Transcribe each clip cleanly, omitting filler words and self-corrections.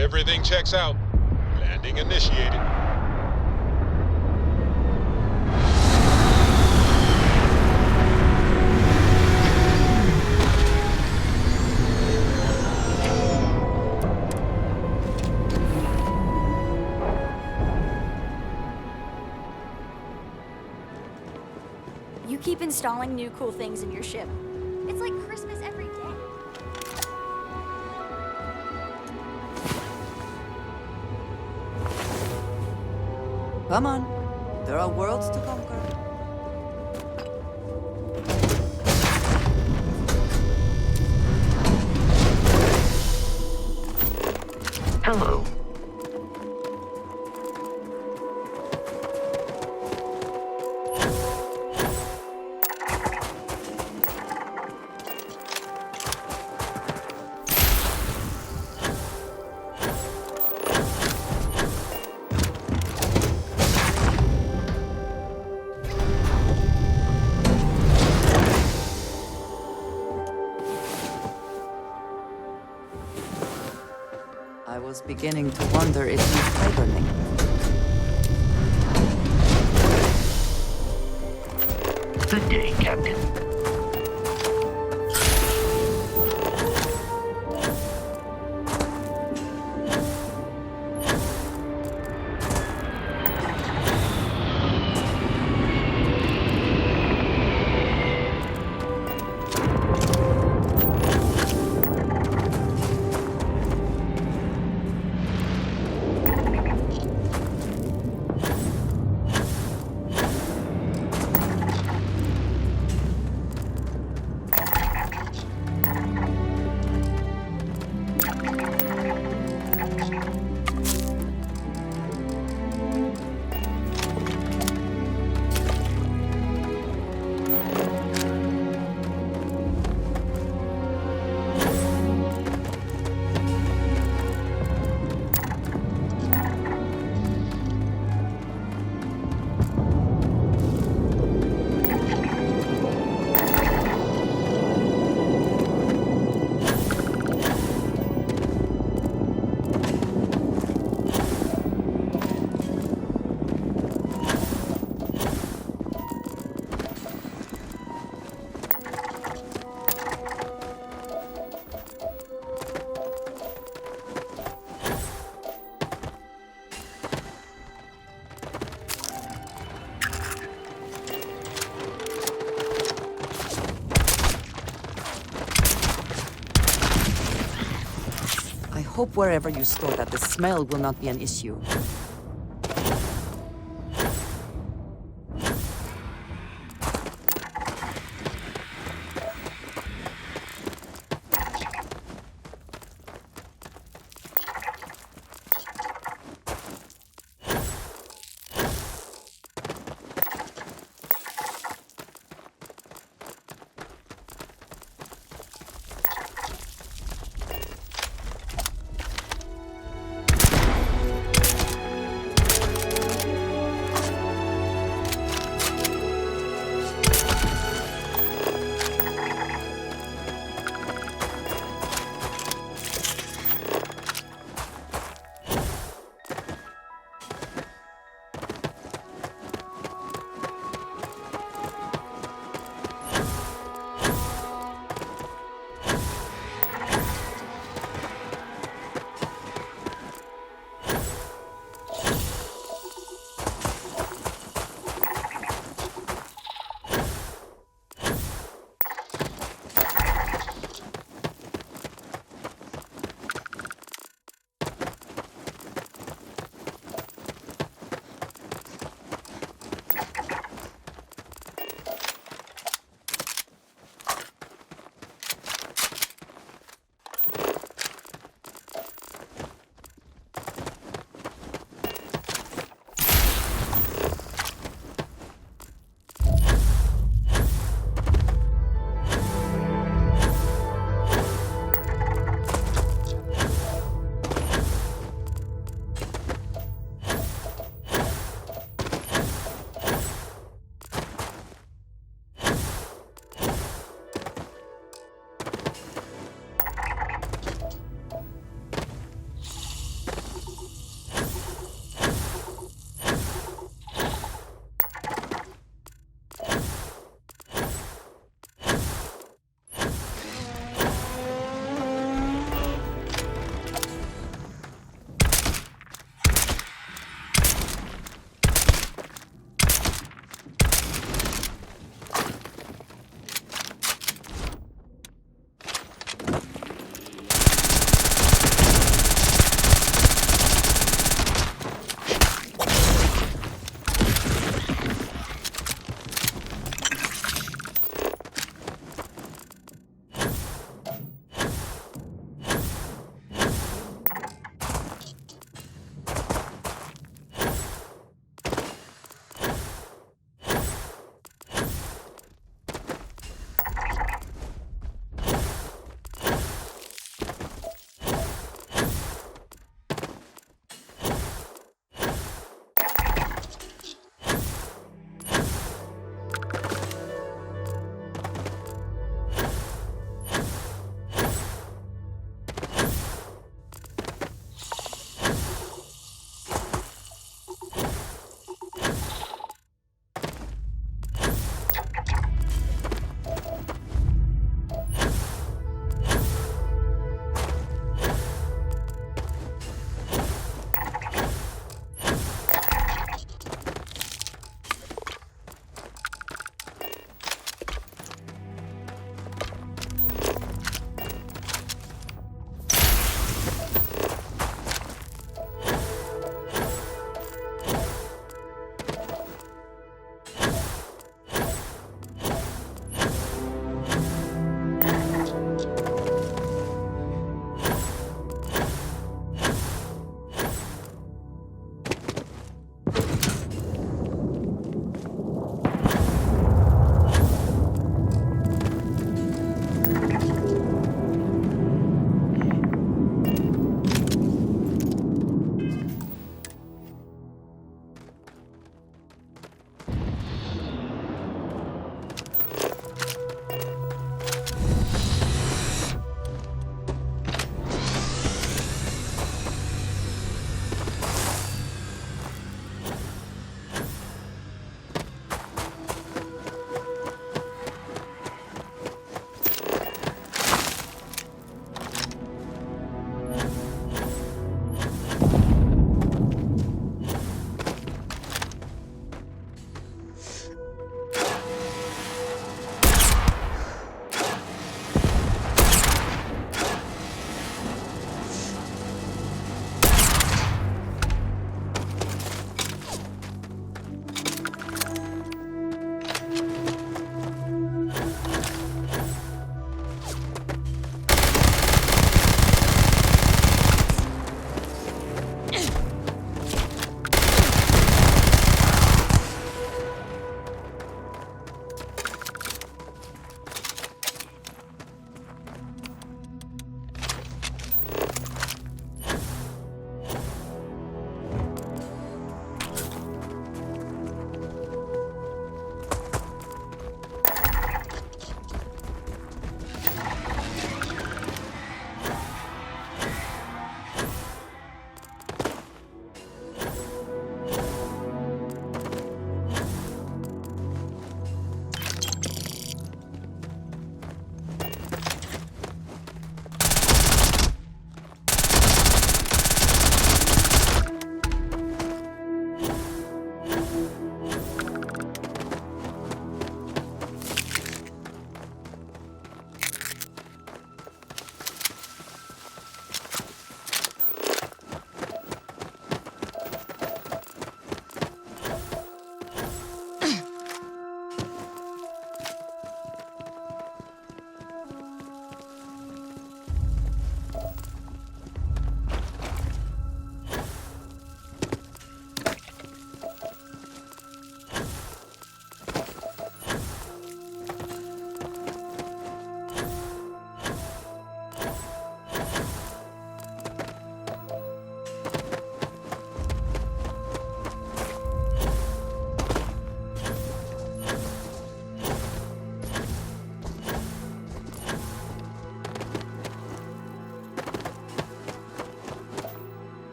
Everything checks out. Landing initiated. You keep installing new cool things in your ship. It's like Christmas every day. Come on. There are worlds to conquer. Hello. I was beginning to wonder if you hibernate. Good day, Captain. I hope wherever you store that the smell will not be an issue.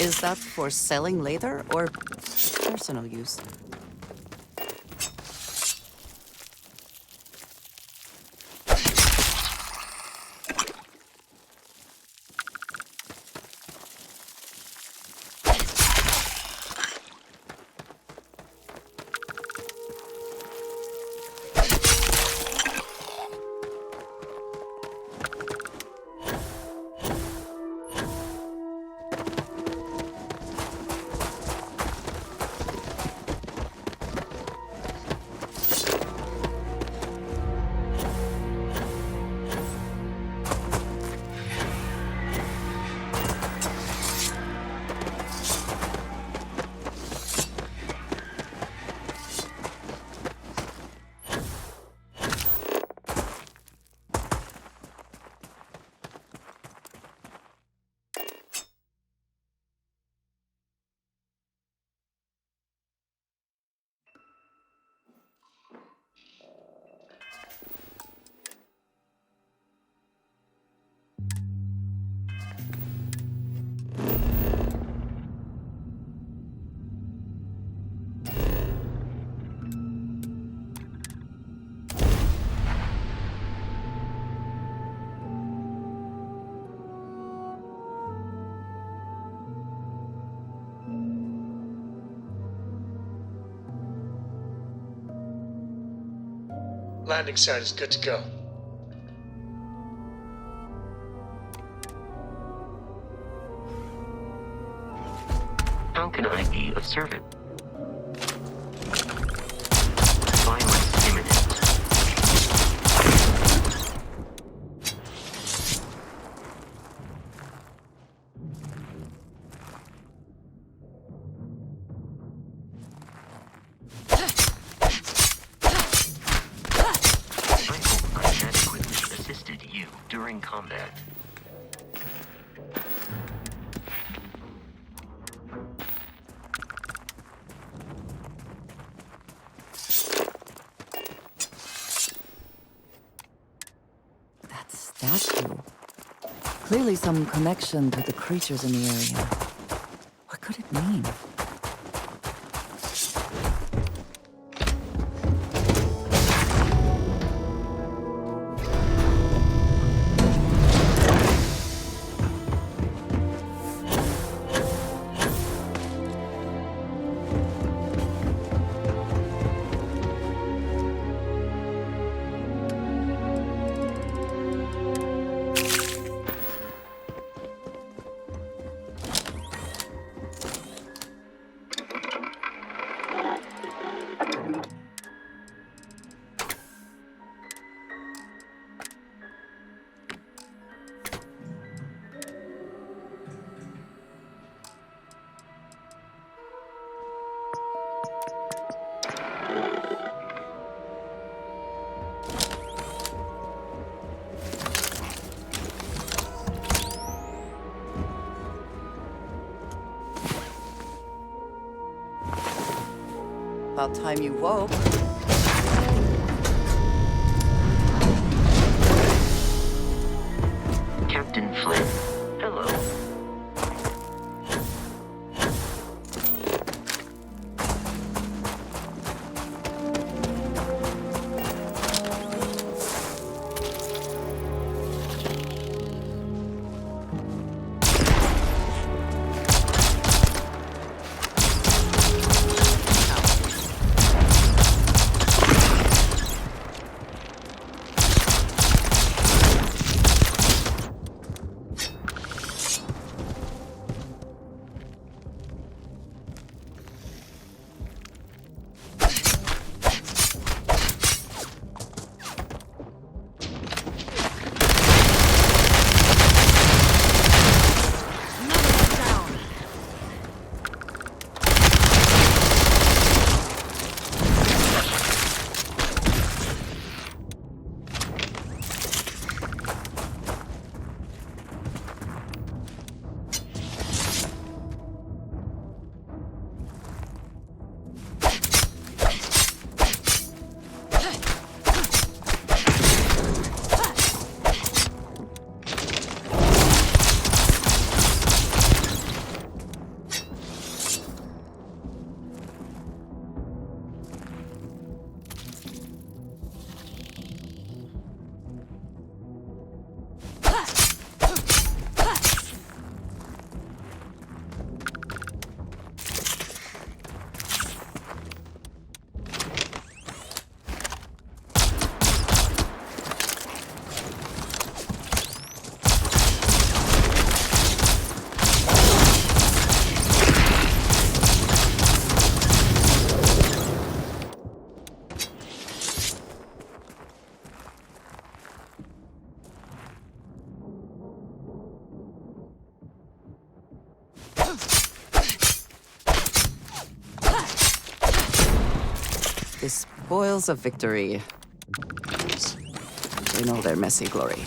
Is that for selling later or personal use? Landing site is good to go. How can I be of service? Violence imminent. I hope I adequately assisted you during combat. That statue. Clearly some connection to the creatures in the area. What could it mean? About time you woke. Captain Flynn. Hello. The spoils of victory. They know their messy glory.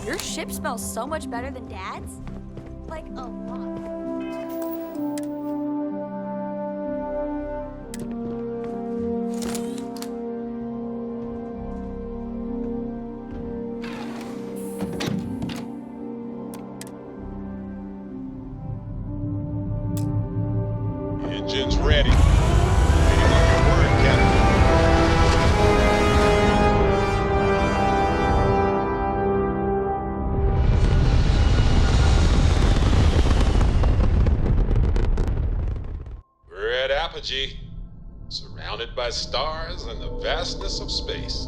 Your ship smells so much better than Dad's? Like, a lot. Engines ready. Waiting on your word, Captain. We're at apogee, surrounded by stars and the vastness of space.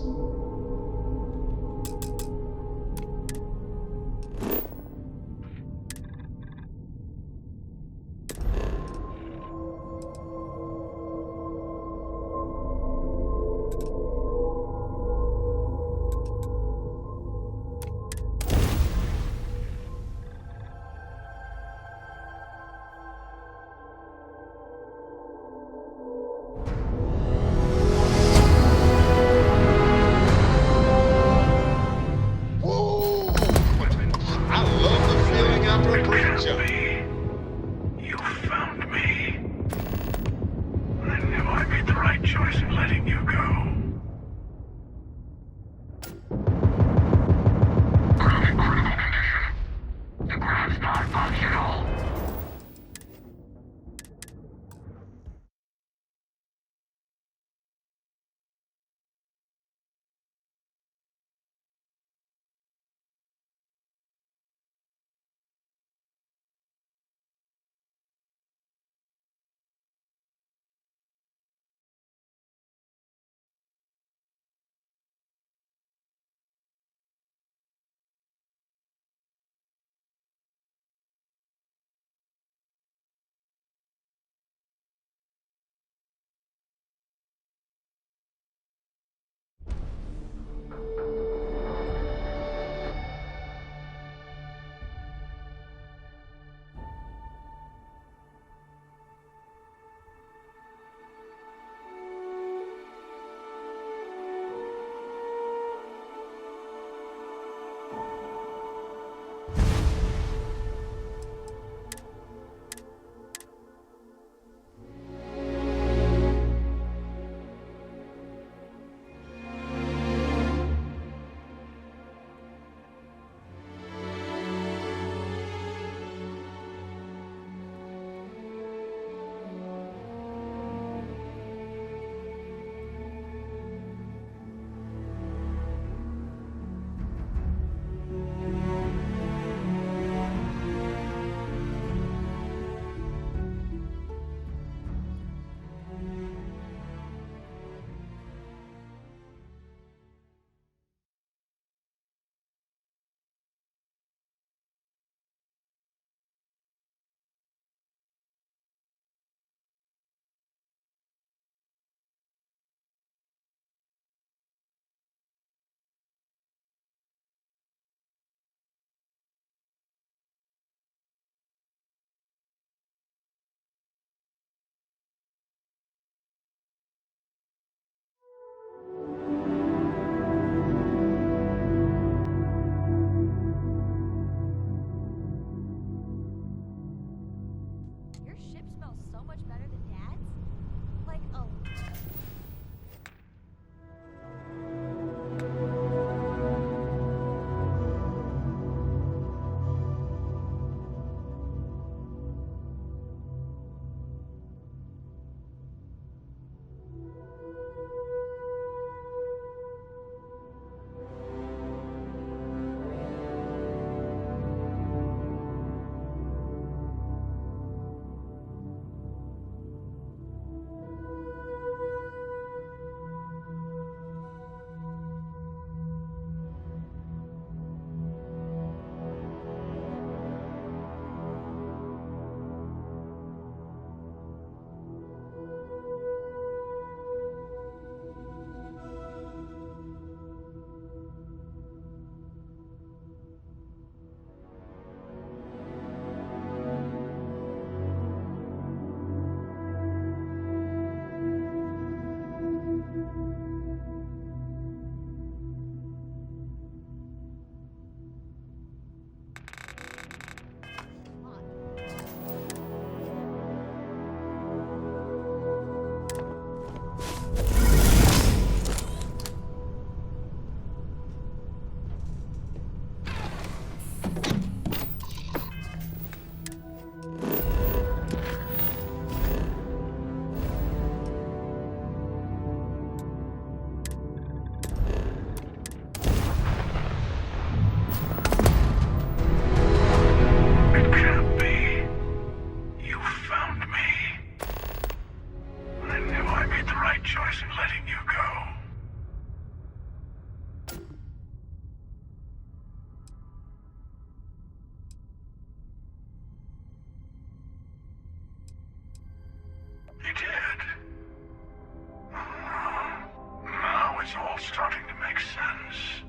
it's starting to make sense.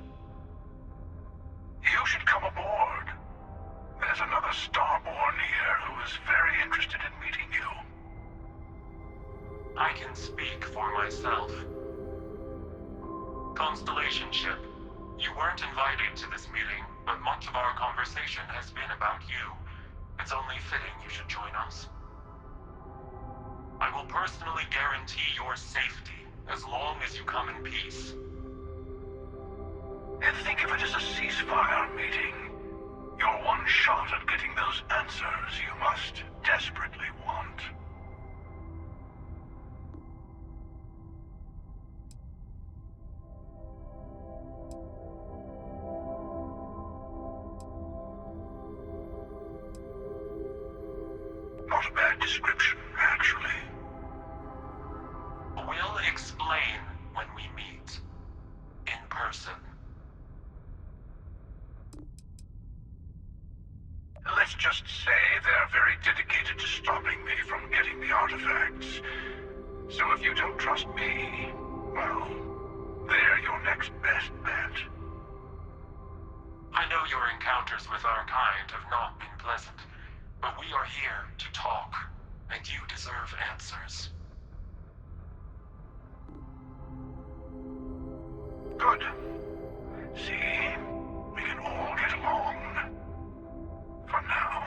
You should come aboard. There's another Starborn here who is very interested in meeting you. I can speak for myself. Constellation ship, you weren't invited to this meeting, but much of our conversation has been about you. It's only fitting you should join us. I will personally guarantee your safety as long as you come in peace. And think of it as a ceasefire meeting. Your one shot at getting those answers you must desperately want. Not a bad description, actually. We'll explain when we meet. In person. Let's just say they're very dedicated to stopping me from getting the artifacts. So if you don't trust me, well, they're your next best bet. I know your encounters with our kind have not been pleasant, but we are here to talk, and you deserve answers. Good. See? We can all get along. For now.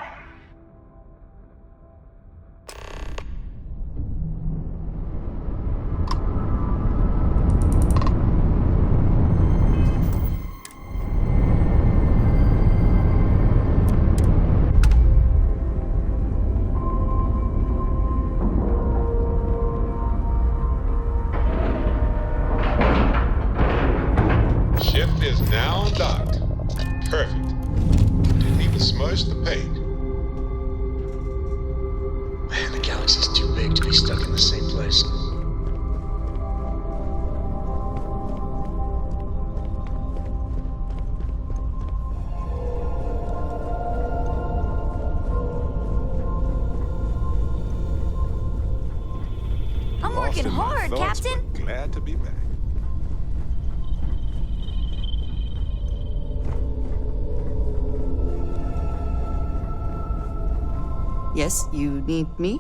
Ship is now docked. Perfect. Didn't even smudge the paint. Man, the galaxy's too big to be stuck in the same place. I'm working Lost in my hard, thoughts, Captain. but glad to be back. Yes, you need me?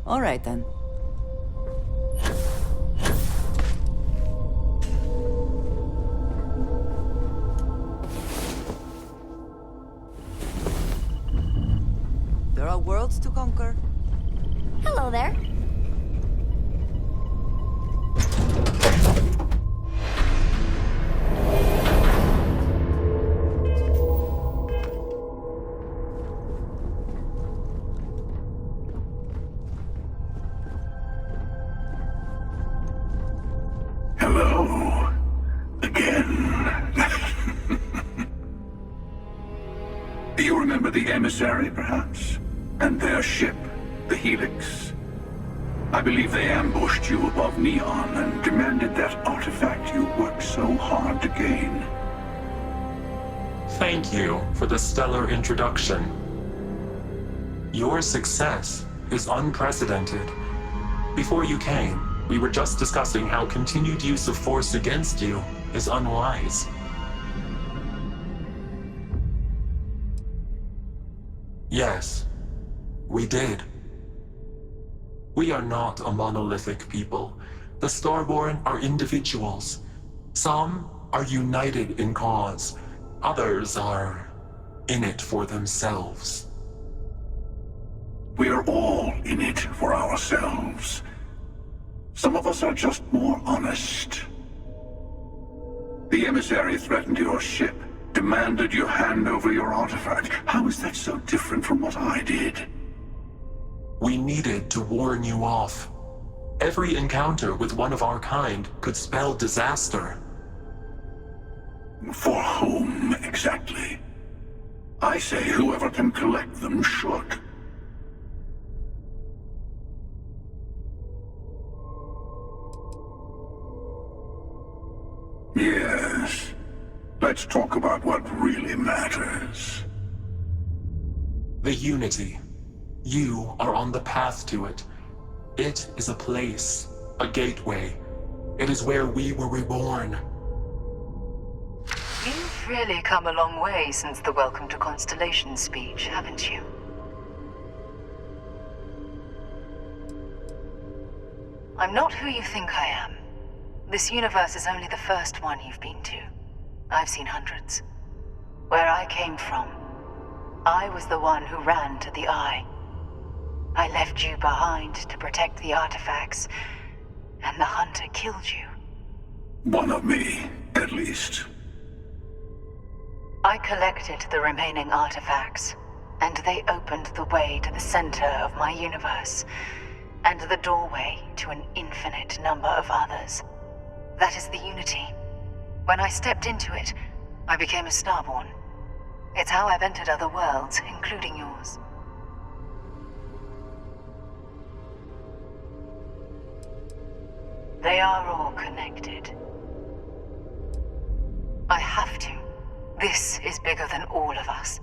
All right then. There are worlds to conquer. Hello there. Hello. Again. Do you remember the emissary, perhaps? And their ship, the Helix? I believe they ambushed you above Neon and demanded that artifact you worked so hard to gain. Thank you for the stellar introduction. Your success is unprecedented. Before you came, we were just discussing how continued use of force against you is unwise. Yes, we did. We are not a monolithic people. The Starborn are individuals. Some are united in cause. Others are in it for themselves. We're all in it for ourselves. Some of us are just more honest. The emissary threatened your ship, demanded you hand over your artifact. How is that so different from what I did? We needed to warn you off. Every encounter with one of our kind could spell disaster. For whom, exactly? I say whoever can collect them should. Yes. Let's talk about what really matters. The Unity. You are on the path to it. It is a place, a gateway. It is where we were reborn. You've really come a long way since the Welcome to Constellation speech, haven't you? I'm not who you think I am. This universe is only the first one you've been to. I've seen hundreds. Where I came from, I was the one who ran to the Eye. I left you behind to protect the artifacts, and the Hunter killed you. One of me, at least. I collected the remaining artifacts, and they opened the way to the center of my universe, and the doorway to an infinite number of others. That is the Unity. When I stepped into it, I became a Starborn. It's how I've entered other worlds, including yours. They are all connected. I have to. This is bigger than all of us.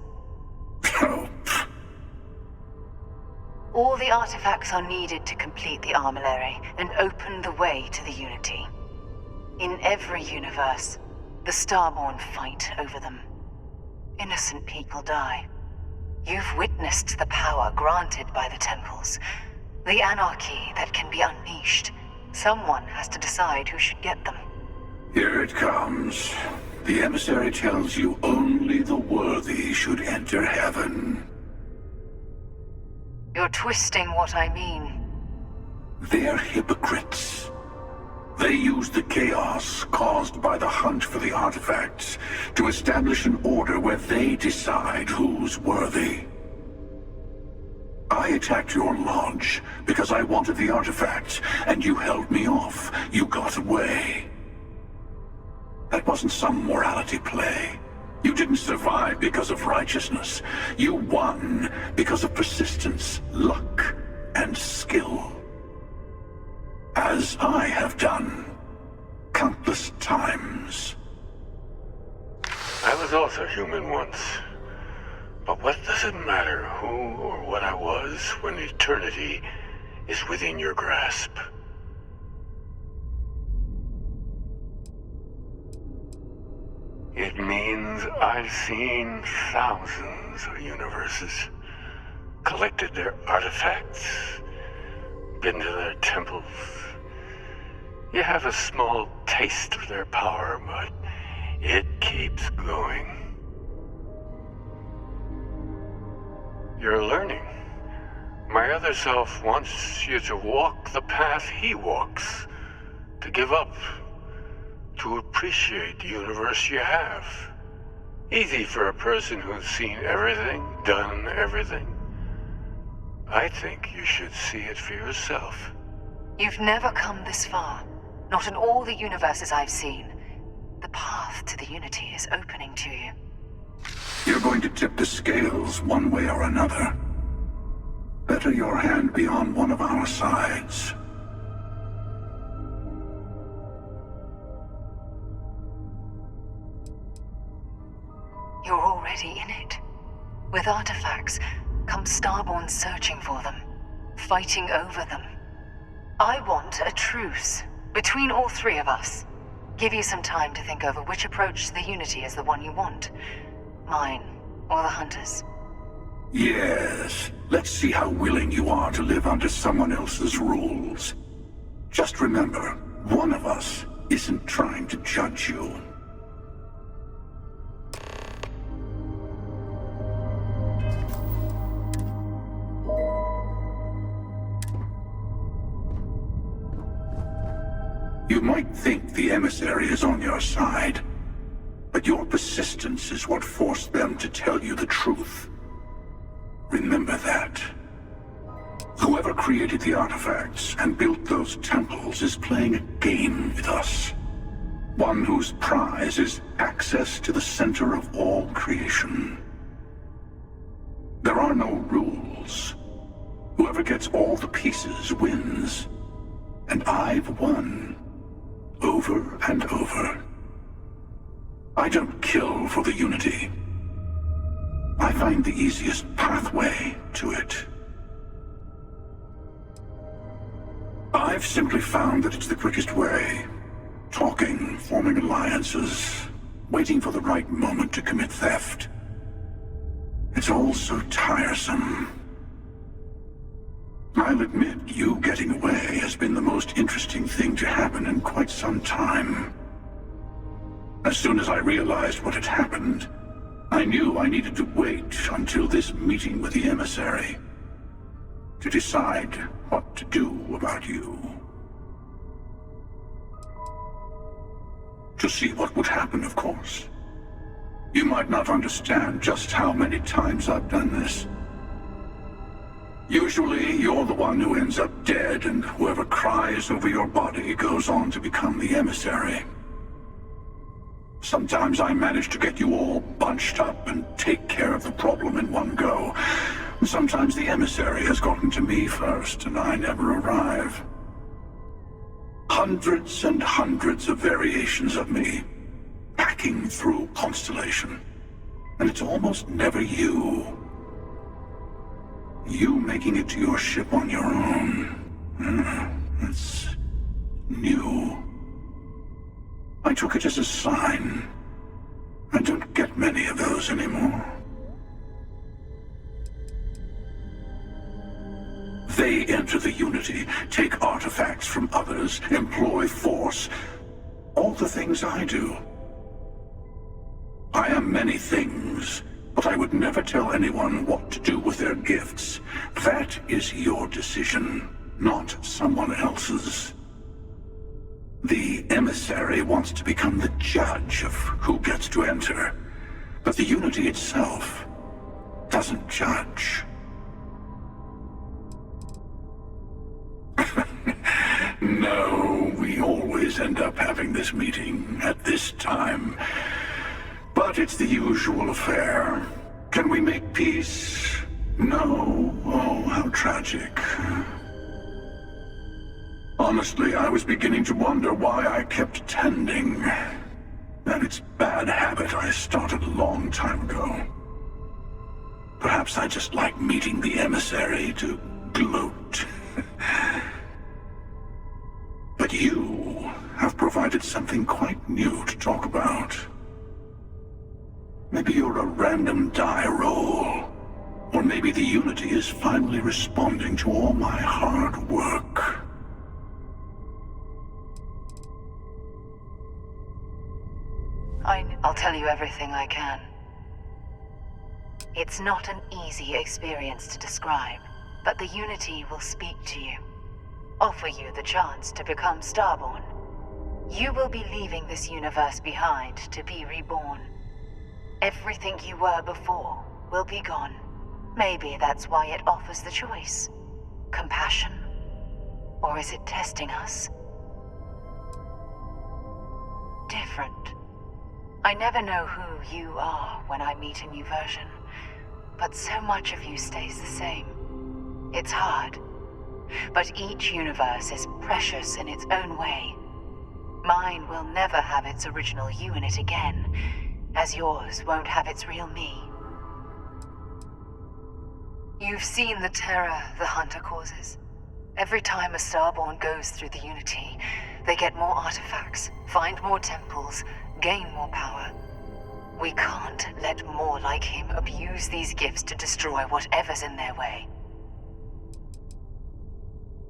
All the artifacts are needed to complete the armillary and open the way to the Unity. In every universe, the Starborn fight over them. Innocent people die. You've witnessed the power granted by the temples, the anarchy that can be unleashed. Someone has to decide who should get them. Here it comes. The emissary tells you only the worthy should enter heaven. You're twisting what I mean. They're hypocrites. They use the chaos caused by the hunt for the artifacts to establish an order where they decide who's worthy. I attacked your lodge because I wanted the artifacts, and you held me off. You got away. That wasn't some morality play. You didn't survive because of righteousness. You won because of persistence, luck, and skill. As I have done countless times. I was also human once. But what does it matter who or what I was when eternity is within your grasp? It means I've seen thousands of universes, collected their artifacts, been to their temples. You have a small taste of their power, but it keeps going. You're learning. My other self wants you to walk the path he walks, to give up, to appreciate the universe you have. Easy for a person who's seen everything, done everything. I think you should see it for yourself. You've never come this far. Not in all the universes I've seen. The path to the Unity is opening to you. You're going to tip the scales one way or another. Better your hand be on one of our sides. You're already in it. With artifacts, come Starborn searching for them, fighting over them. I want a truce between all three of us. Give you some time to think over which approach to the Unity is the one you want. Mine, or the Hunter's. Yes, let's see how willing you are to live under someone else's rules. Just remember, one of us isn't trying to judge you. You might think the emissary is on your side, but your persistence is what forced them to tell you the truth. Remember that. Whoever created the artifacts and built those temples is playing a game with us. One whose prize is access to the center of all creation. There are no rules. Whoever gets all the pieces wins. And I've won. Over and over. I don't kill for the Unity. I find the easiest pathway to it. I've simply found that it's the quickest way, talking, forming alliances, waiting for the right moment to commit theft. It's all so tiresome. I'll admit, you getting away has been the most interesting thing to happen in quite some time. As soon as I realized what had happened, I knew I needed to wait until this meeting with the emissary to decide what to do about you. To see what would happen, of course. You might not understand just how many times I've done this. Usually, you're the one who ends up dead, and whoever cries over your body goes on to become the emissary. Sometimes I manage to get you all bunched up and take care of the problem in one go. Sometimes the emissary has gotten to me first, and I never arrive. Hundreds and hundreds of variations of me, packing through Constellation. And it's almost never you. You making it to your ship on your own. That's new. I took it as a sign. I don't get many of those anymore. They enter the Unity, take artifacts from others, employ force. All the things I do. I am many things, but I would never tell anyone what to do with their gifts. That is your decision, not someone else's. The emissary wants to become the judge of who gets to enter, but the Unity itself doesn't judge. No, we always end up having this meeting at this time. But it's the usual affair. Can we make peace? No. Oh, how tragic. Honestly, I was beginning to wonder why I kept attending. And it's bad habit I started a long time ago. Perhaps I just like meeting the emissary to gloat. But you have provided something quite new to talk about. Maybe you're a random die roll. Or maybe the Unity is finally responding to all my hard work. I'll tell you everything I can. It's not an easy experience to describe, but the Unity will speak to you. Offer you the chance to become Starborn. You will be leaving this universe behind to be reborn. Everything you were before will be gone. Maybe that's why it offers the choice. Compassion? Or is it testing us? Different. I never know who you are when I meet a new version, but so much of you stays the same. It's hard. But each universe is precious in its own way. Mine will never have its original you in it again, as yours won't have its real me. You've seen the terror the Hunter causes. Every time a Starborn goes through the Unity, they get more artifacts, find more temples, gain more power. We can't let more like him abuse these gifts to destroy whatever's in their way.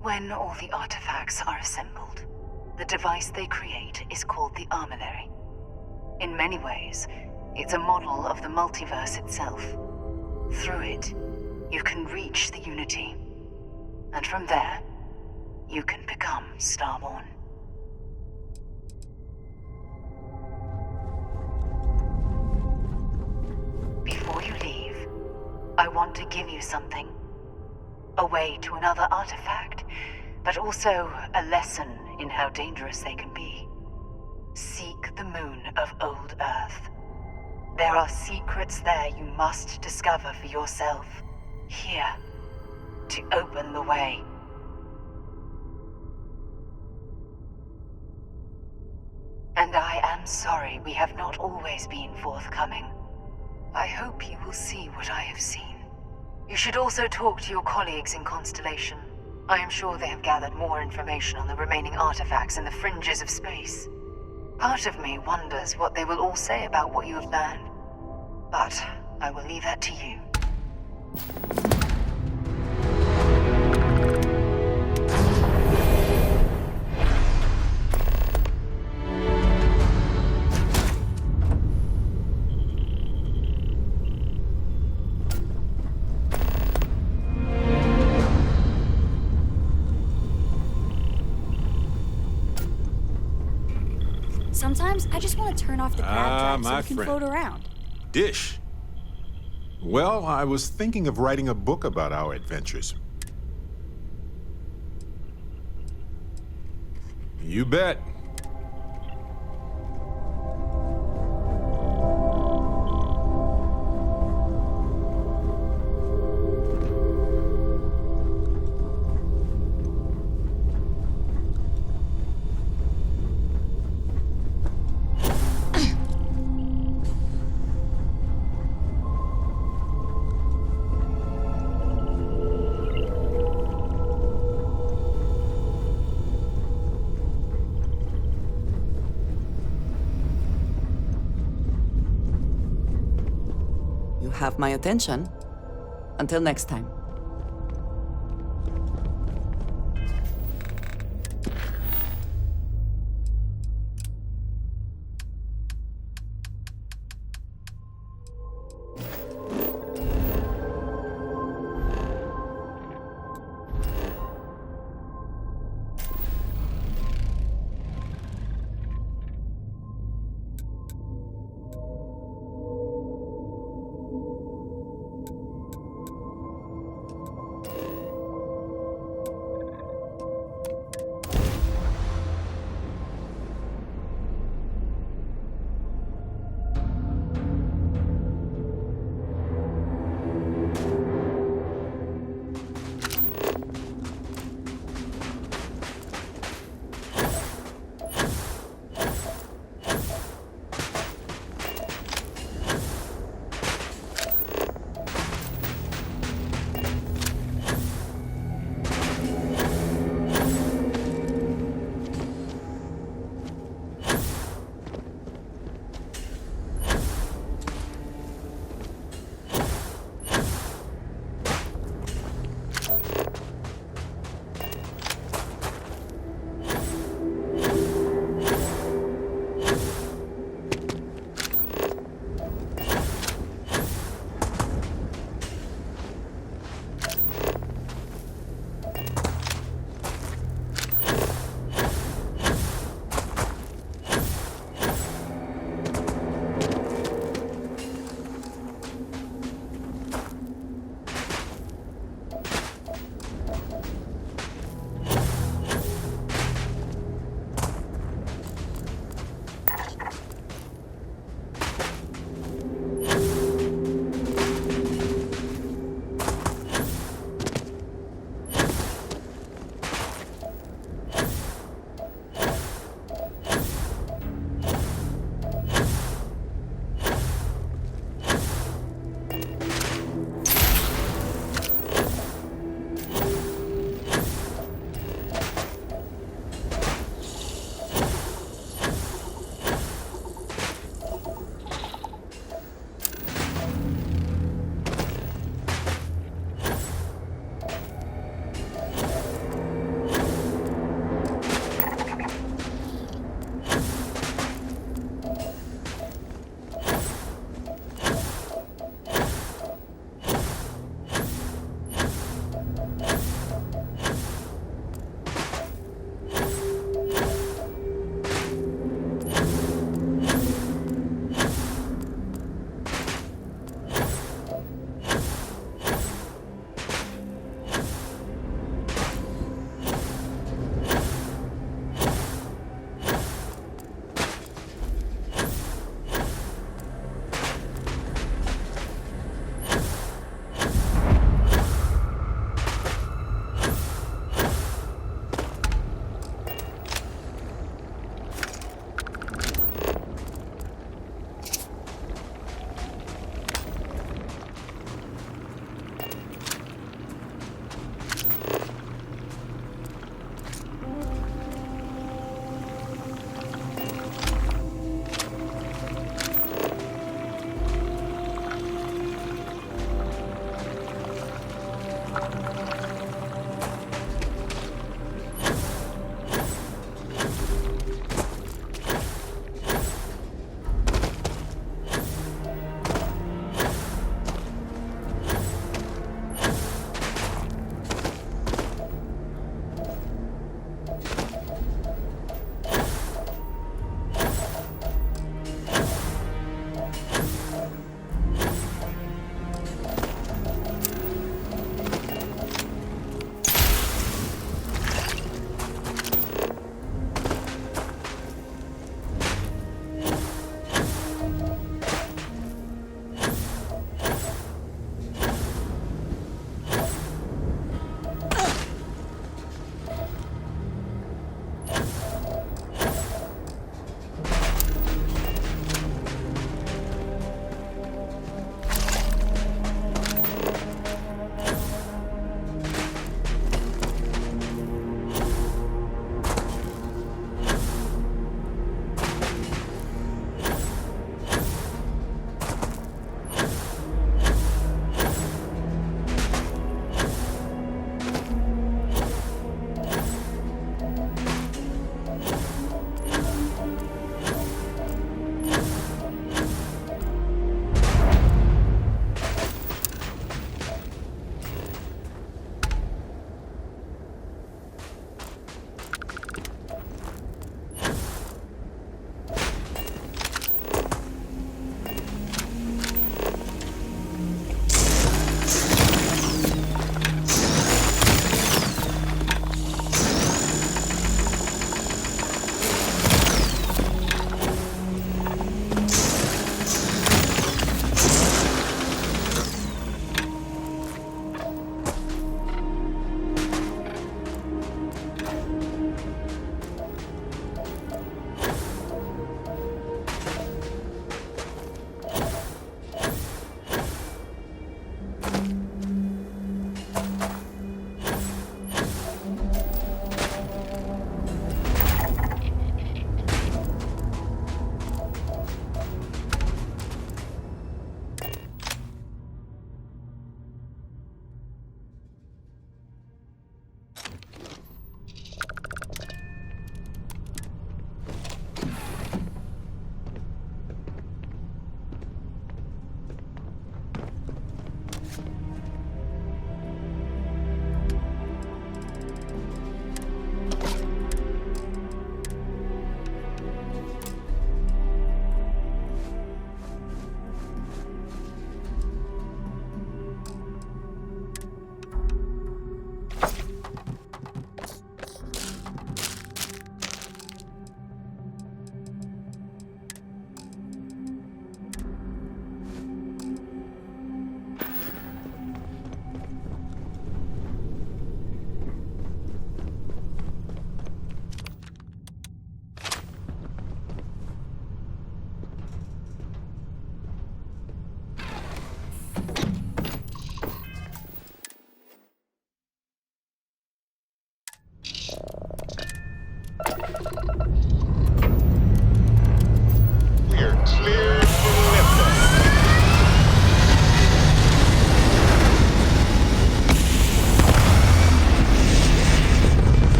When all the artifacts are assembled, the device they create is called the Armillary. In many ways, it's a model of the multiverse itself. Through it, you can reach the Unity. And from there, you can become Starborn. Before you leave, I want to give you something. A way to another artifact, but also a lesson in how dangerous they can be. Seek the moon of Old Earth. There are secrets there you must discover for yourself. Here, to open the way. And I am sorry we have not always been forthcoming. I hope you will see what I have seen. You should also talk to your colleagues in Constellation. I am sure they have gathered more information on the remaining artifacts in the fringes of space. Part of me wonders what they will all say about what you have learned. But I will leave that to you. Sometimes I just want to turn off the grav drive so my we can friend. float around. Dish. Well, I was thinking of writing a book about our adventures. You bet. You have my attention. Until next time.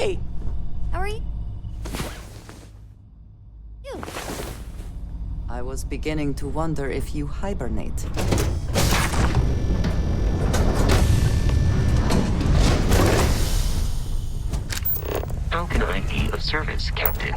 Hey! How are you? You. I was beginning to wonder if you hibernate. How can I be of service, Captain?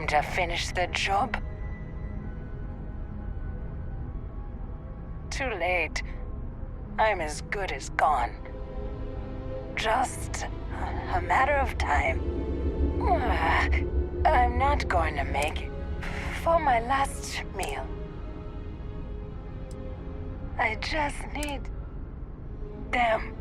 going to finish the job? Too late. I'm as good as gone. Just a matter of time. I'm not going to make it for my last meal. I just need them.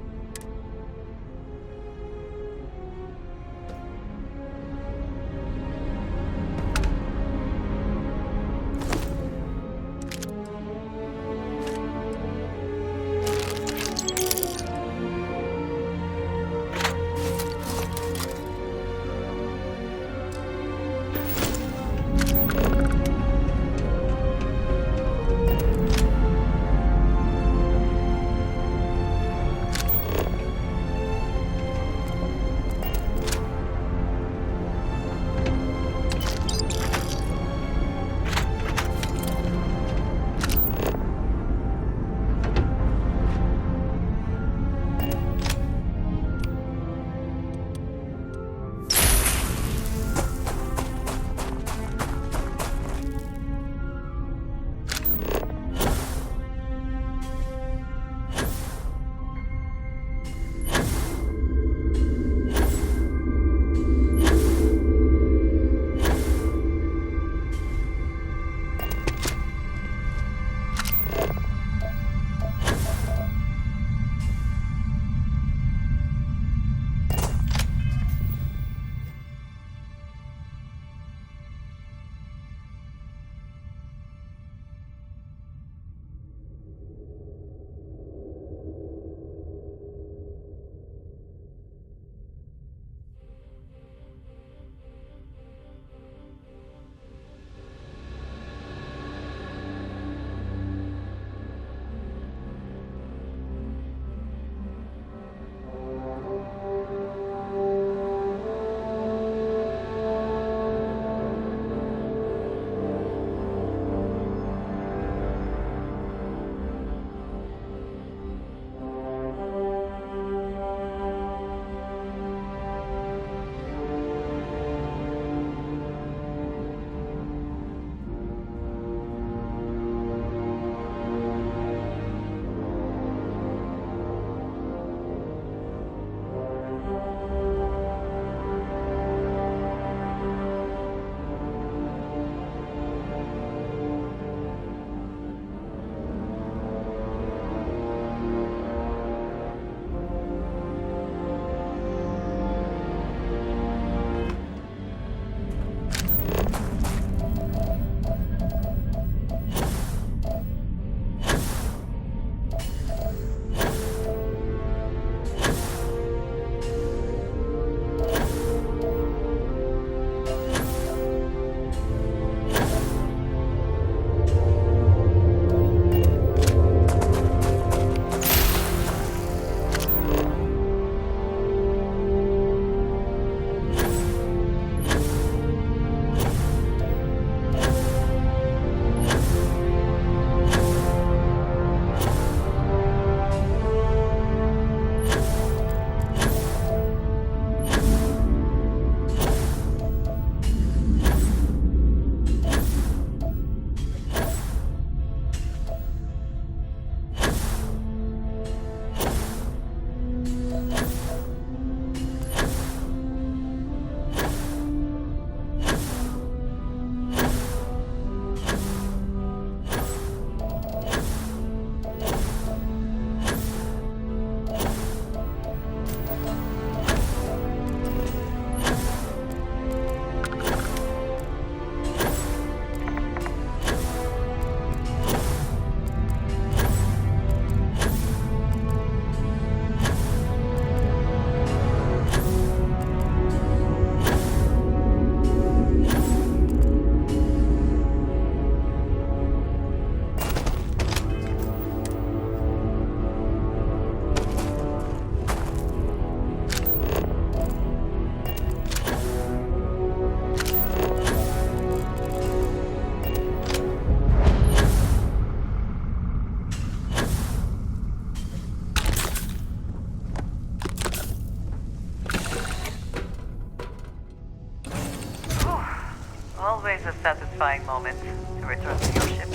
satisfying moments to return to your ship.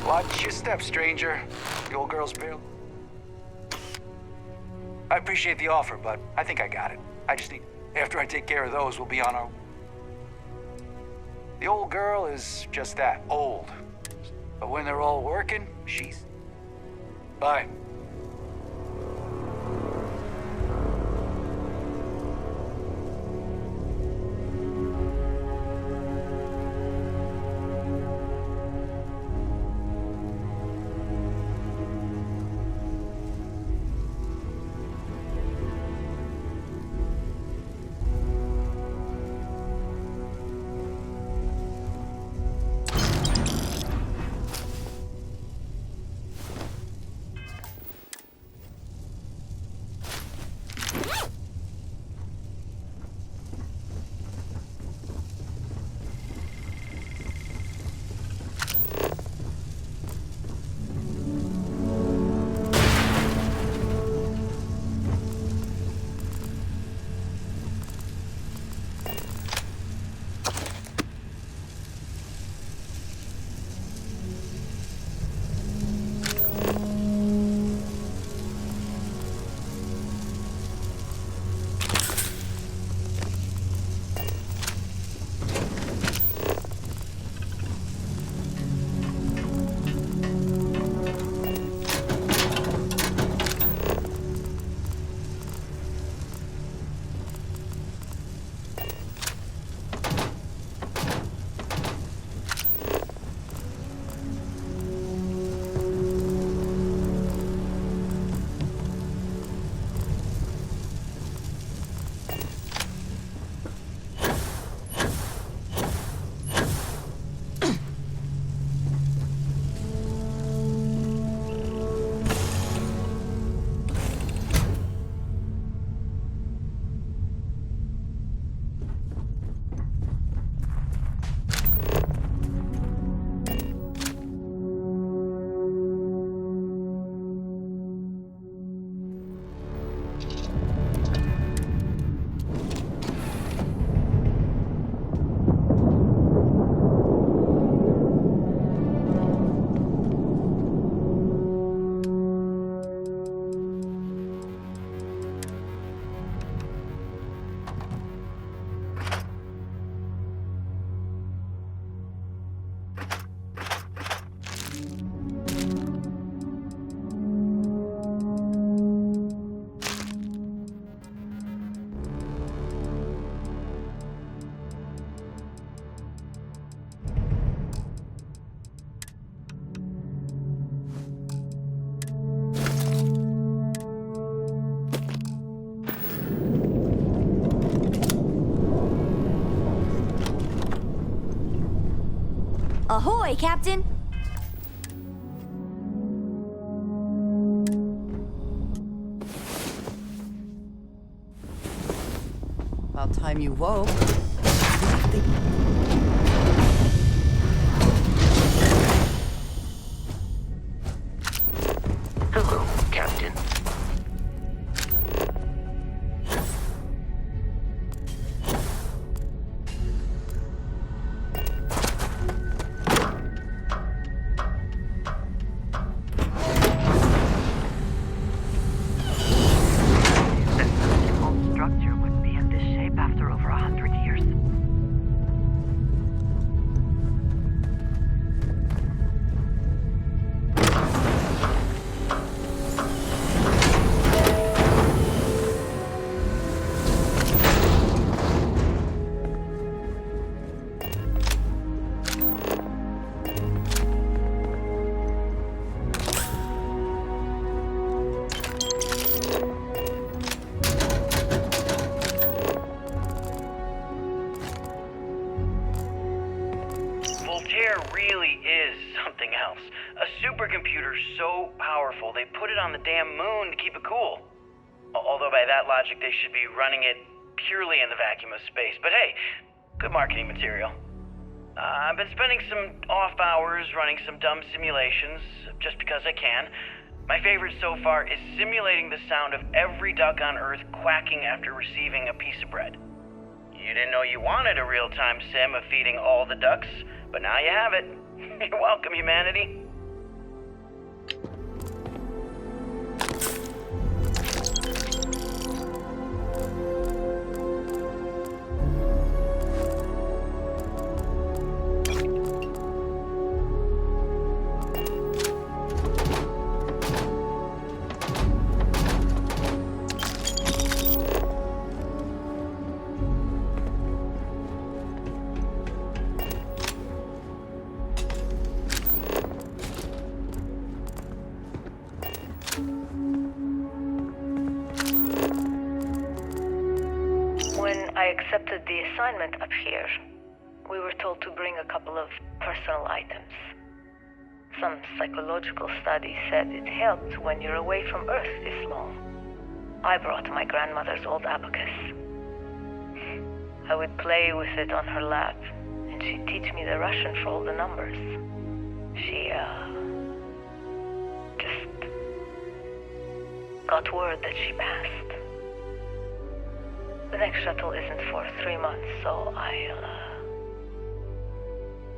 Watch your step, stranger. The old girl's barely... I appreciate the offer, but I think I got it. I just need... After I take care of those, we'll be on our... The old girl is just that, old. But when they're all working, she's... Bye. Ahoy, Captain! About time you woke. Hello, Captain. Structure wouldn't be in this shape after over 100 years. Really is something else. A supercomputer so powerful they put it on the damn moon to keep it cool. Although by that logic they should be running it purely in the vacuum of space. But hey, good marketing material. I've been spending some off hours running some dumb simulations, just because I can. My favorite so far is simulating the sound of every duck on Earth quacking after receiving a piece of bread. You didn't know you wanted a real-time sim of feeding all the ducks, but now you have it. You're welcome, humanity. When I accepted the assignment up here, we were told to bring a couple of personal items. Some psychological study said it helped when you're away from Earth this long. I brought my grandmother's old abacus. I would play with it on her lap, and she'd teach me the Russian for all the numbers. She, just got word that she passed. The next shuttle isn't for 3 months, so I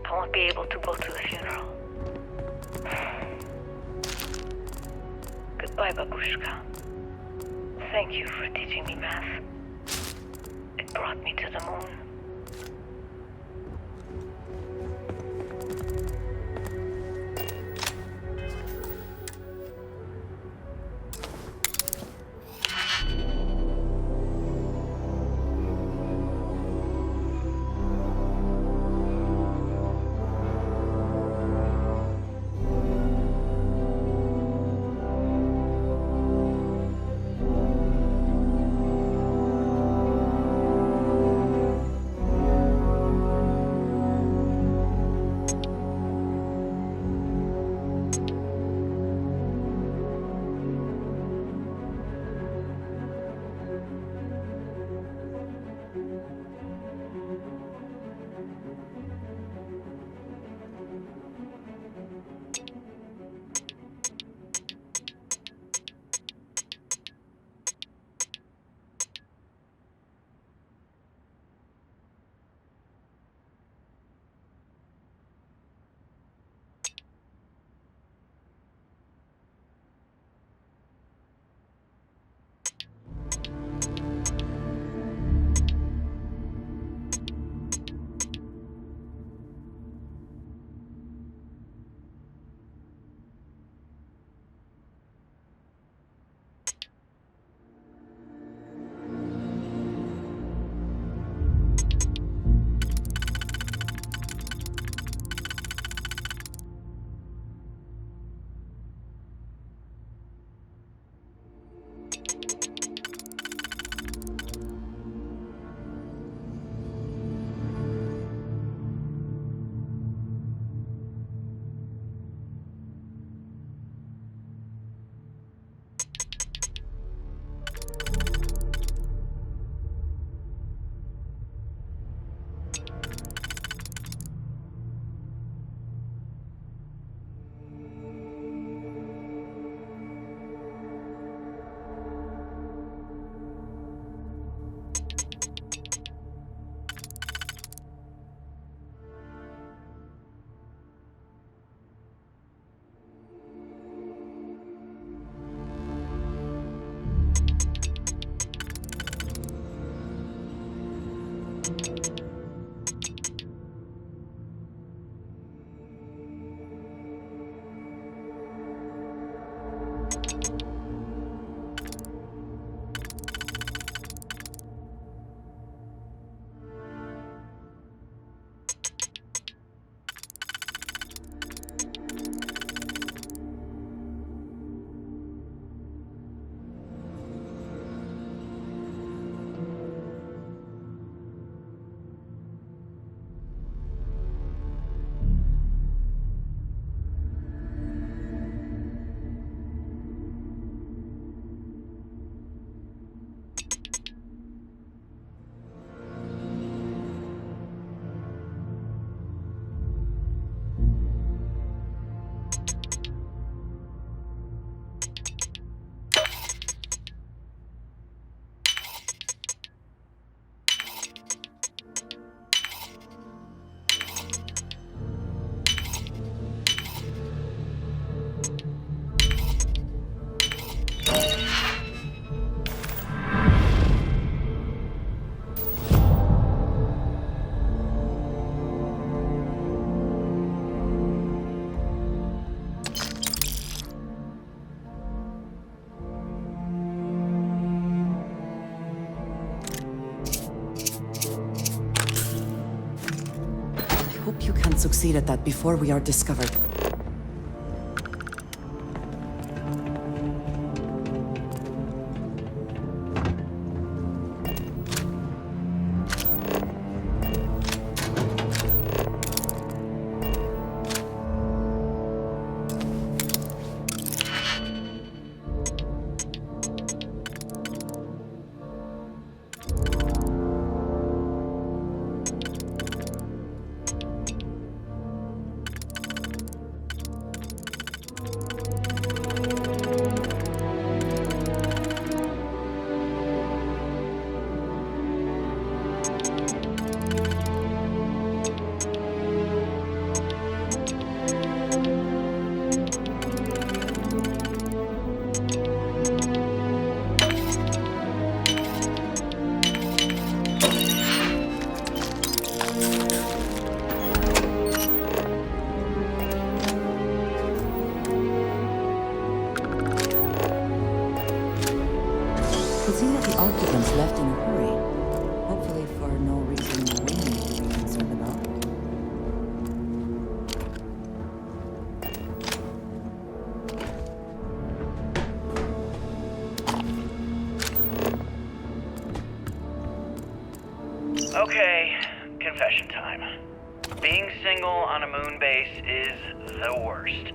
won't be able to go to the funeral. Goodbye, Babushka. Thank you for teaching me math. It brought me to the moon. succeed at that before we are discovered. It seems that the occupants left in a hurry. Hopefully for no reason we need to be concerned about. Okay, confession time. Being single on a moon base is the worst.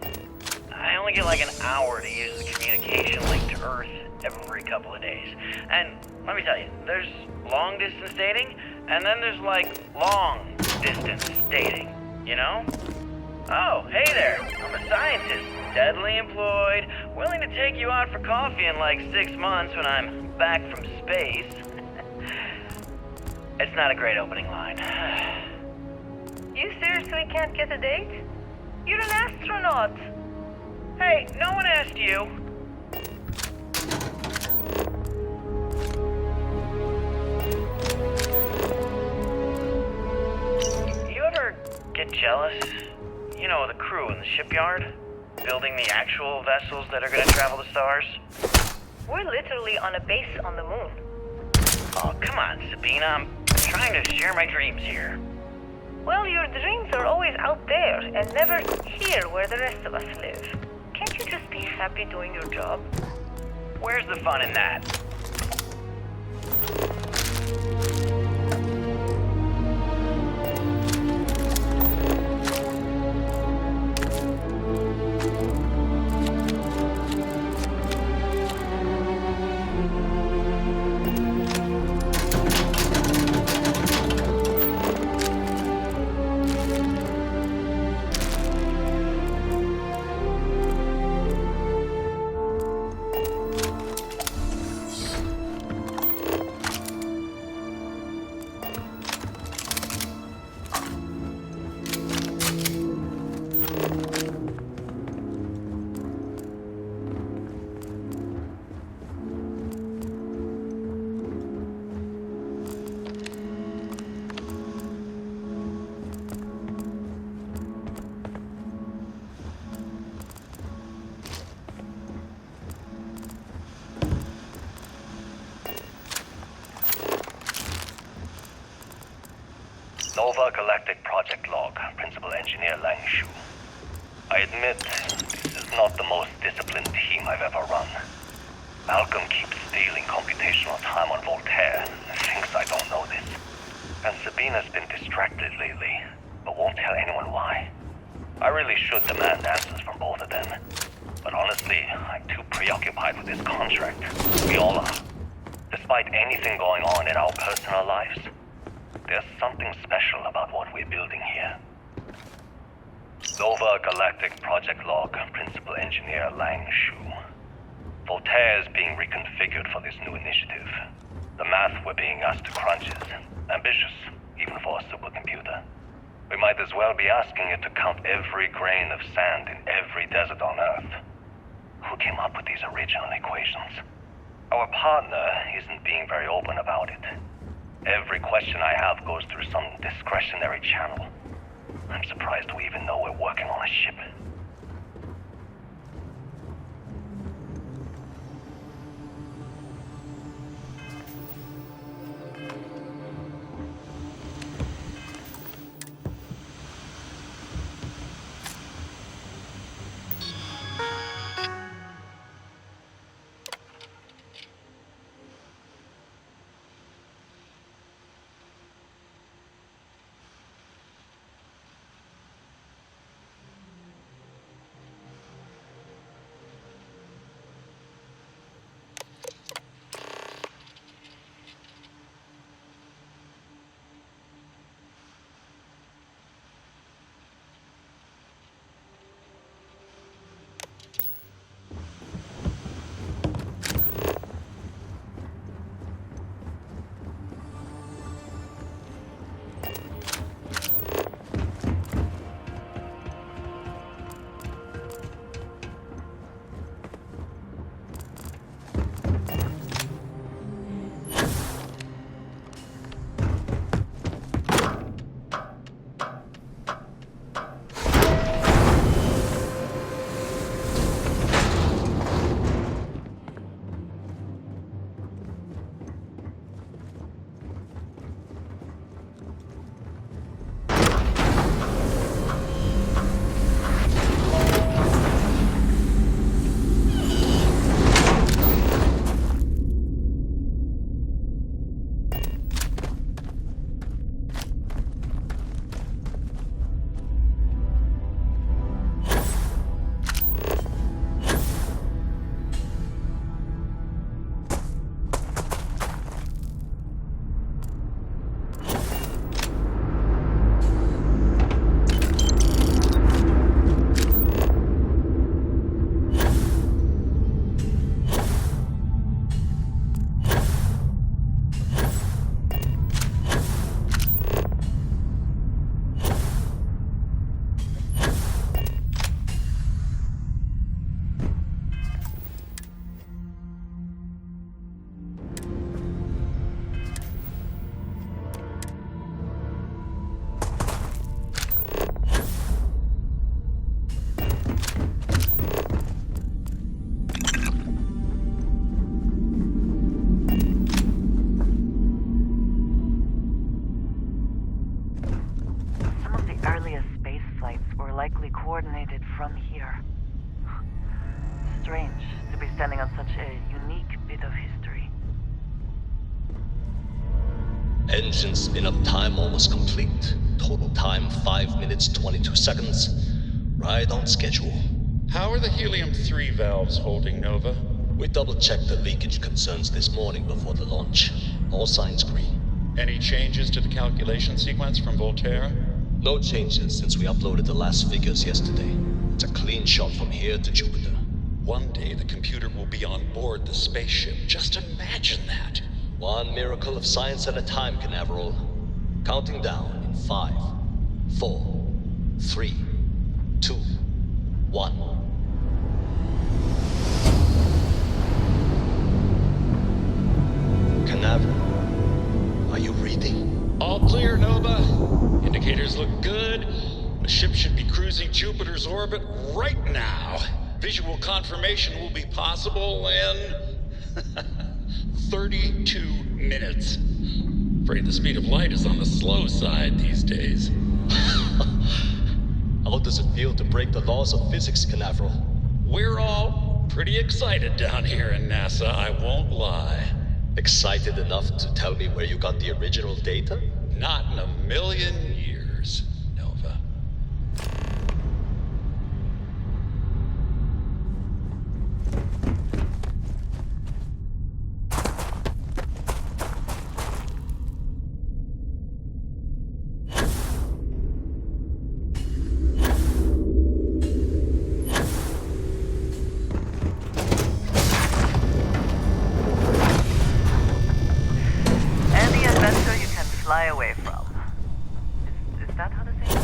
I only get like an hour to use the communication link to Earth every couple of days. And let me tell you, there's long distance dating, and then there's like long distance dating, you know? Oh, hey there, I'm a scientist, steadily employed, willing to take you out for coffee in like 6 months when I'm back from space. It's not a great opening line. You seriously can't get a date? You're an astronaut. Hey, no one asked you. You ever get jealous? You know, the crew in the shipyard? Building the actual vessels that are gonna travel the stars? We're literally on a base on the moon. Oh, come on, Sabina. I'm trying to share my dreams here. Well, your dreams are always out there and never here where the rest of us live. Can't you just be happy doing your job? Where's the fun in that? Nova Galactic Project Log, Principal Engineer Lang Shu. I admit, this is not the most disciplined team I've ever run. Malcolm keeps stealing computational time on Voltaire and thinks I don't know this. And Sabina's been distracted lately, but won't tell anyone why. I really should demand answers from both of them. But honestly, I'm too preoccupied with this contract. We all are. Despite anything going on in our personal lives, there's something special about what we're building here. Nova Galactic Project Log, Principal Engineer Lang Shu. Voltaire is being reconfigured for this new initiative. The math we're being asked to crunch is ambitious, even for a supercomputer. We might as well be asking it to count every grain of sand in every desert on Earth. Who came up with these original equations? Our partner isn't being very open about it. Every question I have goes through some discretionary channel. I'm surprised we even know we're working on a ship. standing on such a unique bit of history. Engine spin-up time almost complete. Total time 5 minutes 22 seconds. Right on schedule. How are the helium-3 valves holding, Nova? We double-checked the leakage concerns this morning before the launch. All signs green. Any changes to the calculation sequence from Volterra? No changes since we uploaded the last figures yesterday. It's a clean shot from here to Jupiter. One day the computer will be on board the spaceship. Just imagine that. One miracle of science at a time, Canaveral. Counting down in 5, 4, 3, 2, 1. Canaveral, are you reading? All clear, Nova. Indicators look good. The ship should be cruising Jupiter's orbit right now. Visual confirmation will be possible in 32 minutes. Afraid the speed of light is on the slow side these days. How does it feel to break the laws of physics, Canaveral? We're all pretty excited down here in NASA, I won't lie. Excited enough to tell me where you got the original data? Not in a million years, Nova. Any adventure you can fly away from. Is that how to say it?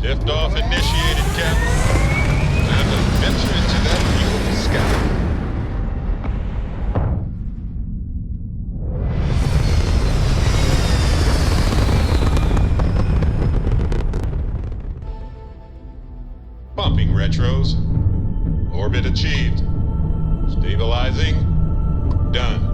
Liftoff initiated, Captain. Time to venture into that beautiful sky. Pumping retros. Orbit achieved. Stabilizing. Done.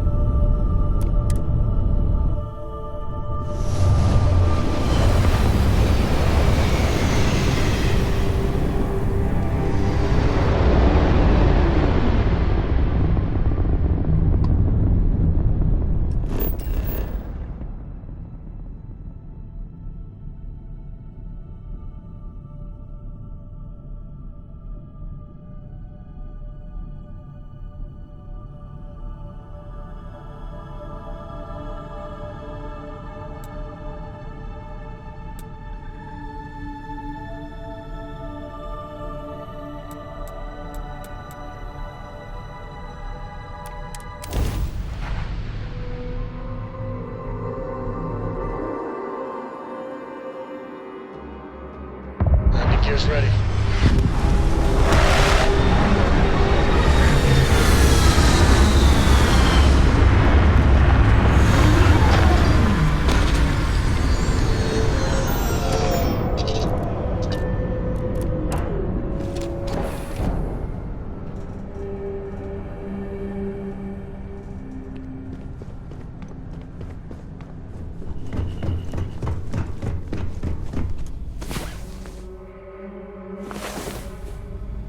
gear's ready.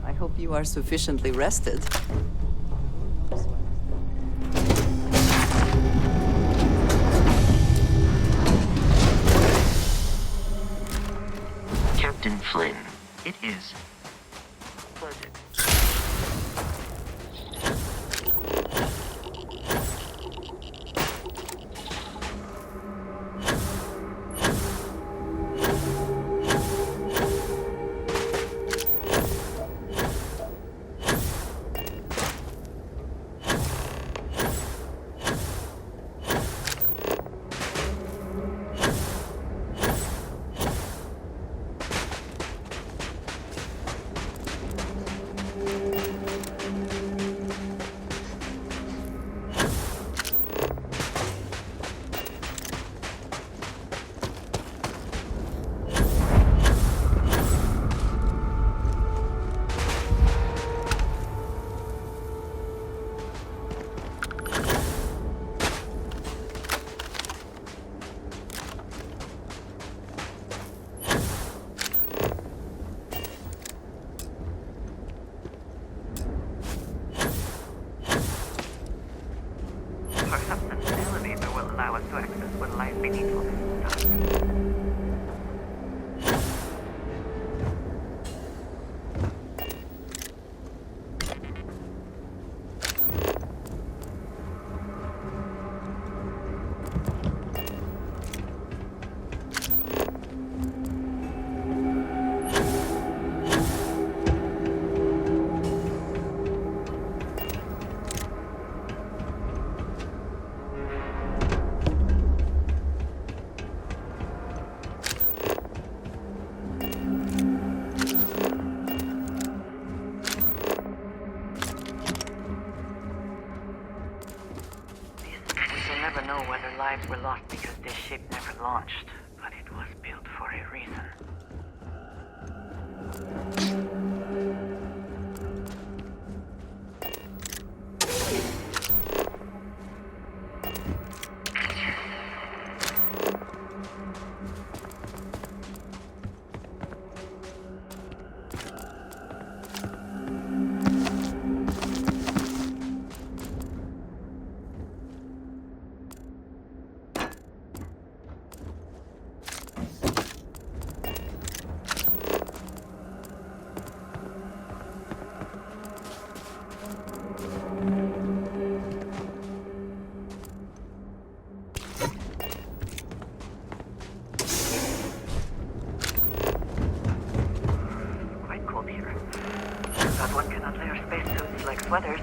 I hope you are sufficiently rested. Captain Flynn, it is pleasant. Perhaps an elevator will allow us to access what lies beneath all this stuff. We will never know whether lives were lost because this ship never launched, but it was built for a reason. Quite cold here. But one cannot layer spacesuits like sweaters.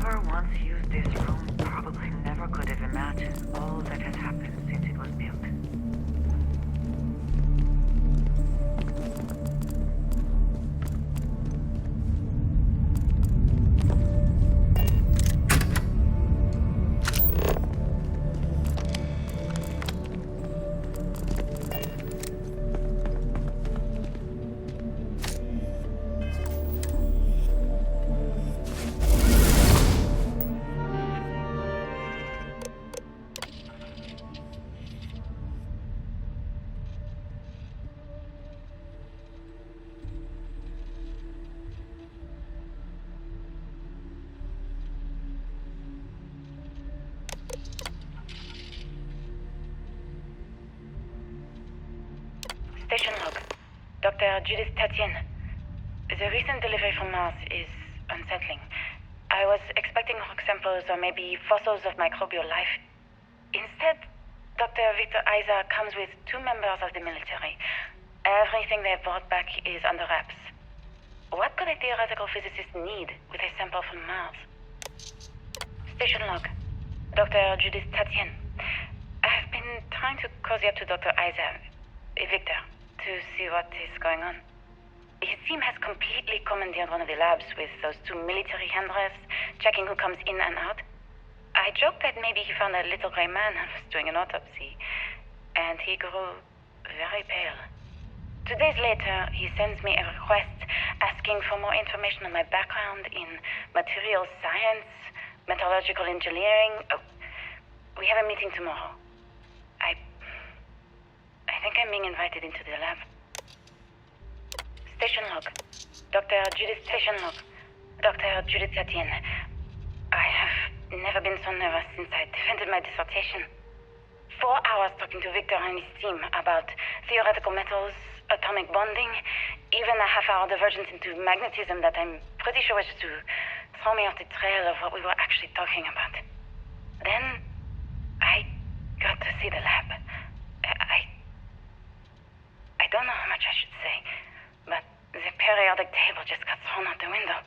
Whoever once used this room probably never could have imagined all that has happened since it was built. Station log. Dr. Judith Tatien. The recent delivery from Mars is unsettling. I was expecting rock samples or maybe fossils of microbial life. Instead, Dr. Victor Isa comes with 2 members of the military. Everything they brought back is under wraps. What could a theoretical physicist need with a sample from Mars? Station log. Dr. Judith Tatien. I've been trying to cozy up to Dr. Isa, Victor, to see what is going on. His team has completely commandeered one of the labs with those 2 military handlers, checking who comes in and out. I joked that maybe he found a little gray man and was doing an autopsy, and he grew very pale. 2 days later, he sends me a request asking for more information on my background in materials science, metallurgical engineering. Oh, we have a meeting tomorrow. I think I'm being invited into the lab. Station log. Dr. Judith Station log. Dr. Judith Tatien. I have never been so nervous since I defended my dissertation. 4 hours talking to Victor and his team about theoretical metals, atomic bonding, even a half-hour divergence into magnetism that I'm pretty sure was to throw me off the trail of what we were actually talking about. Then, I got to see the lab. I don't know how much I should say, but the periodic table just got thrown out the window.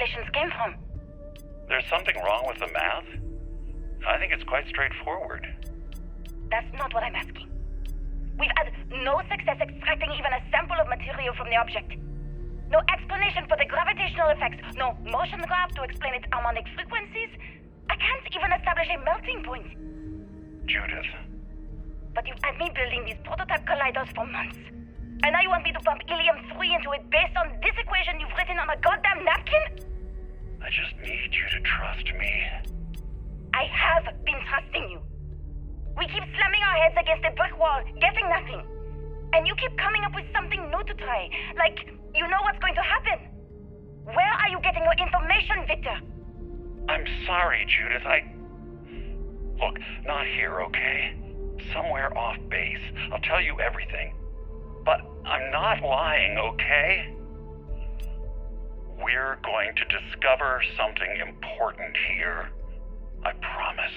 calculations came from. There's something wrong with the math? I think it's quite straightforward. That's not what I'm asking. We've had no success extracting even a sample of material from the object. No explanation for the gravitational effects, no motion graph to explain its harmonic frequencies. I can't even establish a melting point. Judith. But you've had me building these prototype colliders for months. And now you want me to pump helium-3 into it based on this equation you've written on a goddamn napkin? I just need you to trust me. I have been trusting you. We keep slamming our heads against a brick wall, getting nothing. And you keep coming up with something new to try. Like, you know what's going to happen. Where are you getting your information, Victor? I'm sorry, Judith. Look, not here, okay? Somewhere off base. I'll tell you everything. But I'm not lying, okay? We're going to discover something important here. I promise.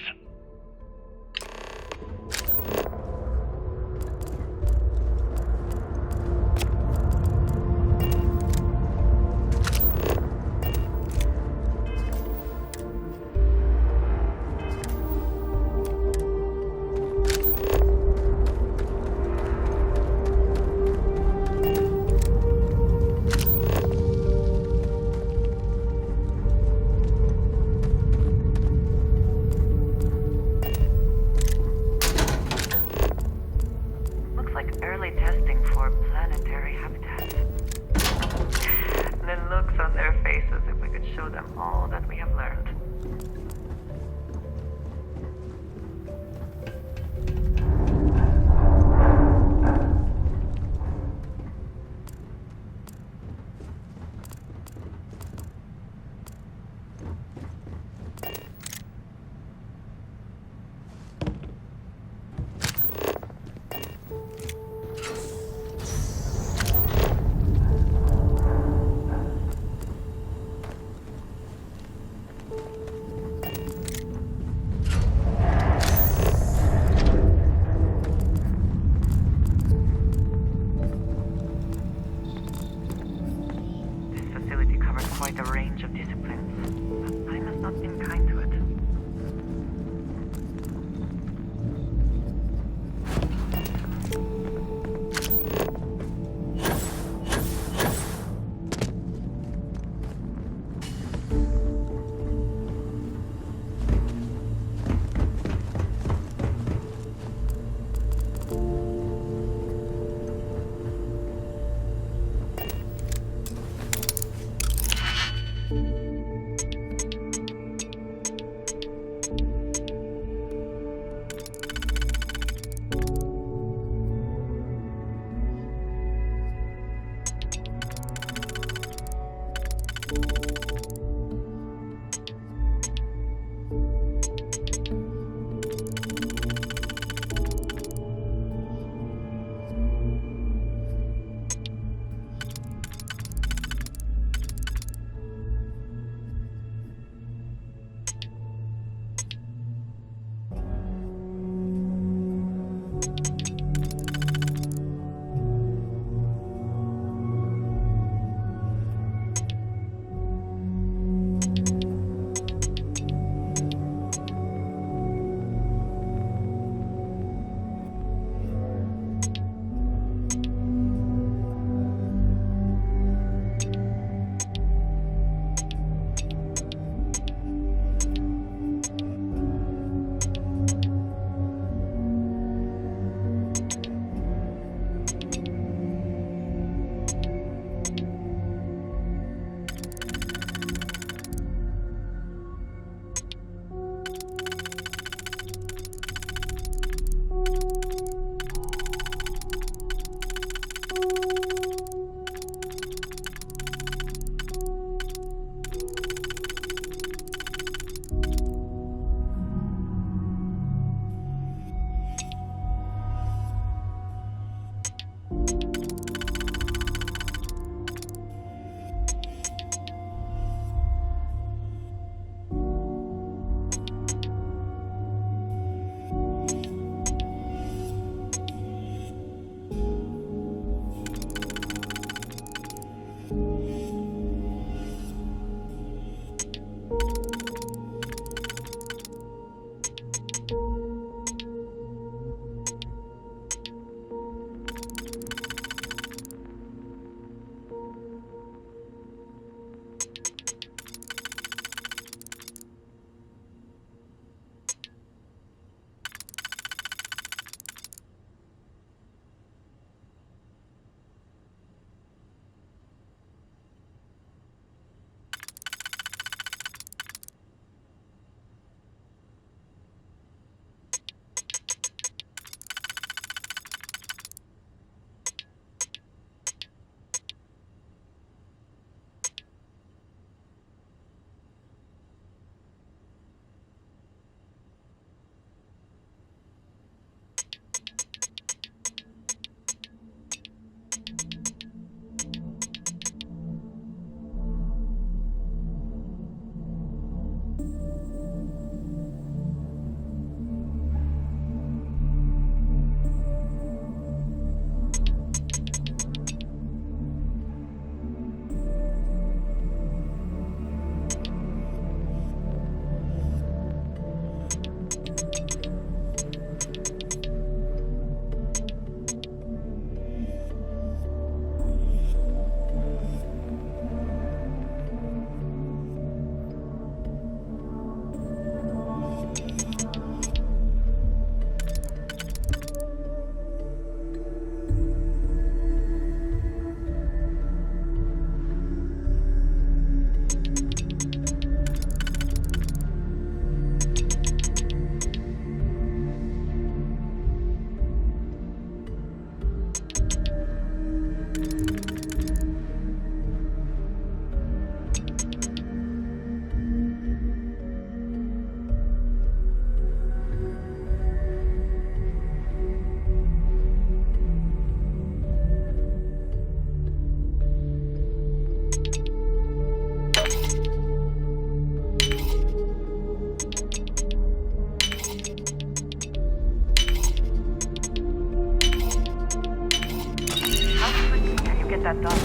that done?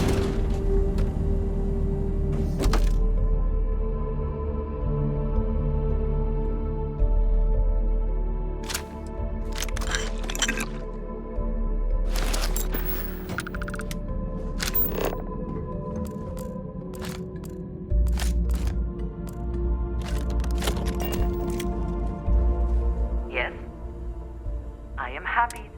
Yes. I am happy.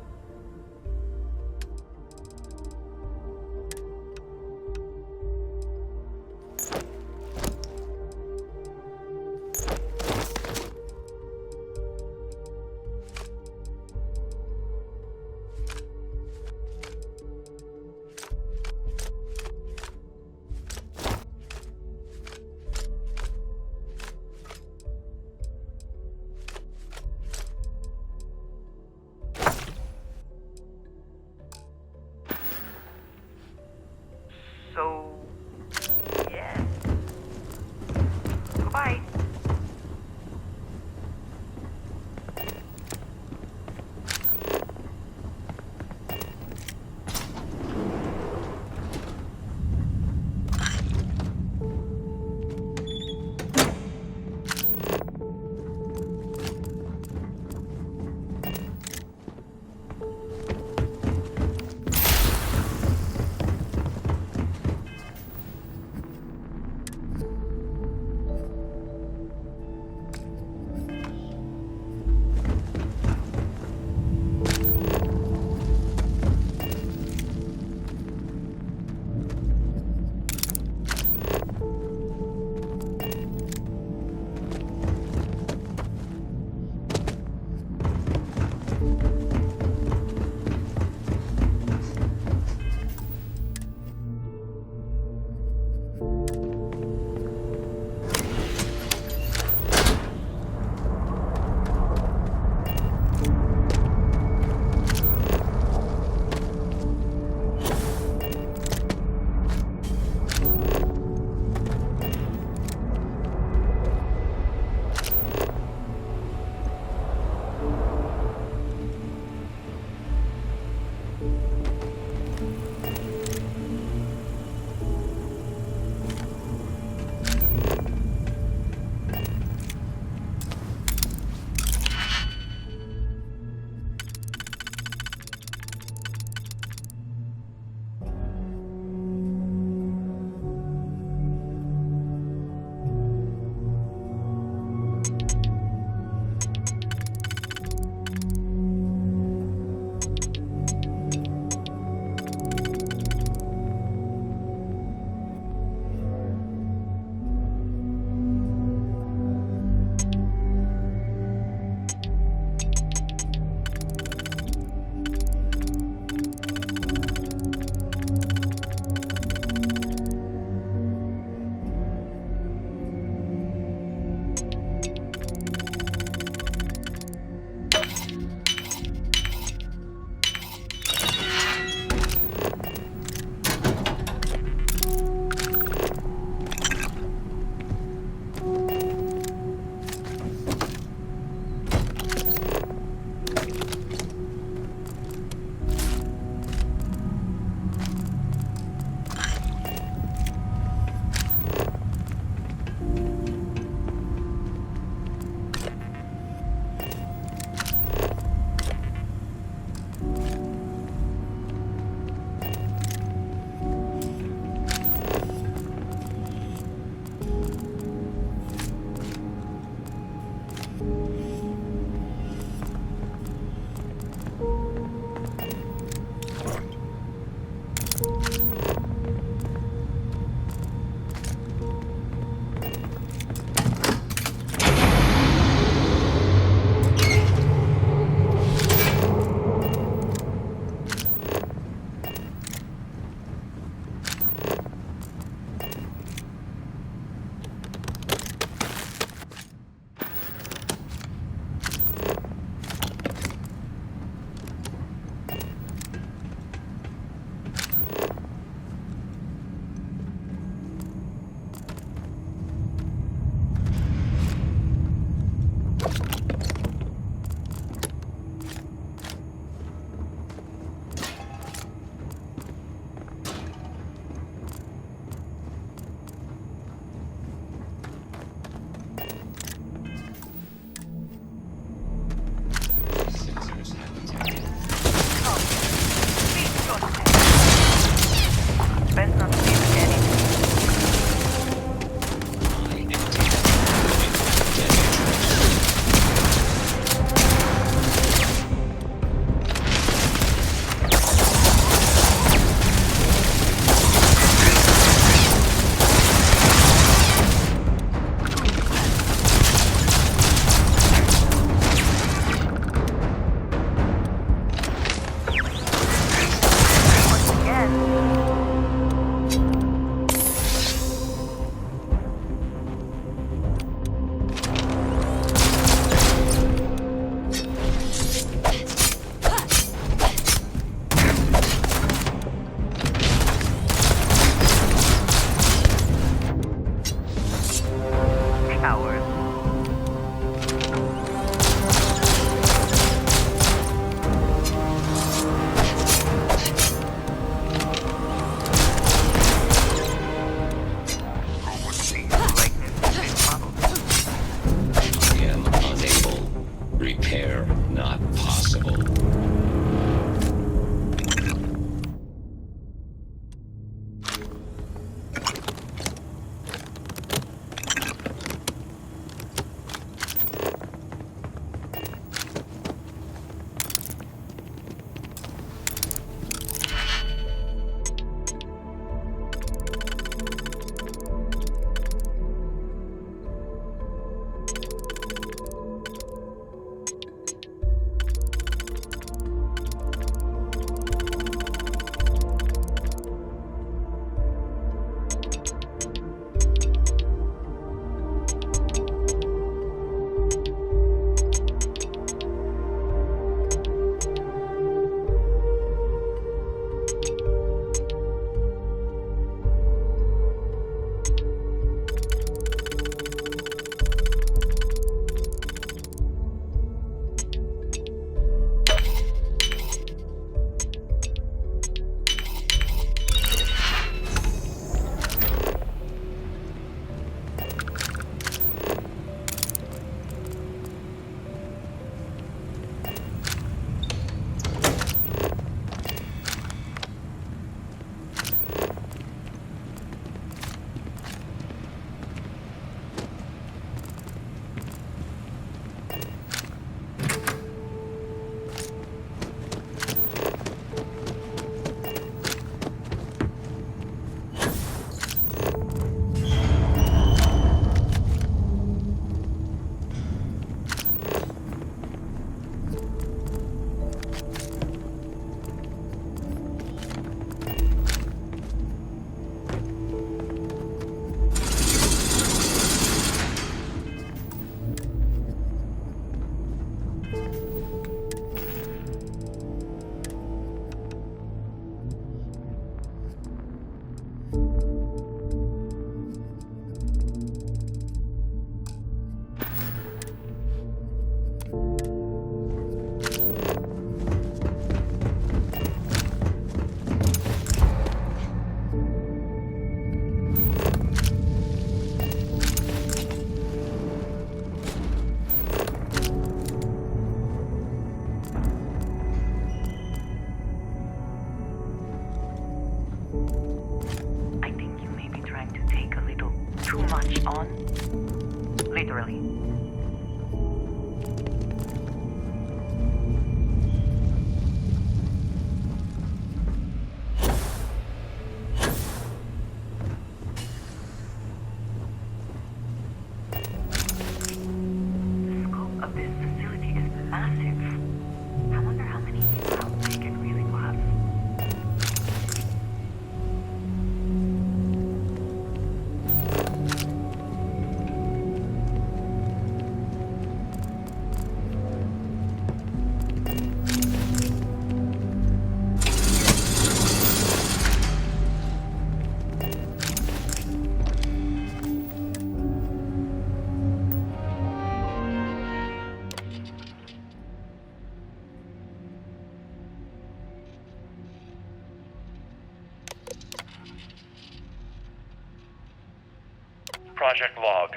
Project Log.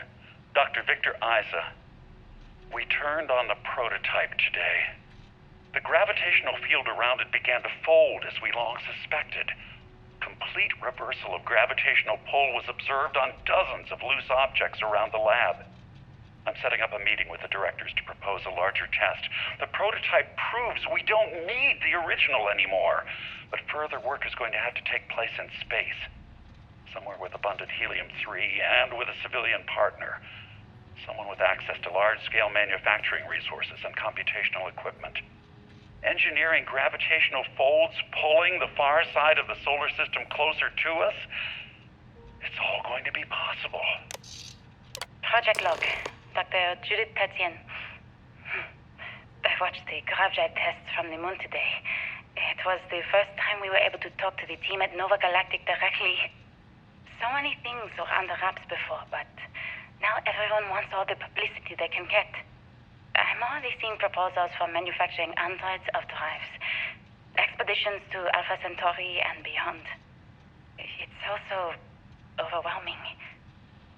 Dr. Victor Isa. We turned on the prototype today. The gravitational field around it began to fold as we long suspected. Complete reversal of gravitational pull was observed on dozens of loose objects around the lab. I'm setting up a meeting with the directors to propose a larger test. The prototype proves we don't need the original anymore, but further work is going to have to take place in space. Somewhere with abundant helium-3 and with a civilian partner. Someone with access to large-scale manufacturing resources and computational equipment. Engineering gravitational folds pulling the far side of the solar system closer to us? It's all going to be possible. Project Log. Dr. Judith Tatien. I watched the gravjet tests from the moon today. It was the first time we were able to talk to the team at Nova Galactic directly. So many things were under wraps before, but now everyone wants all the publicity they can get. I'm already seeing proposals for manufacturing androids of drives, expeditions to Alpha Centauri and beyond. It's also overwhelming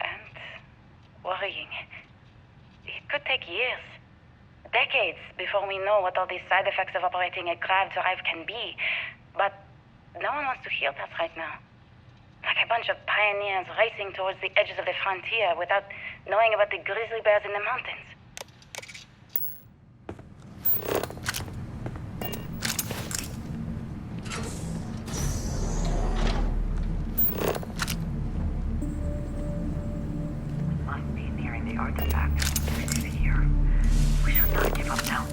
and worrying. It could take years, decades, before we know what all these side effects of operating a grav drive can be. But no one wants to hear that right now. Like a bunch of pioneers racing towards the edges of the frontier without knowing about the grizzly bears in the mountains. We might be nearing the artifact. It is here. We should not give up now.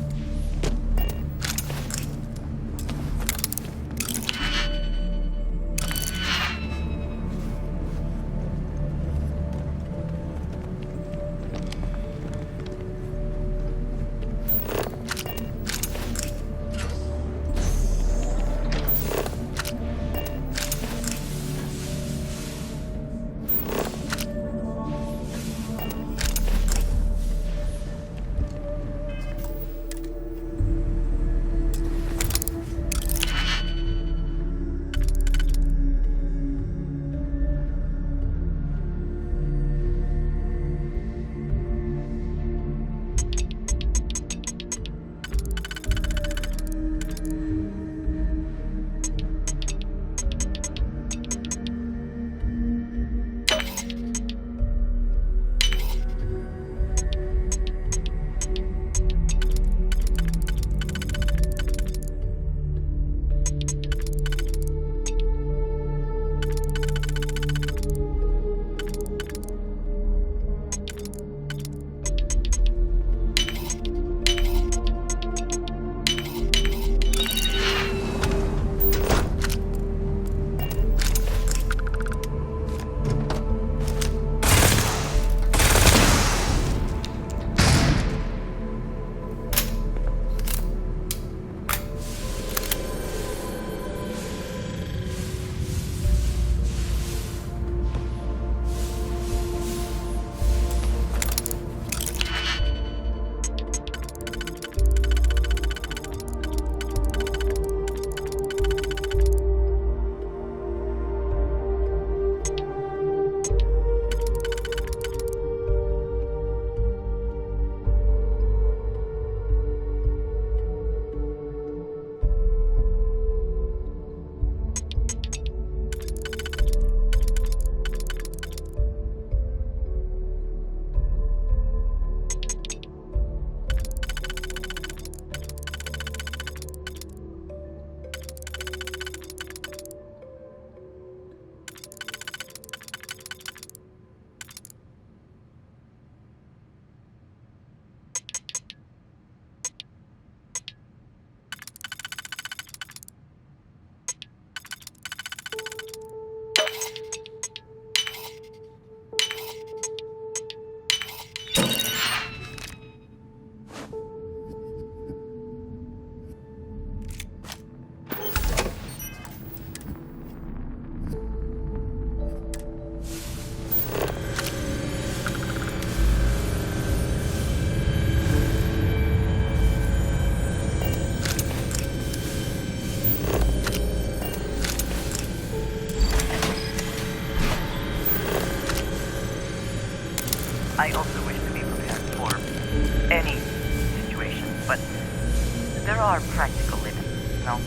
I also wish to be prepared for any situation, but there are practical limits, no?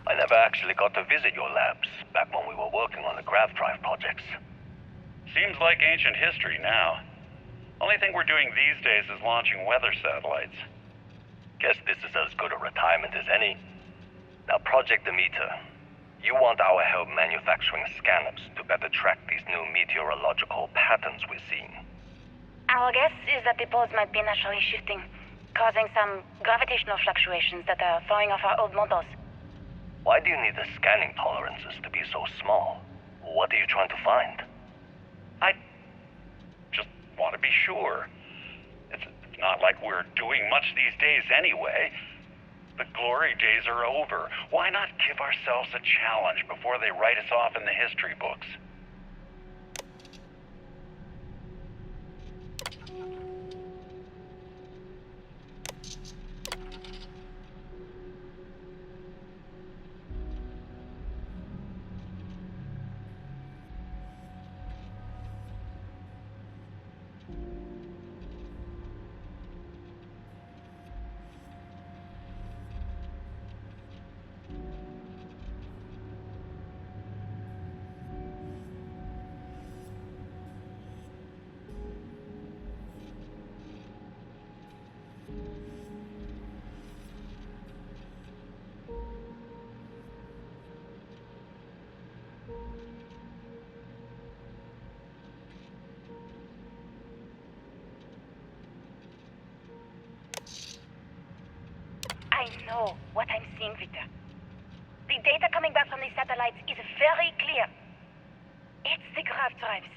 I never actually got to visit your labs back when we were working on the grav drive projects. Seems like ancient history now. Only thing we're doing these days is launching weather satellites. Guess this is as good a retirement as any. Now, Project Demeter, you want our help manufacturing scanners to better track these new meteorological patterns we're seeing. Our guess is that the poles might be naturally shifting, causing some gravitational fluctuations that are throwing off our old models. Why do you need the scanning tolerances to be so small? What are you trying to find? I just want to be sure. It's not like we're doing much these days anyway. The glory days are over. Why not give ourselves a challenge before they write us off in the history books? I know what I'm seeing, Victor. The data coming back from the satellites is very clear. It's the grav drives.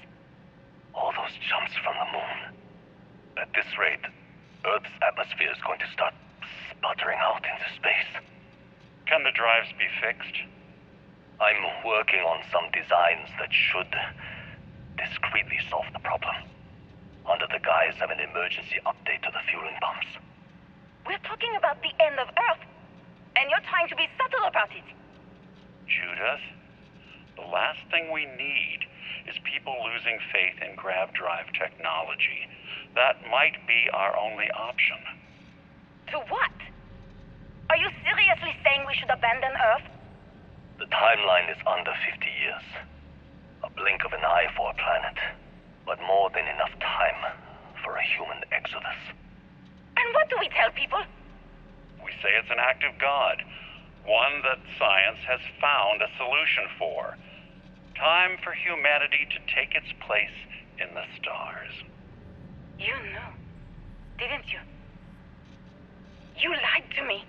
All those jumps from the moon. At this rate, Earth's atmosphere is going to start sputtering out into space. Can the drives be fixed? I'm working on some designs that should discreetly solve the problem, under the guise of an emergency update to the fueling pumps. We're talking about the end of Earth, and you're trying to be subtle about it. Judith, the last thing we need is people losing faith in grav drive technology. That might be our only option. To what? Are you seriously saying we should abandon Earth? The timeline is under 50 years. A blink of an eye for a planet, but more than enough time for a human exodus. And what do we tell people? We say it's an act of God, one that science has found a solution for. Time for humanity to take its place in the stars. You knew, didn't you? You lied to me.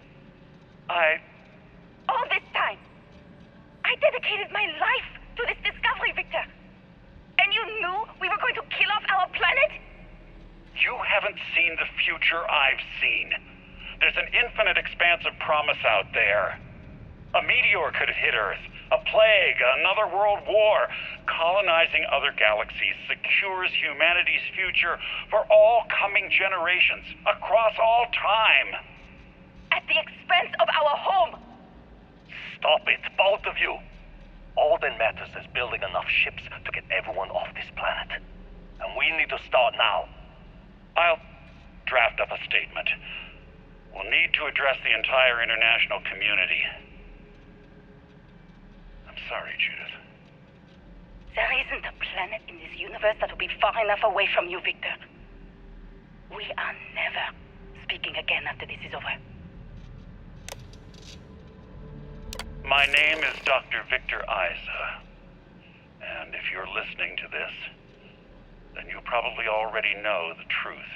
All this time, I dedicated my life to this discovery, Victor. And you knew we were going to kill off our planet? You haven't seen the future I've seen. There's an infinite expanse of promise out there. A meteor could hit Earth, a plague, another world war. Colonizing other galaxies secures humanity's future for all coming generations, across all time. At the expense of our home. Stop it, both of you. All that matters is building enough ships to get everyone off this planet. And we need to start now. I'll draft up a statement. We'll need to address the entire international community. I'm sorry, Judith. There isn't a planet in this universe that will be far enough away from you, Victor. We are never speaking again after this is over. My name is Dr. Victor Isa. And if you're listening to this, then you probably already know the truth.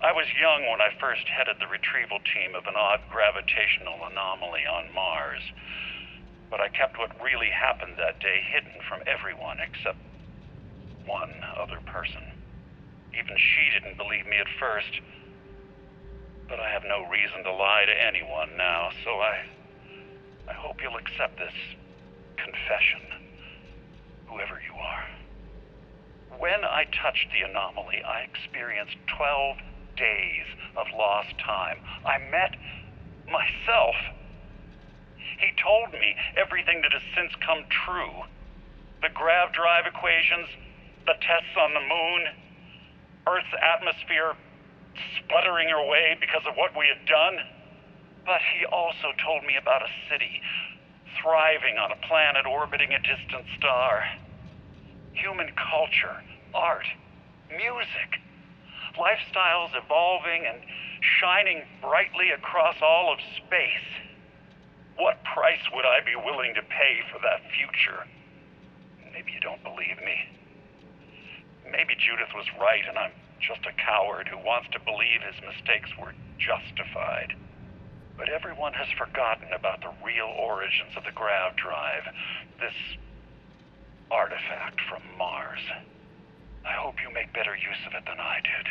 I was young when I first headed the retrieval team of an odd gravitational anomaly on Mars. But I kept what really happened that day hidden from everyone except one other person. Even she didn't believe me at first. But I have no reason to lie to anyone now, so I hope you'll accept this confession, whoever you are. When I touched the anomaly, I experienced 12 days of lost time. I met myself. He told me everything that has since come true. The grav drive equations, the tests on the moon, Earth's atmosphere sputtering away because of what we had done. But he also told me about a city thriving on a planet orbiting a distant star. Human culture, art, music, lifestyles evolving and shining brightly across all of space. What price would I be willing to pay for that future? Maybe you don't believe me. Maybe Judith was right and I'm just a coward who wants to believe his mistakes were justified. But everyone has forgotten about the real origins of the grav drive, this artifact from Mars. I hope you make better use of it than I did.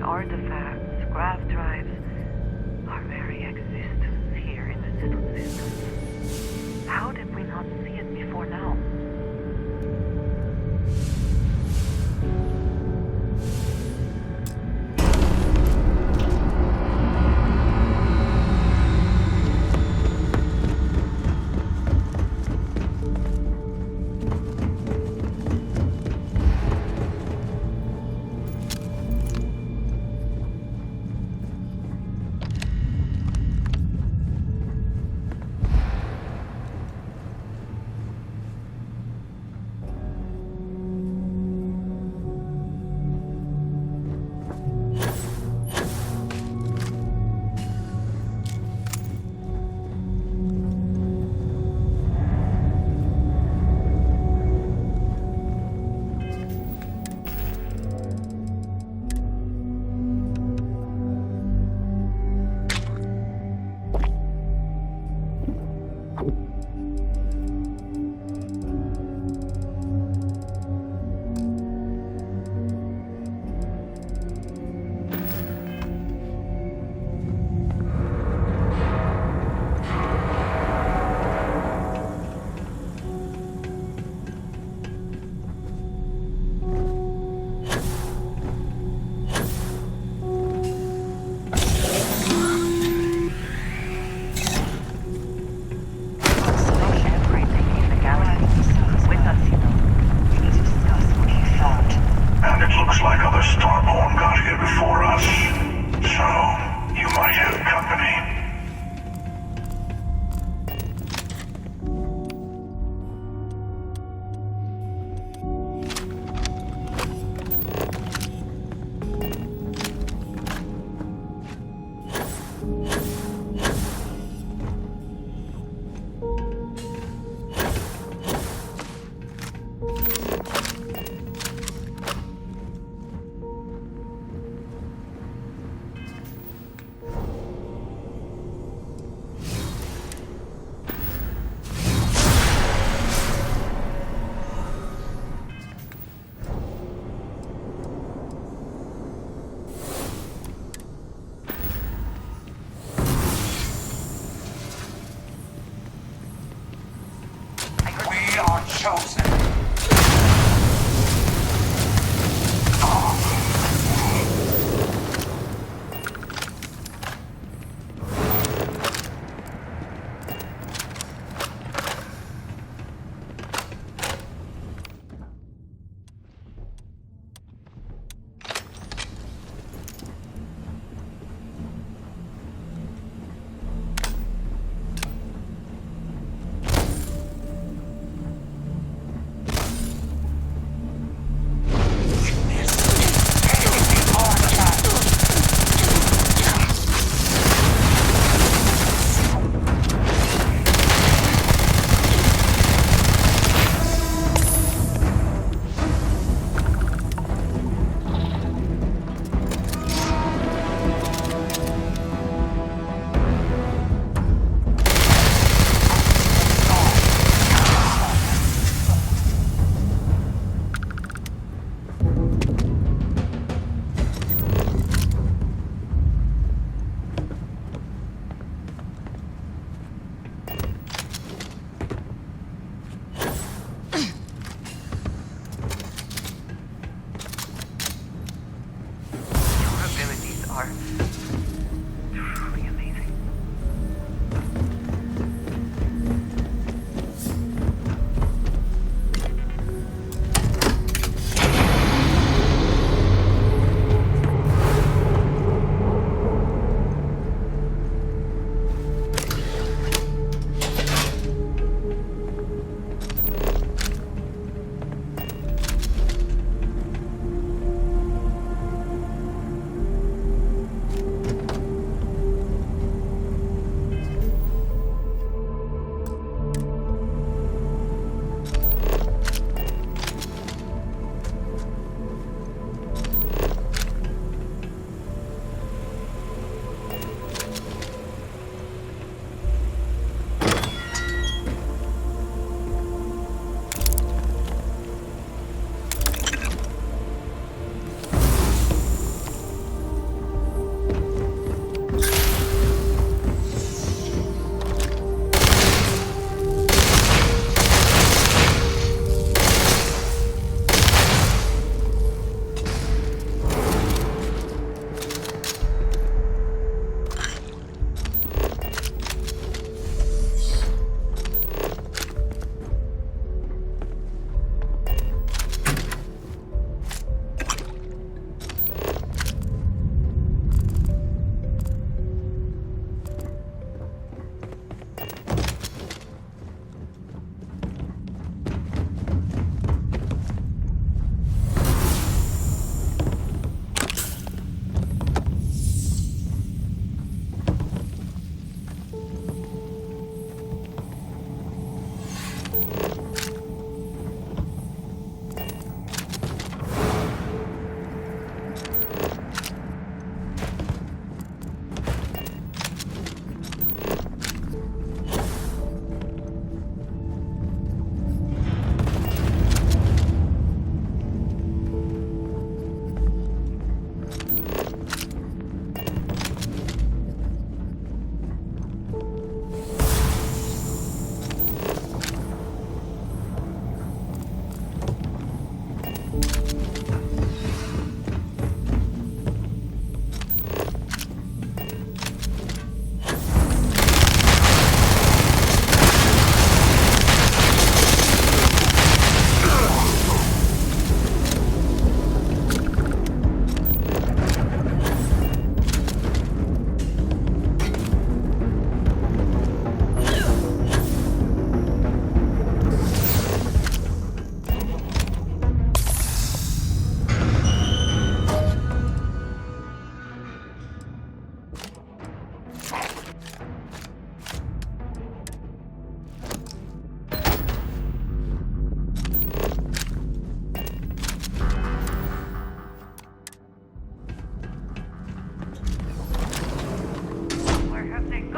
Artifacts, grav drives, our very existence here in the Citadel system. How did we not see it before now?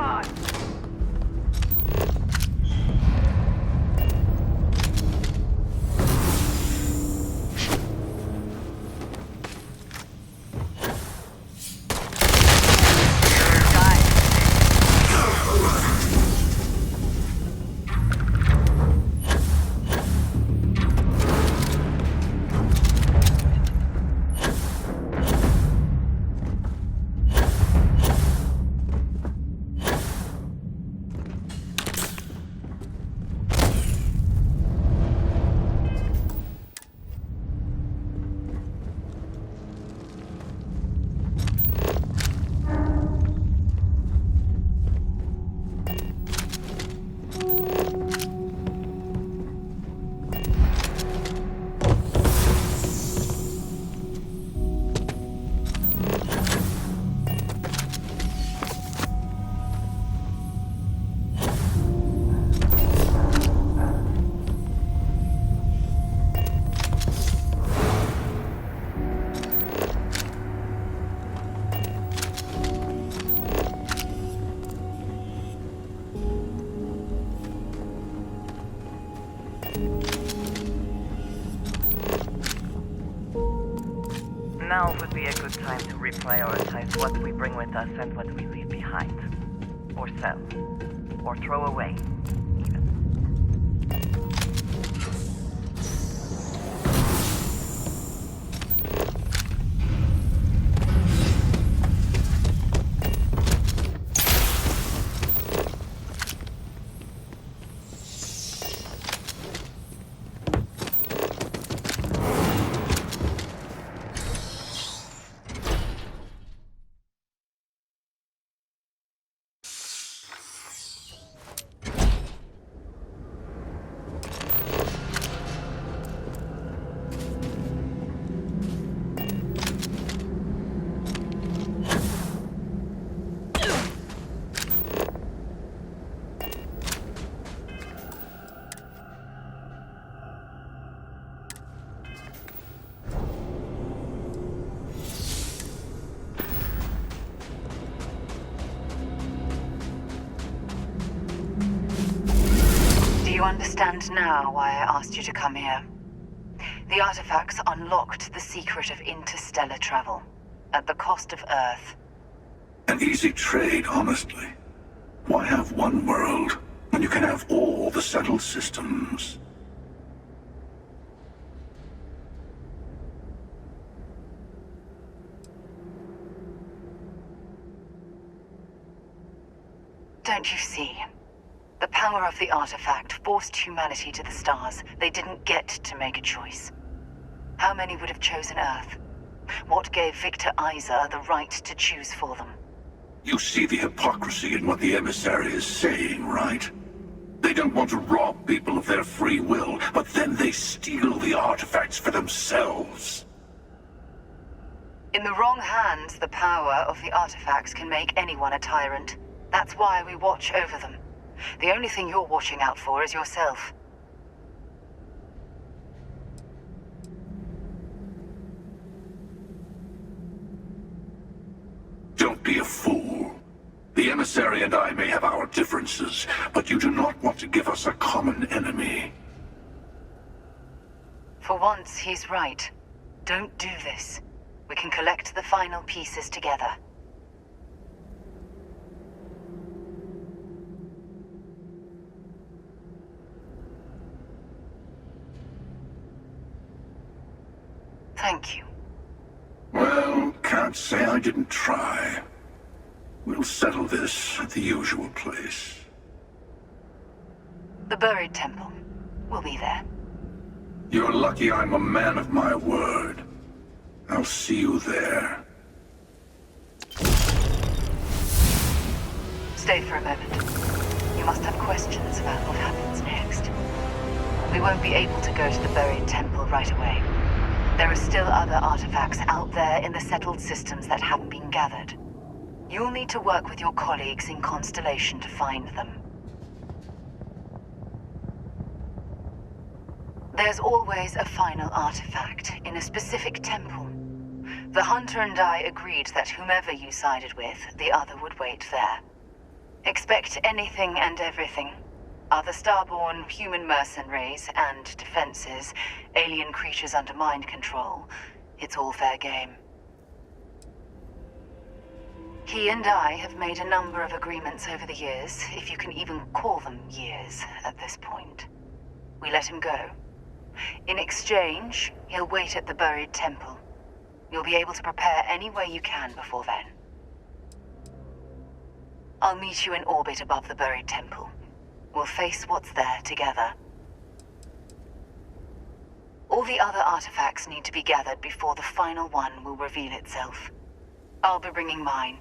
on! Now would be a good time to reprioritize what we bring with us and what we leave behind. Or sell. Or throw away. You understand now why I asked you to come here. The artifacts unlocked the secret of interstellar travel, at the cost of Earth. An easy trade, honestly. Why have one world when you can have all the settled systems? Don't you see? The power of the artifact forced humanity to the stars. They didn't get to make a choice. How many would have chosen Earth? What gave Victor Isa the right to choose for them? You see the hypocrisy in what the emissary is saying, right? They don't want to rob people of their free will, but then they steal the artifacts for themselves. In the wrong hands, the power of the artifacts can make anyone a tyrant. That's why we watch over them. The only thing you're watching out for is yourself. Don't be a fool. The emissary and I may have our differences, but you do not want to give us a common enemy. For once, he's right. Don't do this. We can collect the final pieces together. Thank you. Well, can't say I didn't try. We'll settle this at the usual place. The buried temple. We'll be there. You're lucky I'm a man of my word. I'll see you there. Stay for a moment. You must have questions about what happens next. We won't be able to go to the buried temple right away. There are still other artifacts out there in the settled systems that haven't been gathered. You'll need to work with your colleagues in Constellation to find them. There's always a final artifact in a specific temple. The Hunter and I agreed that whomever you sided with, the other would wait there. Expect anything and everything. Other Starborn, human mercenaries, and defenses, alien creatures under mind control. It's all fair game. He and I have made a number of agreements over the years, if you can even call them years at this point. We let him go. In exchange, he'll wait at the buried temple. You'll be able to prepare any way you can before then. I'll meet you in orbit above the buried temple. We'll face what's there together. All the other artifacts need to be gathered before the final one will reveal itself. I'll be bringing mine.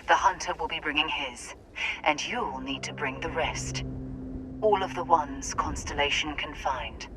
The Hunter will be bringing his. And you'll need to bring the rest. All of the ones Constellation can find.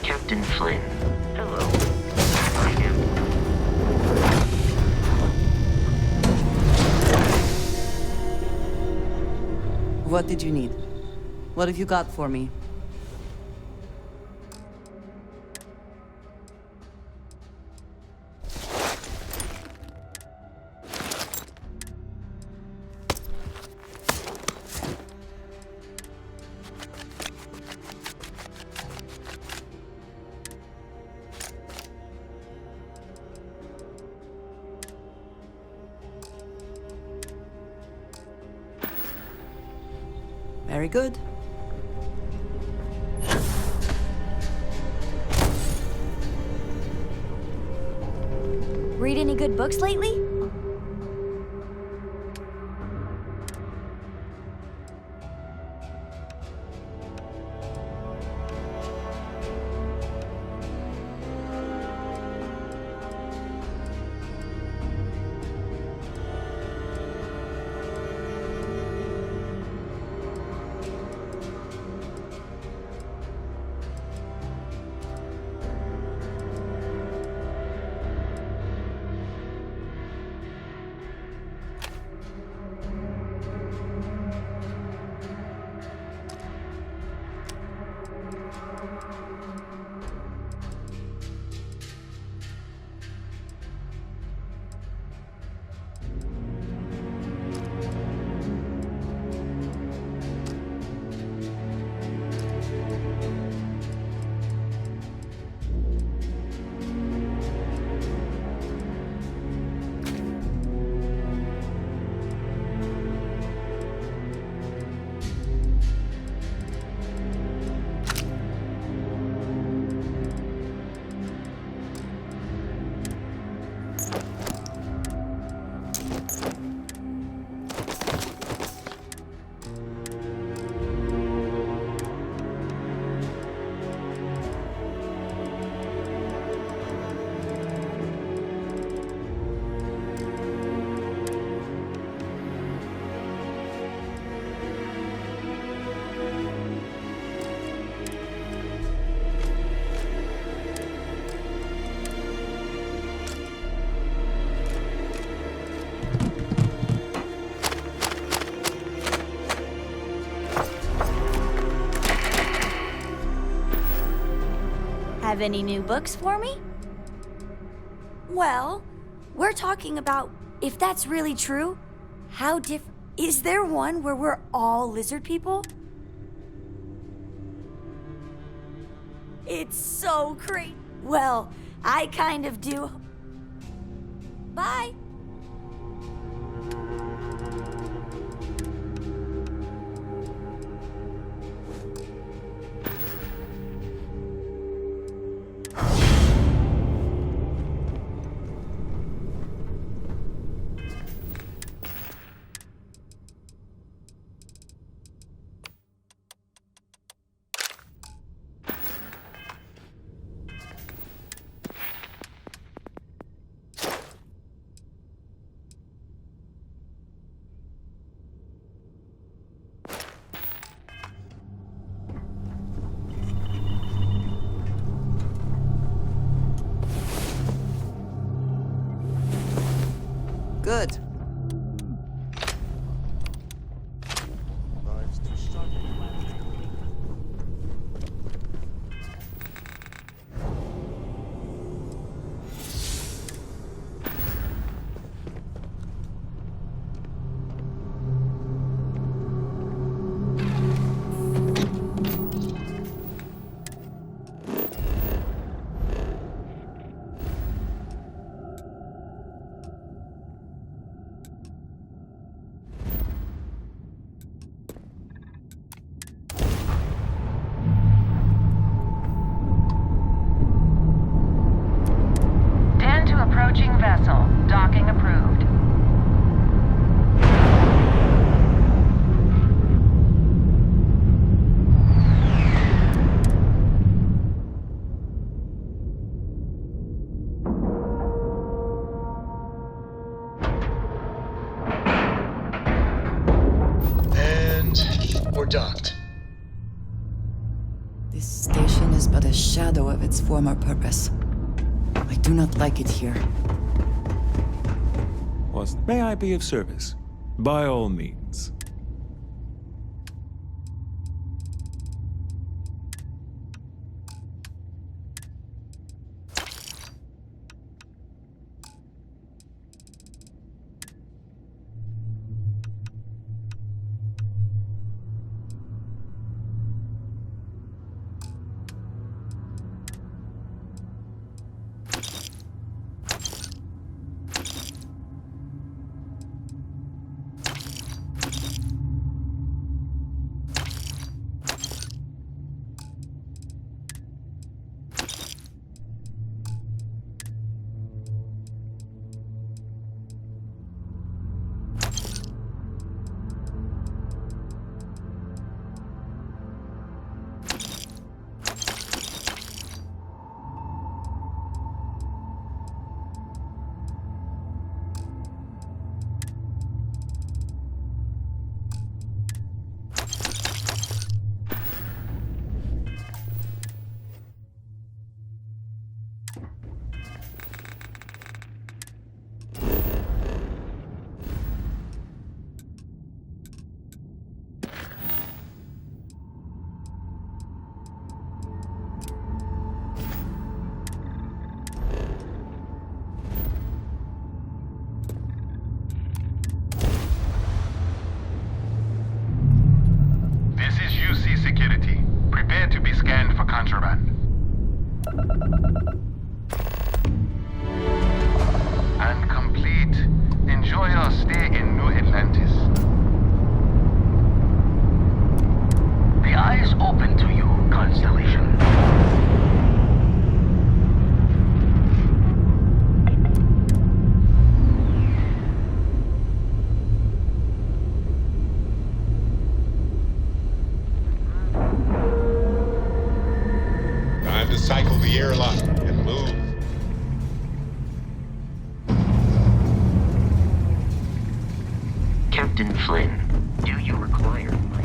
Captain Flynn. Hello. I am. What did you need? What have you got for me? Very good. Read any good books lately? Have any new books for me? Well, we're talking about if that's really true, how is there one where we're all lizard people? It's so great. Well, I kind of do. Bye. Good. Approaching vessel. Docking approved. And we're docked. This station is but a shadow of its former purpose. I do not like it here. May I be of service? By all means. Security. Prepare to be scanned for contraband. And complete. Enjoy your stay in New Atlantis. The eye is open to you, Constellation. Time to cycle the airlock and move. Captain Flynn, do you require my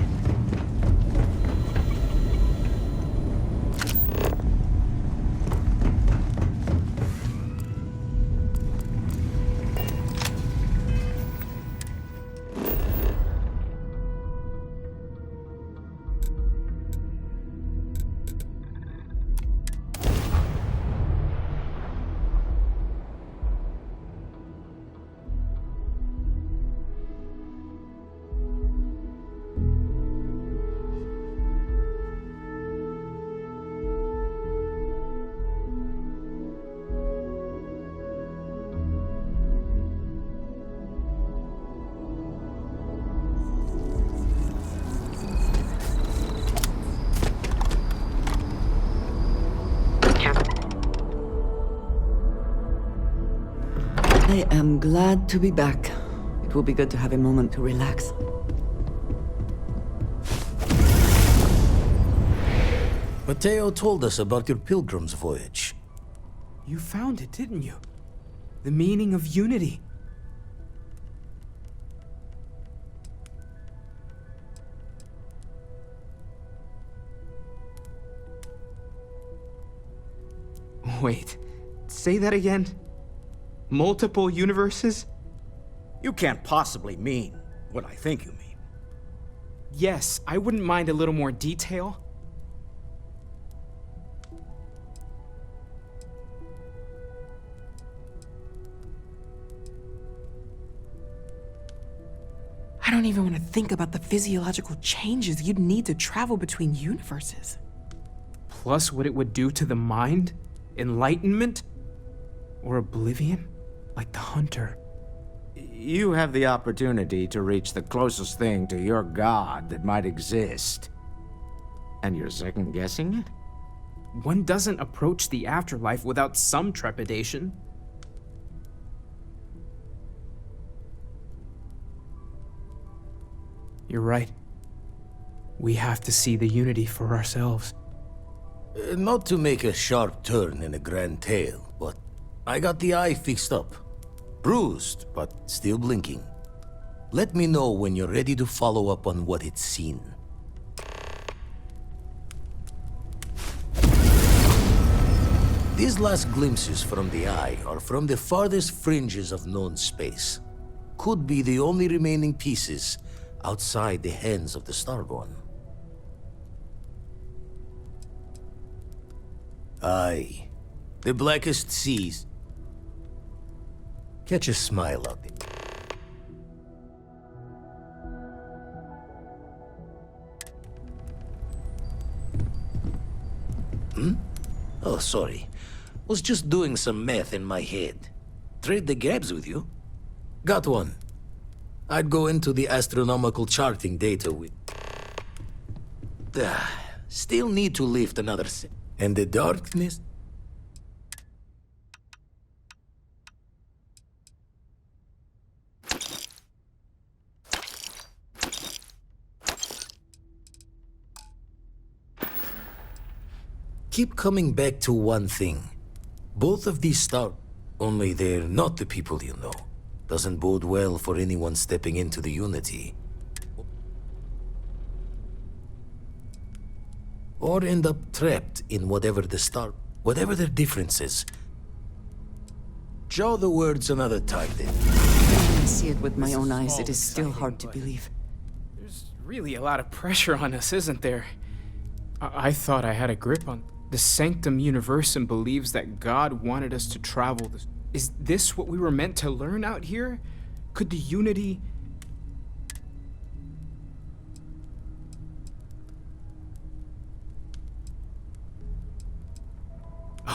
I am glad to be back. It will be good to have a moment to relax. Mateo told us about your pilgrim's voyage. You found it, didn't you? The meaning of unity. Wait, say that again? Multiple universes? You can't possibly mean what I think you mean. Yes, I wouldn't mind a little more detail. I don't even want to think about the physiological changes you'd need to travel between universes. Plus what it would do to the mind? Enlightenment? Or oblivion? Like the Hunter. You have the opportunity to reach the closest thing to your god that might exist. And you're second-guessing it? One doesn't approach the afterlife without some trepidation. You're right. We have to see the unity for ourselves. Not to make a sharp turn in a grand tale, but I got the eye fixed up. Bruised, but still blinking. Let me know when you're ready to follow up on what it's seen. These last glimpses from the eye are from the farthest fringes of known space. Could be the only remaining pieces outside the hands of the Starborn. Aye, the blackest seas. Catch a smile out there. Oh, sorry. Was just doing some math in my head. Trade the gaps with you? Got one. I'd go into the astronomical charting data with... Still need to lift another set. And the darkness... Keep coming back to one thing. Both of these stars, only they're not the people you know. Doesn't bode well for anyone stepping into the Unity. Or end up trapped in whatever their differences. Show the words another time then. When I see it with my own eyes, it is still hard to believe. There's really a lot of pressure on us, isn't there? I thought I had a grip on the Sanctum Universum believes that God wanted us to travel. Is this what we were meant to learn out here? Could the Unity...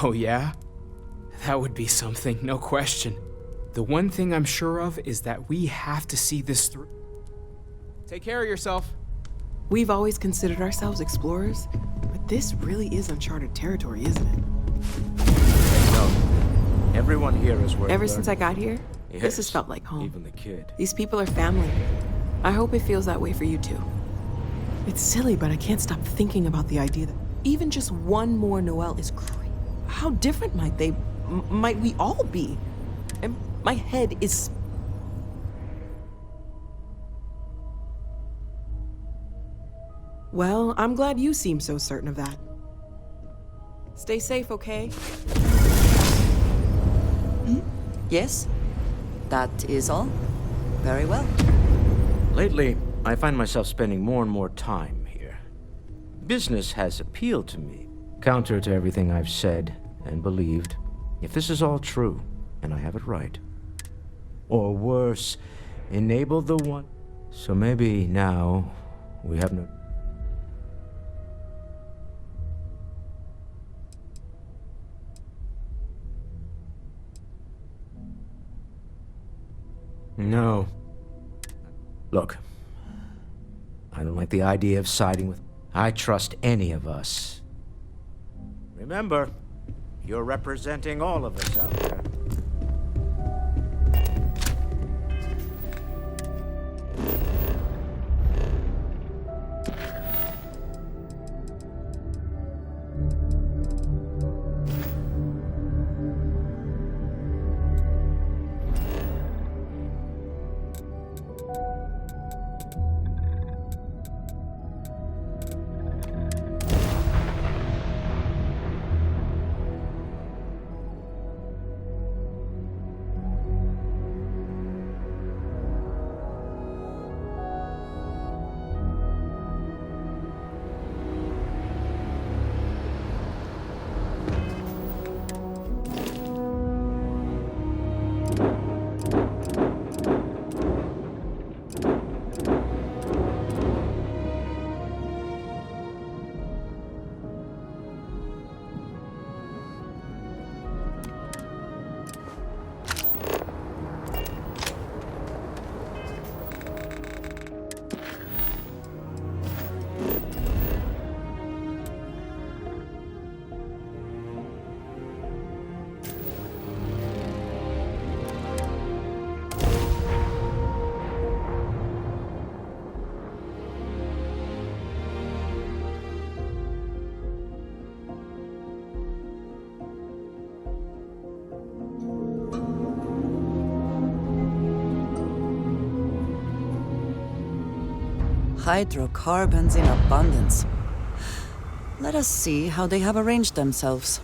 Oh yeah? That would be something, no question. The one thing I'm sure of is that we have to see this through. Take care of yourself. We've always considered ourselves explorers, but this really is uncharted territory, isn't it? No. Everyone here is worth Ever since I got here, Yes, this has felt like home. even the kid. These people are family. I hope it feels that way for you too. It's silly, but I can't stop thinking about the idea that even just one more Noel is crazy. How different might we all be? And my head is... Well, I'm glad you seem so certain of that. Stay safe, okay? Yes? That is all? Very well. Lately, I find myself spending more and more time here. Business has appealed to me, counter to everything I've said and believed. If this is all true, and I have it right. Or worse, enable the one... So maybe now, we have no... No. Look, I don't like the idea of siding with... I trust any of us. Remember, you're representing all of us out there. Hydrocarbons in abundance. Let us see how they have arranged themselves.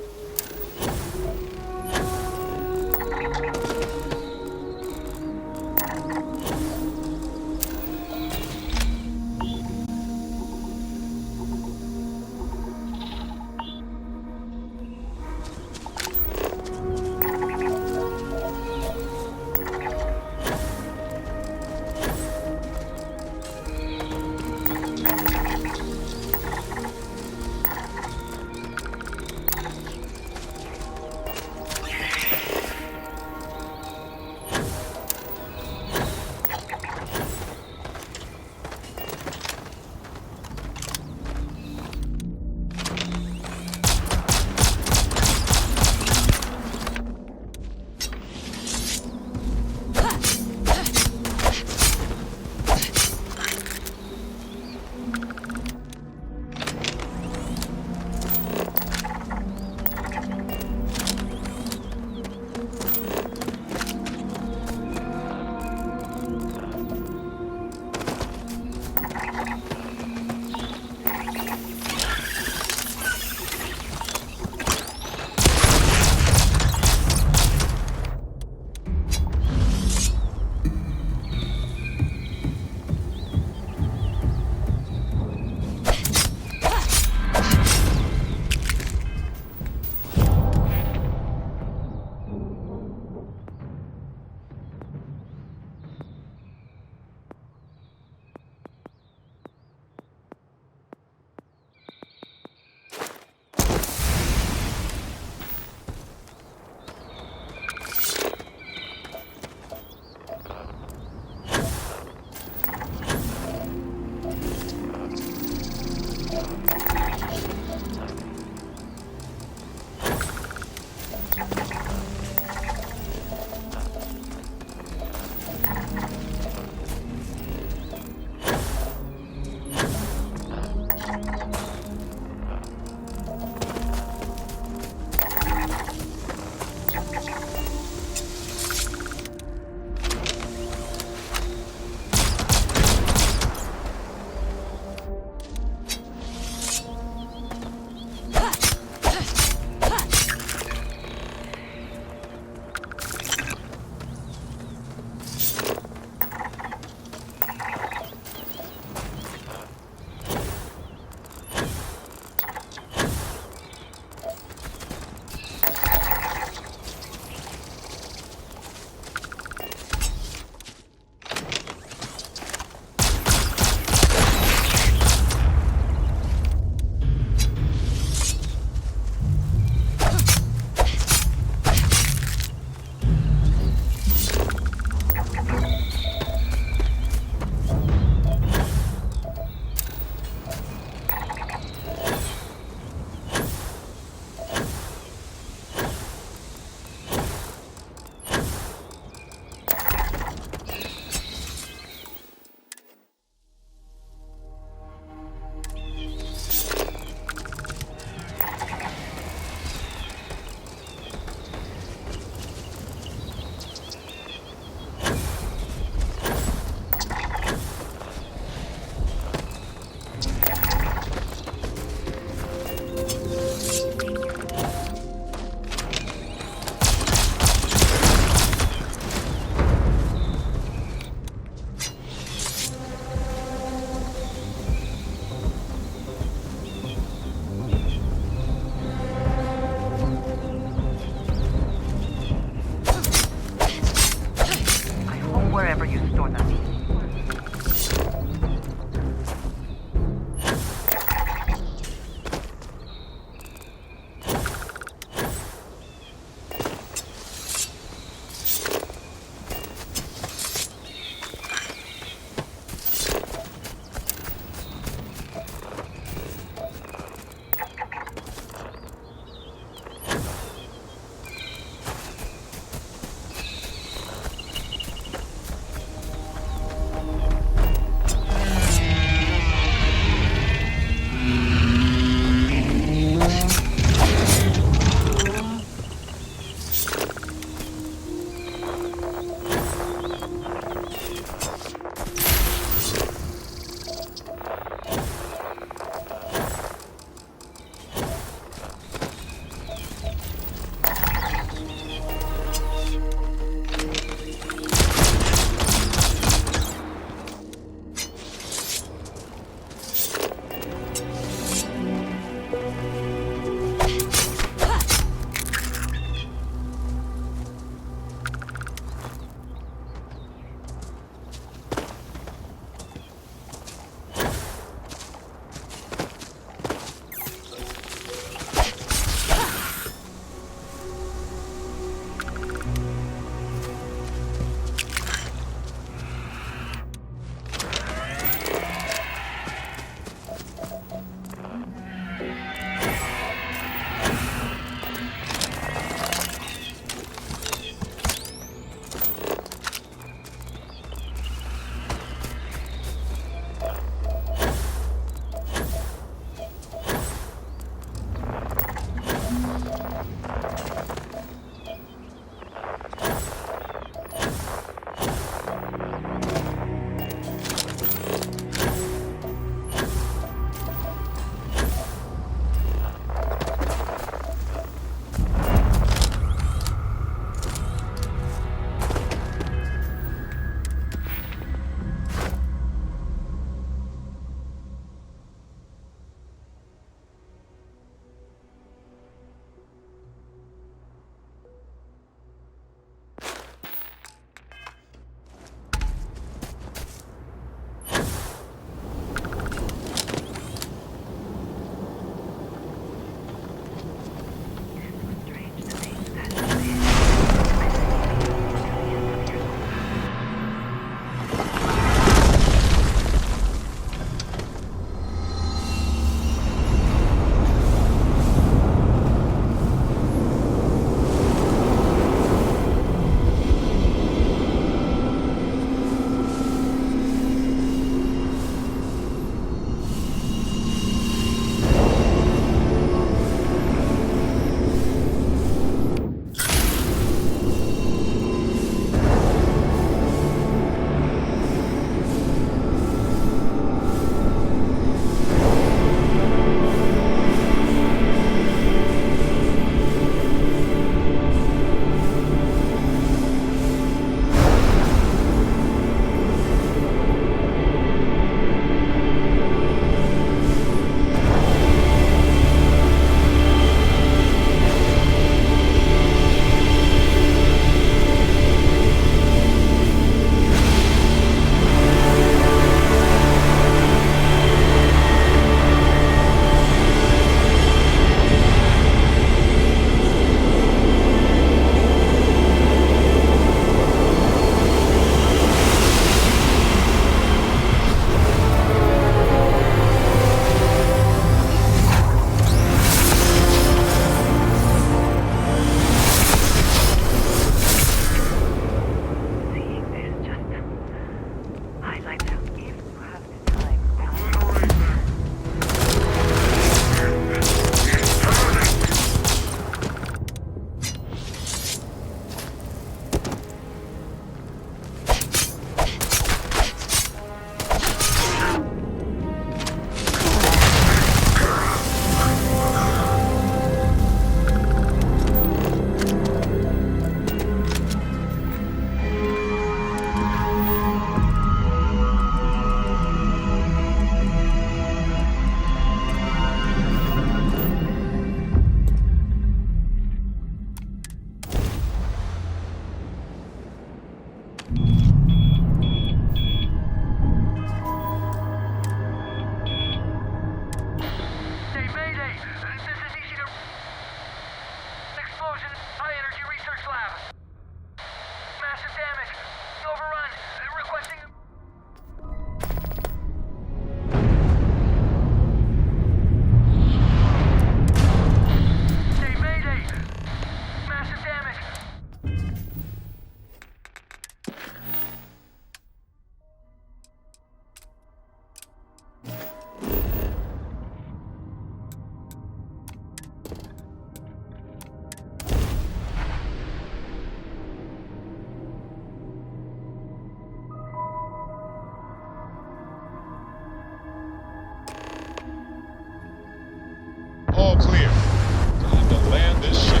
All clear. Time to land this ship.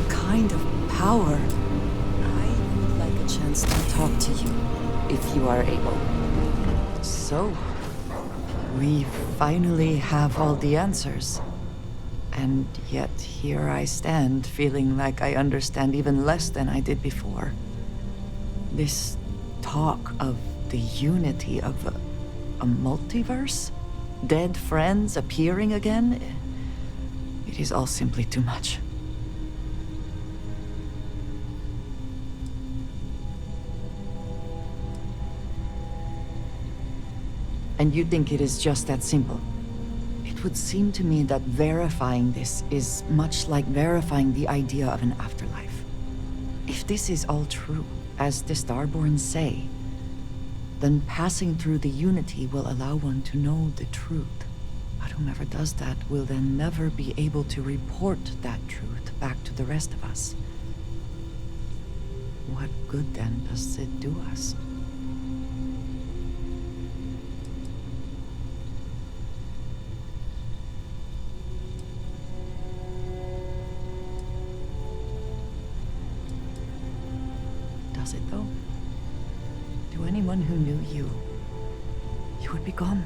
Kind of power. I would like a chance to talk to you, if you are able. So, we finally have all the answers. And yet here I stand, feeling like I understand even less than I did before. This talk of the unity of a multiverse? Dead friends appearing again? It is all simply too much. And you think it is just that simple? It would seem to me that verifying this is much like verifying the idea of an afterlife. If this is all true, as the Starborn say, then passing through the Unity will allow one to know the truth. But whomever does that will then never be able to report that truth back to the rest of us. What good then does it do us? Does it though? To anyone who knew you, you would be gone,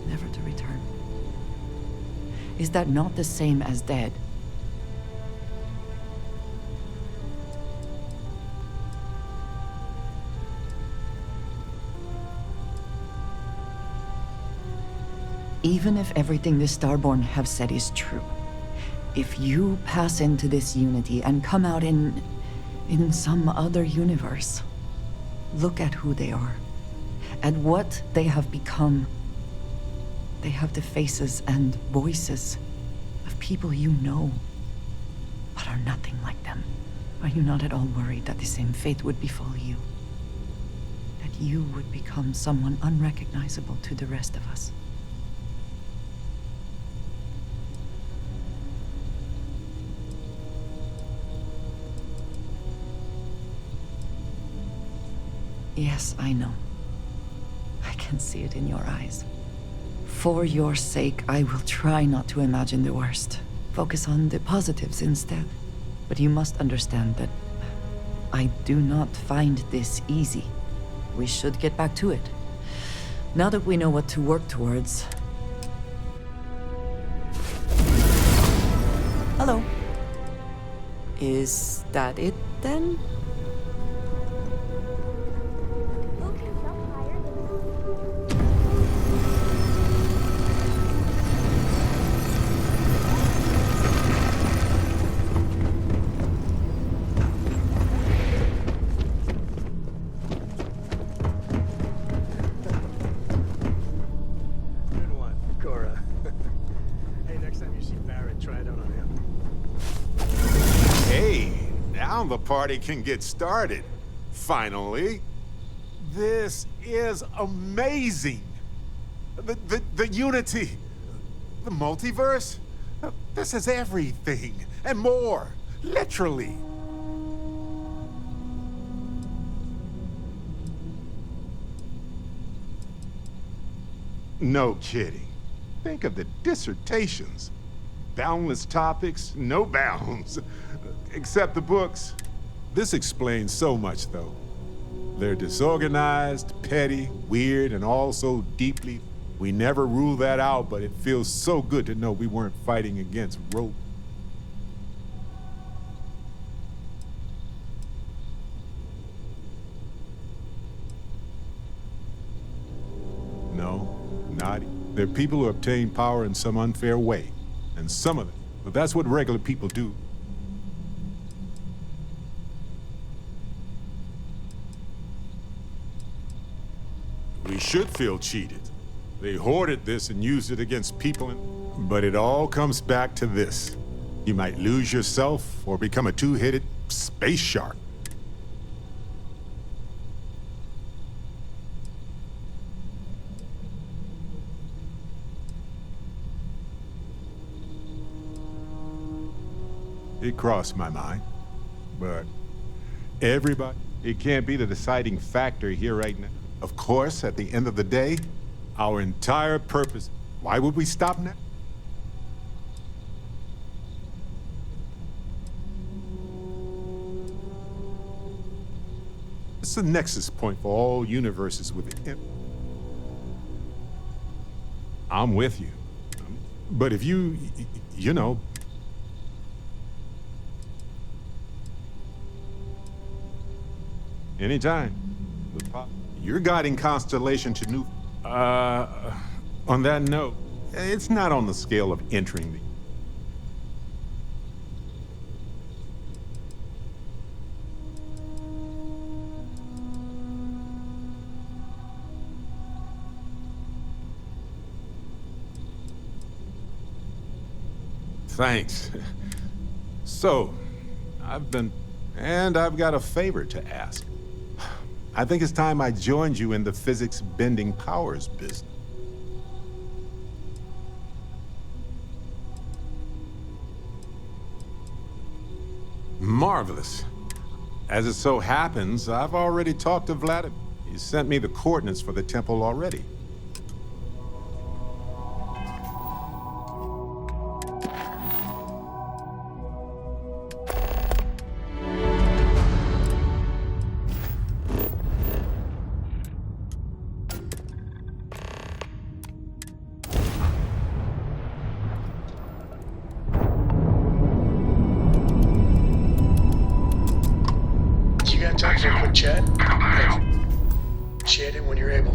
never to return. Is that not the same as dead? Even if everything the Starborn have said is true, if you pass into this Unity and come out in some other universe, look at who they are, at what they have become. They have the faces and voices of people you know, but are nothing like them. Are you not at all worried that the same fate would befall you? That you would become someone unrecognizable to the rest of us? Yes, I know. I can see it in your eyes. For your sake, I will try not to imagine the worst. Focus on the positives instead. But you must understand that I do not find this easy. We should get back to it. Now that we know what to work towards. Hello. Is that it then? The party can get started. Finally. This is amazing. The Unity. The multiverse. This is everything and more. Literally. No kidding. Think of the dissertations. Boundless topics, no bounds. Except the books. This explains so much, though. They're disorganized, petty, weird, and all so deeply. We never rule that out, but it feels so good to know we weren't fighting against rope. No, not. There are people who obtain power in some unfair way. And some of them, but that's what regular people do. We should feel cheated. They hoarded this and used it against people, but it all comes back to this. You might lose yourself or become a two-headed space shark. It crossed my mind, but it can't be the deciding factor here right now. Of course, at the end of the day, our entire purpose, why would we stop now? It's a nexus point for all universes within. I'm with you. But if you know, anytime. Your guiding constellation to new... on that note, it's not on the scale of entering the... Thanks. So, I've got a favor to ask. I think it's time I joined you in the physics-bending powers business. Marvelous. As it so happens, I've already talked to Vladimir. He sent me the coordinates for the temple already. Time for a quick chat? Chat in when you're able.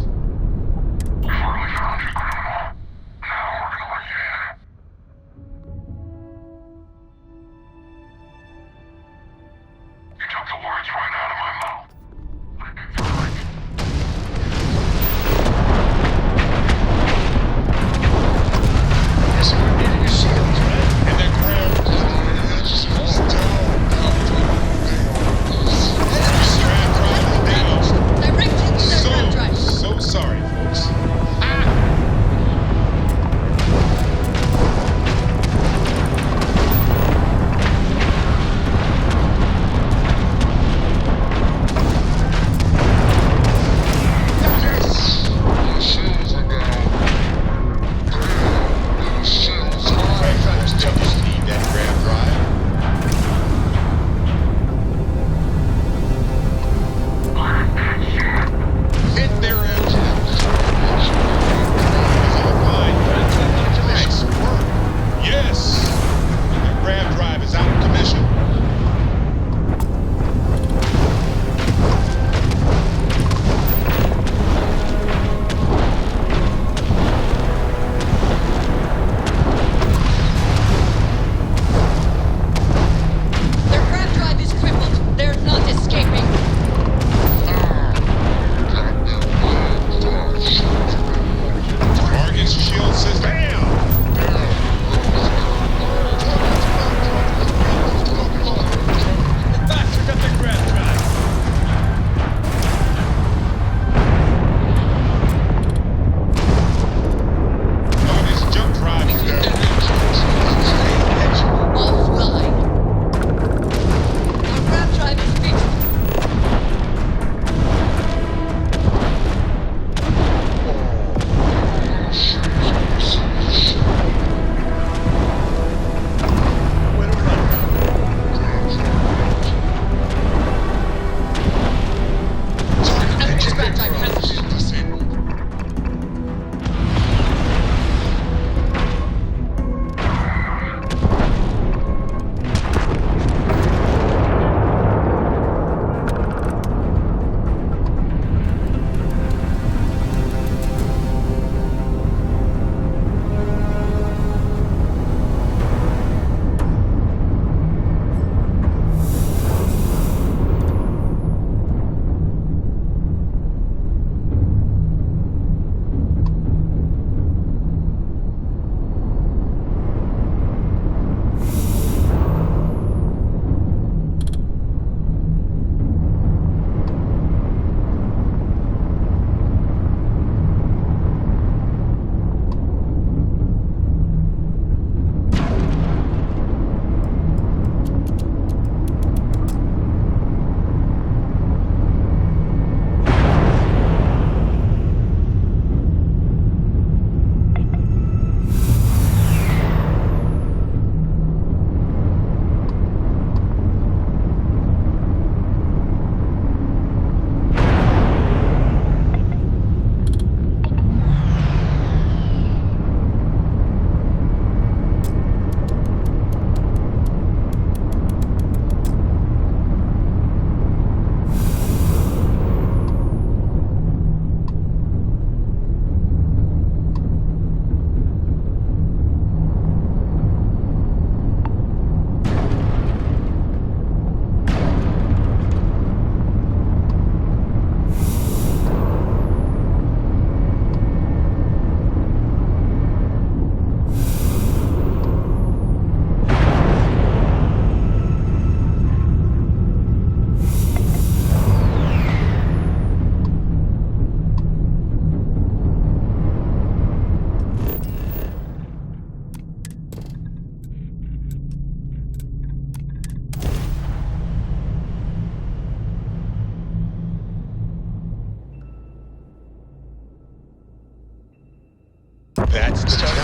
That's the tempo.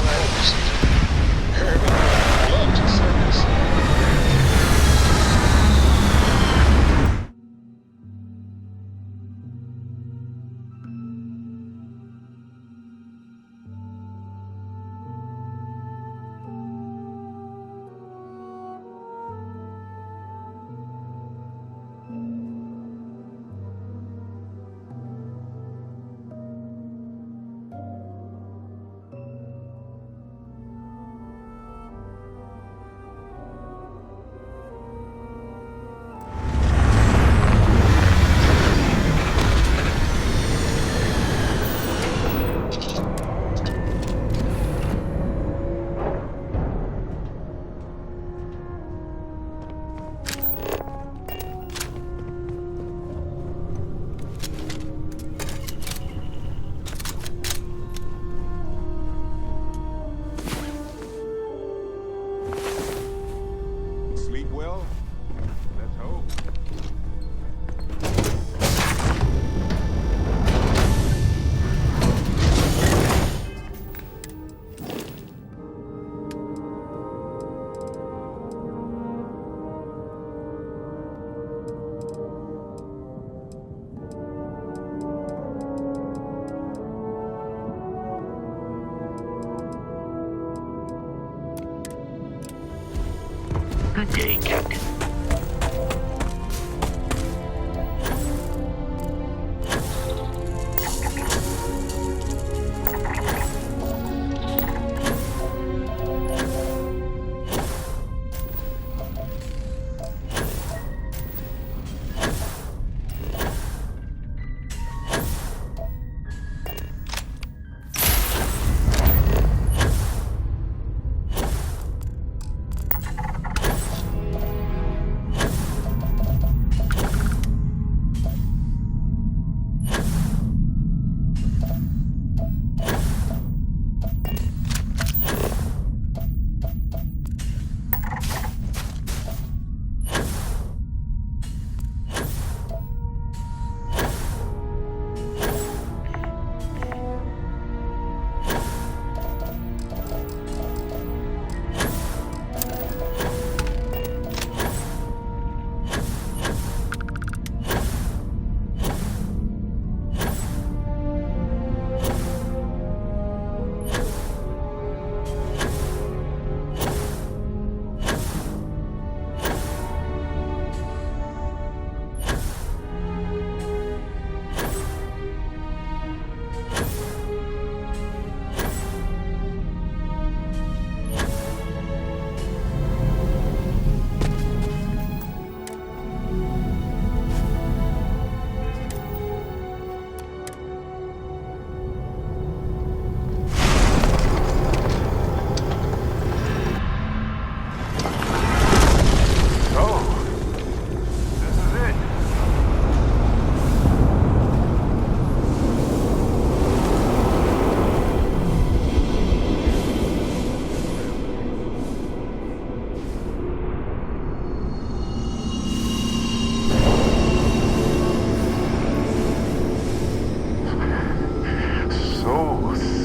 Herman loved his circus. Sleep well? Let's hope. Good day, Captain.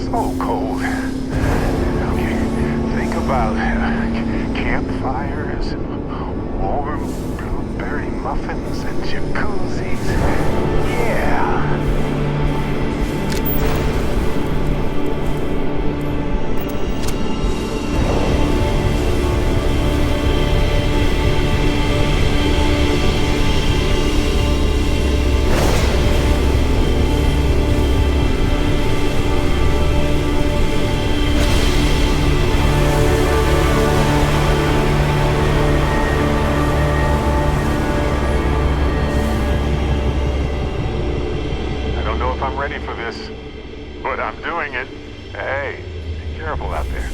So cold. Okay, think about campfires, warm blueberry muffins, and jacuzzis. Yeah. I'm ready for this, but I'm doing it. Hey, be careful out there.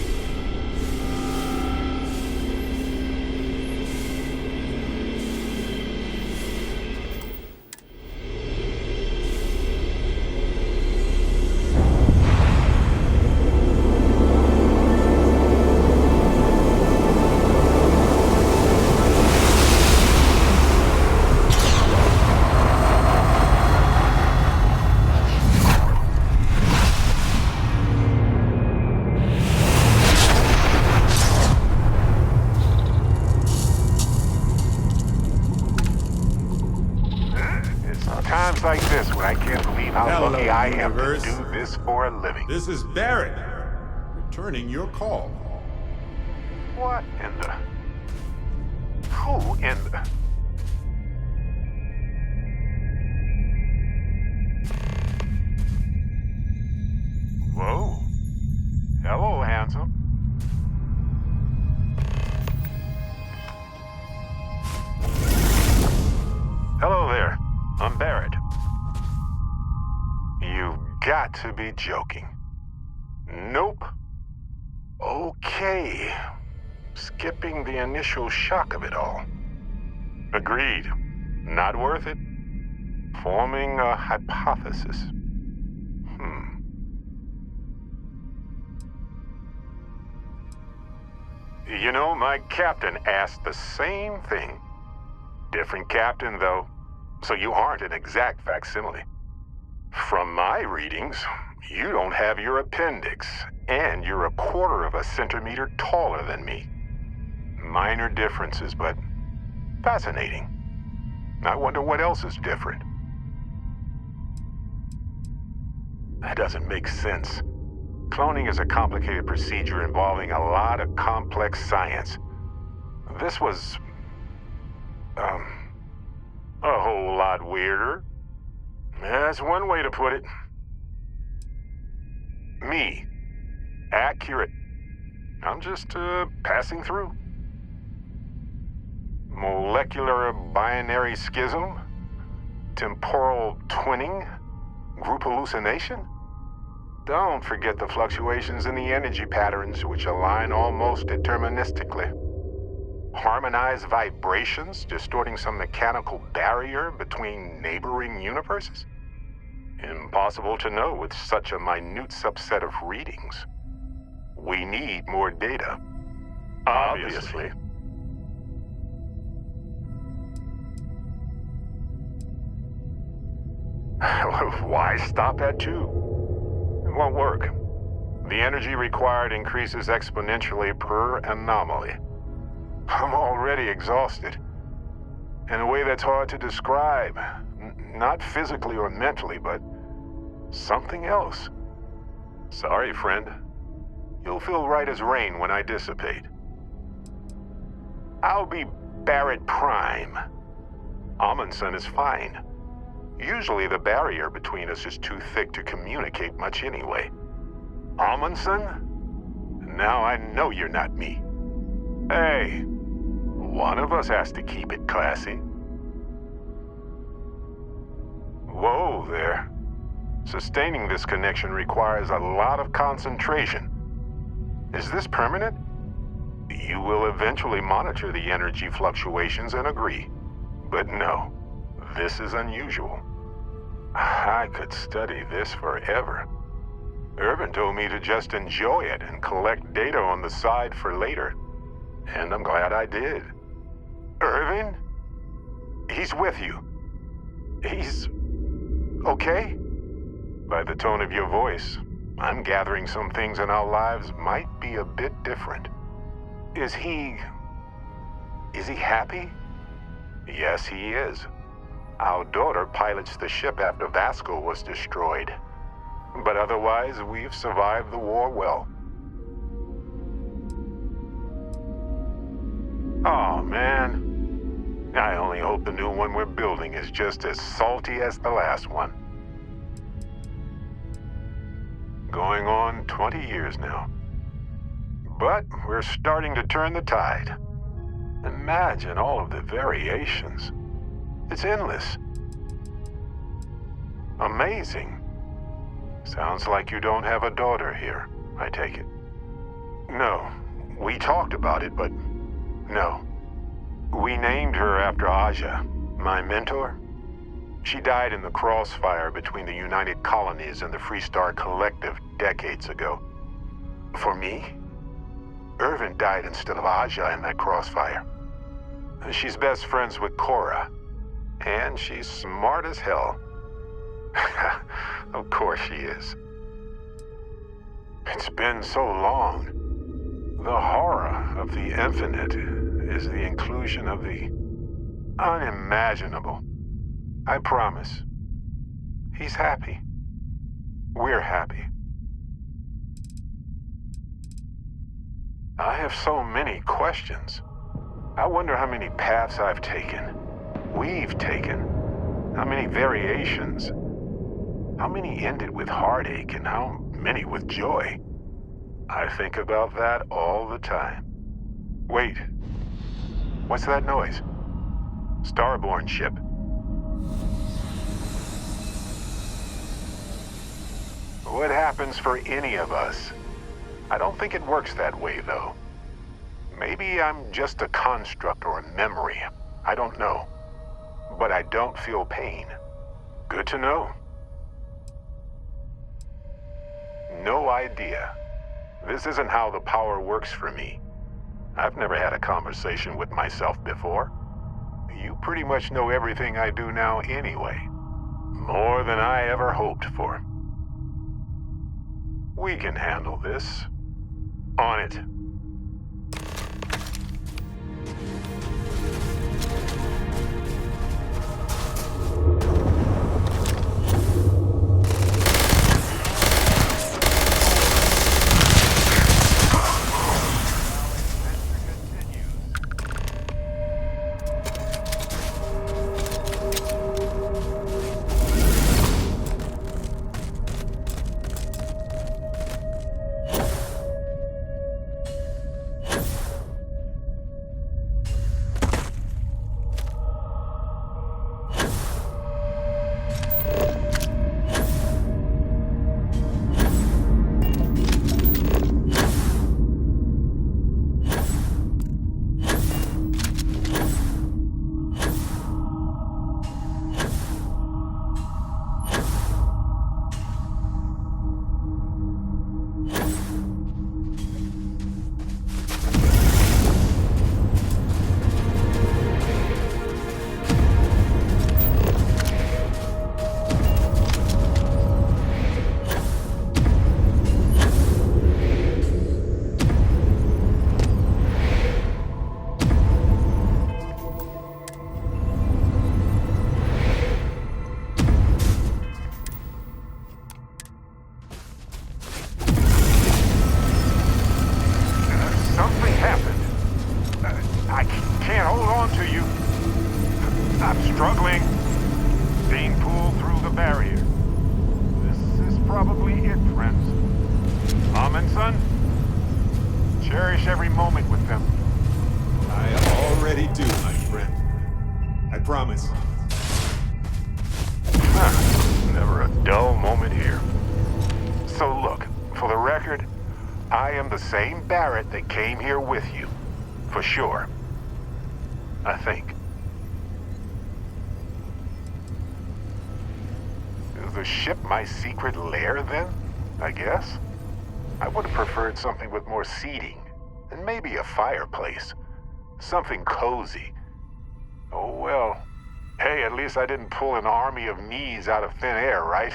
this when I can't believe how Hello, lucky I am to universe. do this for a living. This is Barrett, returning your call. What in the... Who in the... Whoa. Hello, handsome. Hello there. I'm Barrett. You've got to be joking. Nope. Okay. Skipping the initial shock of it all. Agreed. Not worth it. Forming a hypothesis. You know, my captain asked the same thing. Different captain, though, so you aren't an exact facsimile. From my readings, you don't have your appendix, and you're 1/4 of a centimeter taller than me. Minor differences, but fascinating. I wonder what else is different. That doesn't make sense. Cloning is a complicated procedure involving a lot of complex science. This was... a whole lot weirder. That's one way to put it. Me. Accurate. I'm just, passing through. Molecular binary schism? Temporal twinning? Group hallucination? Don't forget the fluctuations in the energy patterns, which align almost deterministically. Harmonized vibrations distorting some mechanical barrier between neighboring universes? Impossible to know with such a minute subset of readings. We need more data. Obviously. Why stop at 2? It won't work. The energy required increases exponentially per anomaly. I'm already exhausted. In a way that's hard to describe. Not physically or mentally, but something else. Sorry, friend. You'll feel right as rain when I dissipate. I'll be Barrett Prime. Amundsen is fine. Usually the barrier between us is too thick to communicate much anyway. Amundsen? Now I know you're not me. Hey, one of us has to keep it classy. Whoa there. Sustaining this connection requires a lot of concentration. Is this permanent? You will eventually monitor the energy fluctuations and agree. But no, this is unusual. I could study this forever. Irvin told me to just enjoy it and collect data on the side for later. And I'm glad I did. Irvin? He's with you. He's... okay? By the tone of your voice, I'm gathering some things in our lives might be a bit different. Is he happy? Yes, he is. Our daughter pilots the ship after Vasco was destroyed. But otherwise, we've survived the war well. Oh, man. I only hope the new one we're building is just as salty as the last one. Going on 20 years now. But we're starting to turn the tide. Imagine all of the variations. It's endless. Amazing. Sounds like you don't have a daughter here, I take it. No, we talked about it, but no. We named her after Aja, my mentor. She died in the crossfire between the United Colonies and the Freestar Collective decades ago. For me, Irvin died instead of Aja in that crossfire. She's best friends with Cora, and she's smart as hell. Of course she is. It's been so long. The horror of the infinite is the inclusion of the unimaginable. I promise. He's happy. We're happy. I have so many questions. I wonder how many paths I've taken, we've taken, how many variations, how many ended with heartache and how many with joy. I think about that all the time. Wait, what's that noise? Starborn ship. What happens for any of us? I don't think it works that way, though. Maybe I'm just a construct or a memory. I don't know. But I don't feel pain. Good to know. No idea. This isn't how the power works for me. I've never had a conversation with myself before. You pretty much know everything I do now anyway. More than I ever hoped for. We can handle this. On it. Struggling. Being pulled through the barrier. This is probably it, friends. Mom and son, cherish every moment with them. I already do, my friend. I promise. Never a dull moment here. So look, for the record, I am the same Barrett that came here with you. For sure. I think. Is the ship my secret lair, then? I guess? I would have preferred something with more seating, and maybe a fireplace. Something cozy. Oh well. Hey, at least I didn't pull an army of knees out of thin air, right?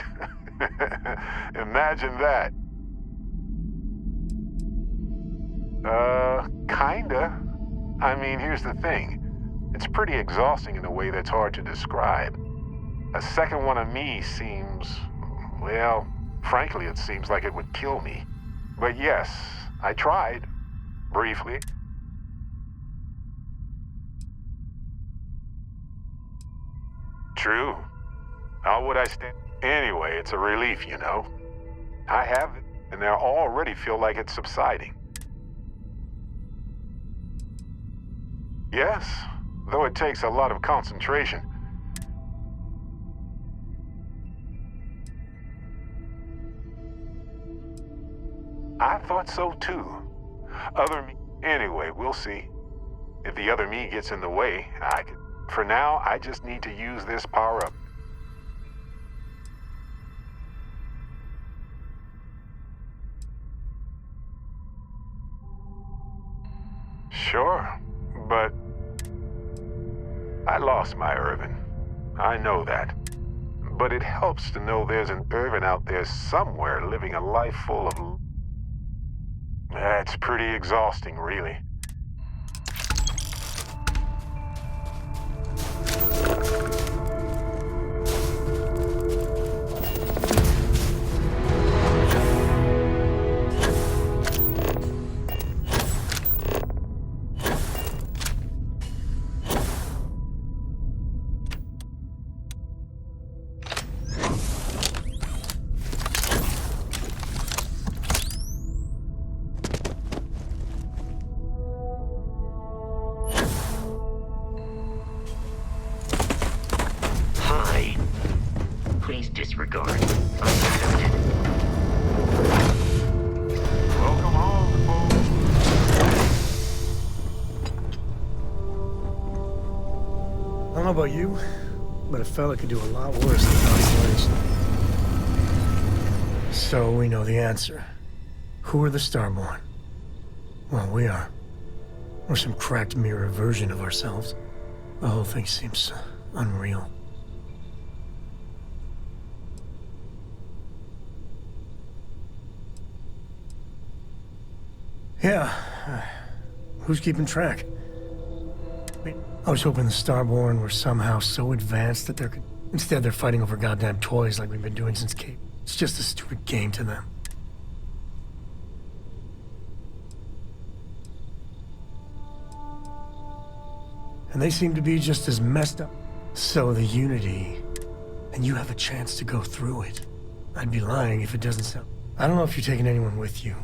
Imagine that. Kinda. I mean, here's the thing. It's pretty exhausting in a way that's hard to describe. A second one of me seems... well, frankly, it seems like it would kill me. But yes, I tried. Briefly. True. How would I stand? Anyway, it's a relief, you know. I have it, and I already feel like it's subsiding. Yes, though it takes a lot of concentration. I thought so too. Other me... Anyway, we'll see. If the other me gets in the way, I could... For now, I just need to use this power-up. Sure, but... I lost my Irvin. I know that. But it helps to know there's an Irvin out there somewhere living a life full of... That's pretty exhausting, really. Please disregard. Unaccepted. Welcome home, folks. I don't know about you, but a fella could do a lot worse than Constellation. So we know the answer. Who are the Starborn? Well, we are. We're some cracked mirror version of ourselves. The whole thing seems unreal. Yeah. Who's keeping track? I was hoping the Starborn were somehow so advanced that instead they're fighting over goddamn toys like we've been doing since Cape. It's just a stupid game to them. And they seem to be just as messed up. So the Unity, and you have a chance to go through it. I'd be lying if it doesn't sound... I don't know if you're taking anyone with you.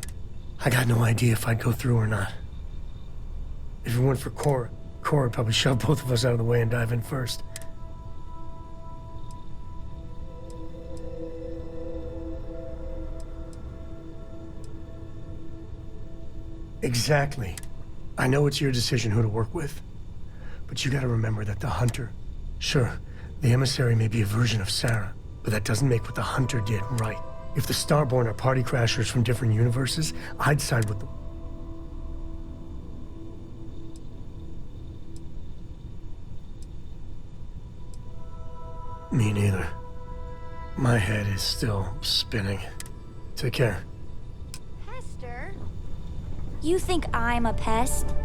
I got no idea if I'd go through or not. If it weren't for Cora would probably shove both of us out of the way and dive in first. Exactly. I know it's your decision who to work with. But you gotta remember that the Hunter... Sure, the Emissary may be a version of Sarah, but that doesn't make what the Hunter did right. If the Starborn are party crashers from different universes, I'd side with them. Me neither. My head is still spinning. Take care. Pester? You think I'm a pest?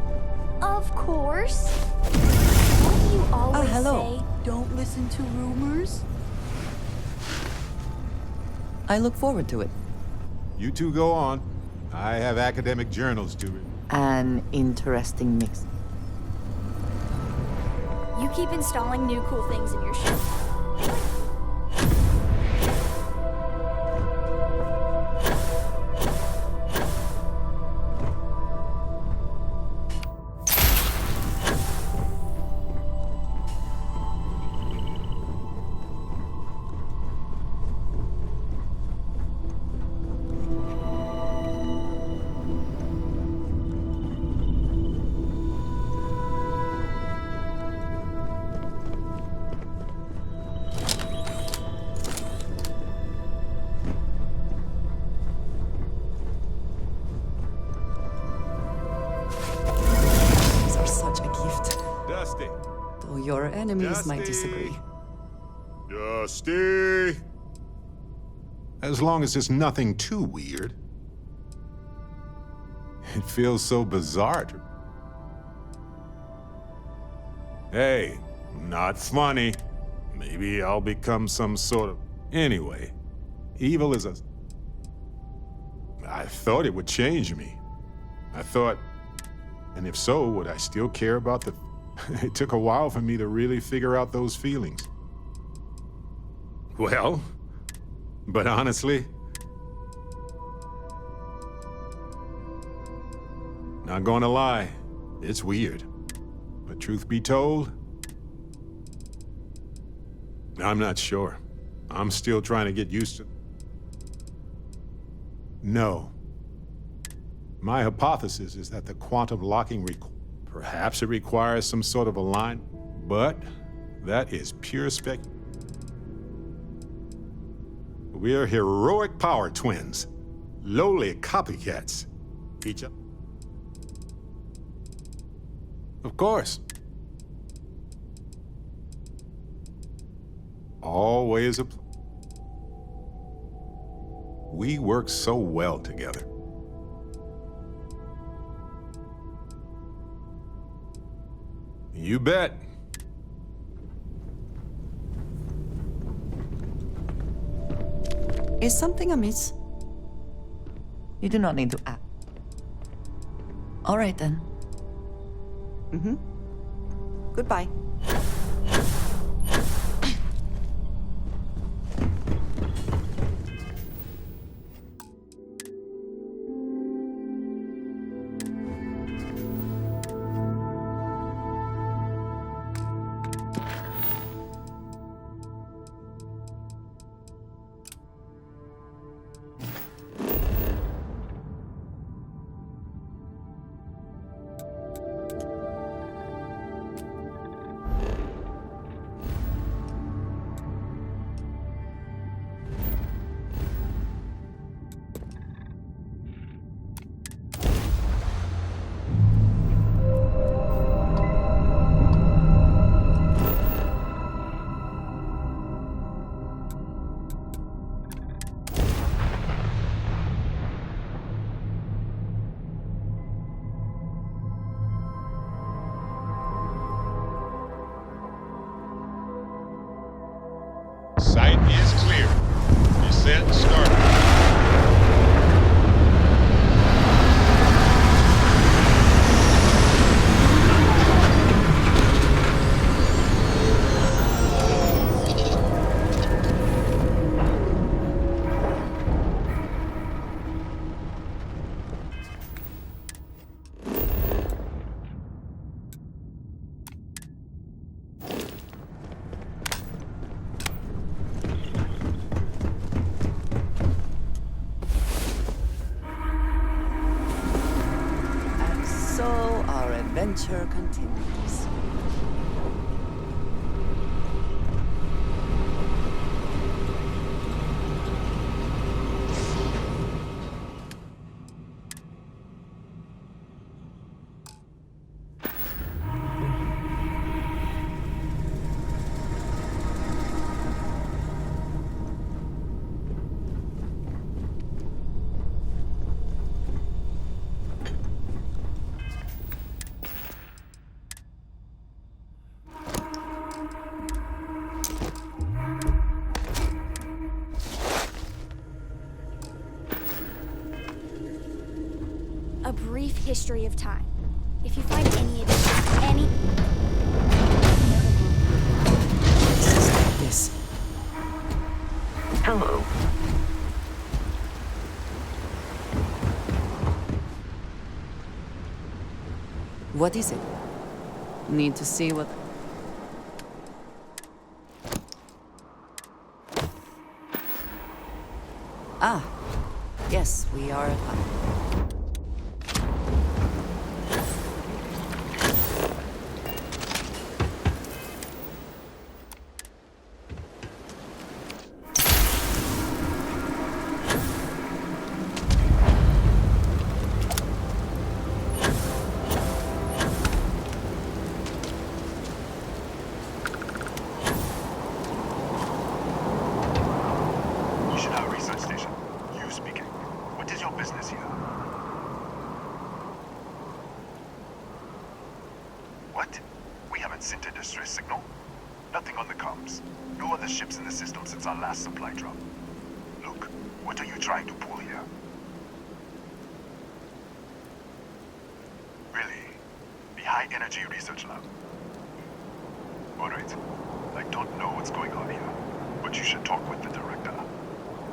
Of course. What do you always hello. say? Don't listen to rumors. I look forward to it. You two go on. I have academic journals to read. An interesting mix. You keep installing new cool things in your ship. Your enemies might disagree. Dusty! As long as it's nothing too weird. It feels so bizarre to... Hey, not funny. Maybe I'll become some sort of... Anyway, evil is a... I thought it would change me. I thought... And if so, would I still care about the... It took a while for me to really figure out those feelings. Well, but honestly, not gonna lie, it's weird. But truth be told, I'm not sure. I'm still trying to get used to... No. My hypothesis is that the quantum locking perhaps it requires some sort of a line, but that is pure spec. We are heroic power twins, lowly copycats. Each other. Of course. Always a... We work so well together. You bet. Is something amiss? You do not need to act. All right then. Goodbye. is clear. Descent started. And so our adventure continues. A brief history of time. If you find any additions, any... This. Hello. What is it? Need to see what... Ah, yes, we are alive. Ishida Research Station. You speaking. What is your business here? What? We haven't sent a distress signal? Nothing on the comms. No other ships in the system since our last supply drop. Look, what are you trying to pull here? Really? The High Energy Research Lab? Alright. I don't know what's going on here, but you should talk with the director.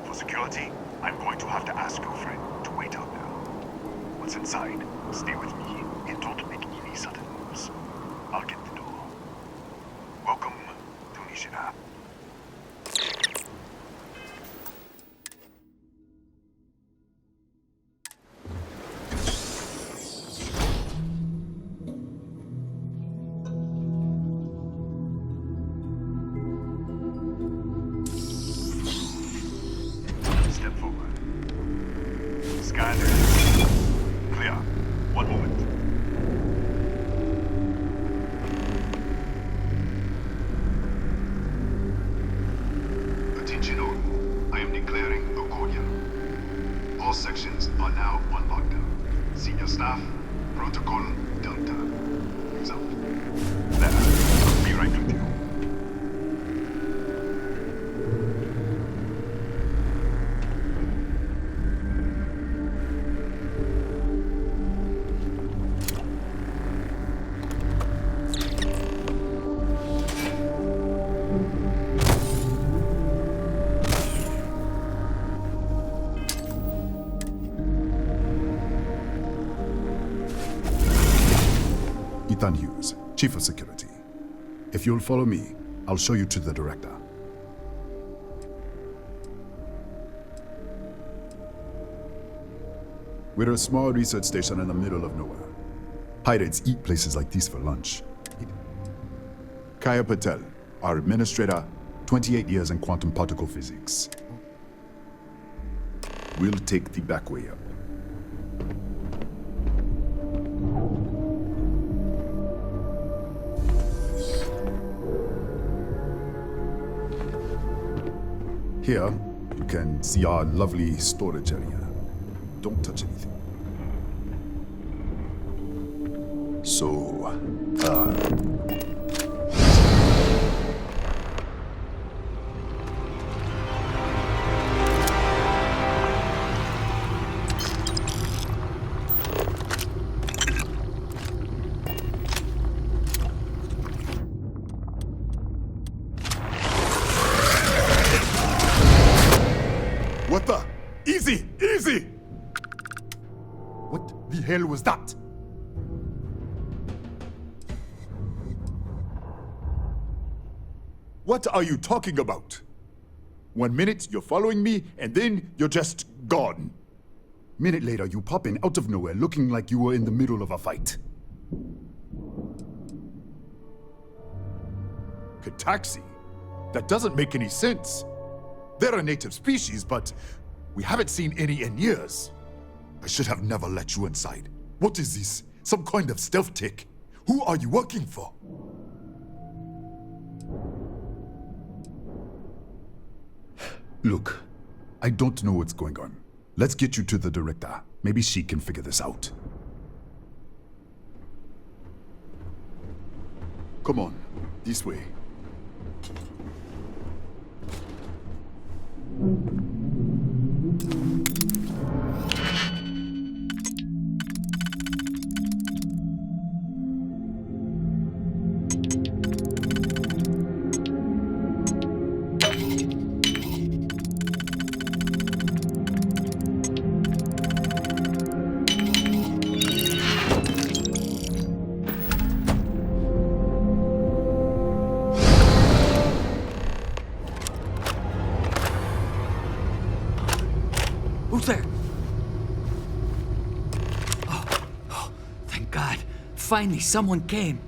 For security, I'm going to have to ask your friend to wait out there. Once inside, stay with me and don't make any sudden moves. I'll get the door. Welcome to Nishida. Step forward. Scan. Clear. One moment. Attention all. I am declaring accordion. All sections are now on lockdown. Senior staff, protocol, Delta. Who's up? There. I'll be right with you. Ethan Hughes, Chief of Security. If you'll follow me, I'll show you to the director. We're a small research station in the middle of nowhere. Pirates eat places like these for lunch. Kaya Patel, our administrator, 28 years in quantum particle physics. We'll take the back way up. Here, you can see our lovely storage area. Don't touch anything. So, What the? Easy! Easy! What the hell was that? What are you talking about? 1 minute you're following me, and then you're just gone. Minute later, you pop in out of nowhere looking like you were in the middle of a fight. Cataxi? That doesn't make any sense. They're a native species, but we haven't seen any in years. I should have never let you inside. What is this? Some kind of stealth tick? Who are you working for? Look, I don't know what's going on. Let's get you to the director. Maybe she can figure this out. Come on, this way. Who's there? Oh, thank God. Finally, someone came.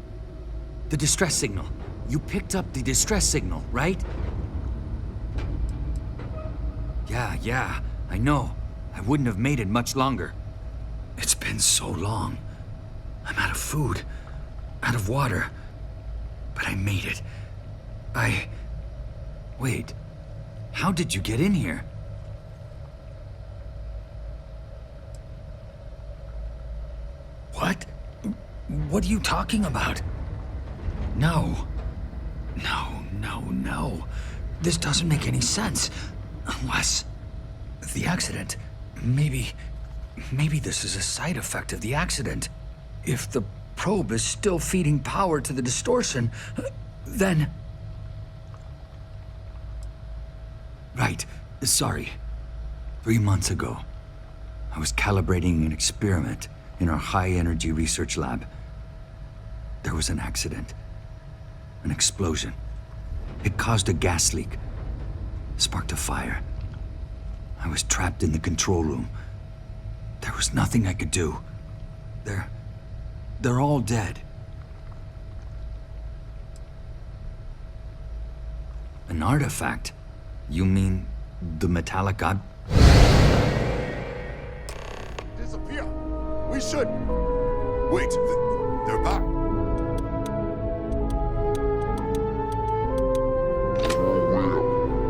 The distress signal. You picked up the distress signal, right? Yeah, I know. I wouldn't have made it much longer. It's been so long. I'm out of food, out of water. But I made it. Wait. How did you get in here? What? What are you talking about? No. This doesn't make any sense. Unless... the accident. Maybe this is a side effect of the accident. If the probe is still feeding power to the distortion, then... Right. Sorry. 3 months ago, I was calibrating an experiment in our high-energy research lab. There was an accident. An explosion. It caused a gas leak. Sparked a fire. I was trapped in the control room. There was nothing I could do. They're all dead. An artifact? You mean the metallic god? Disappear! We should... Wait, they're back.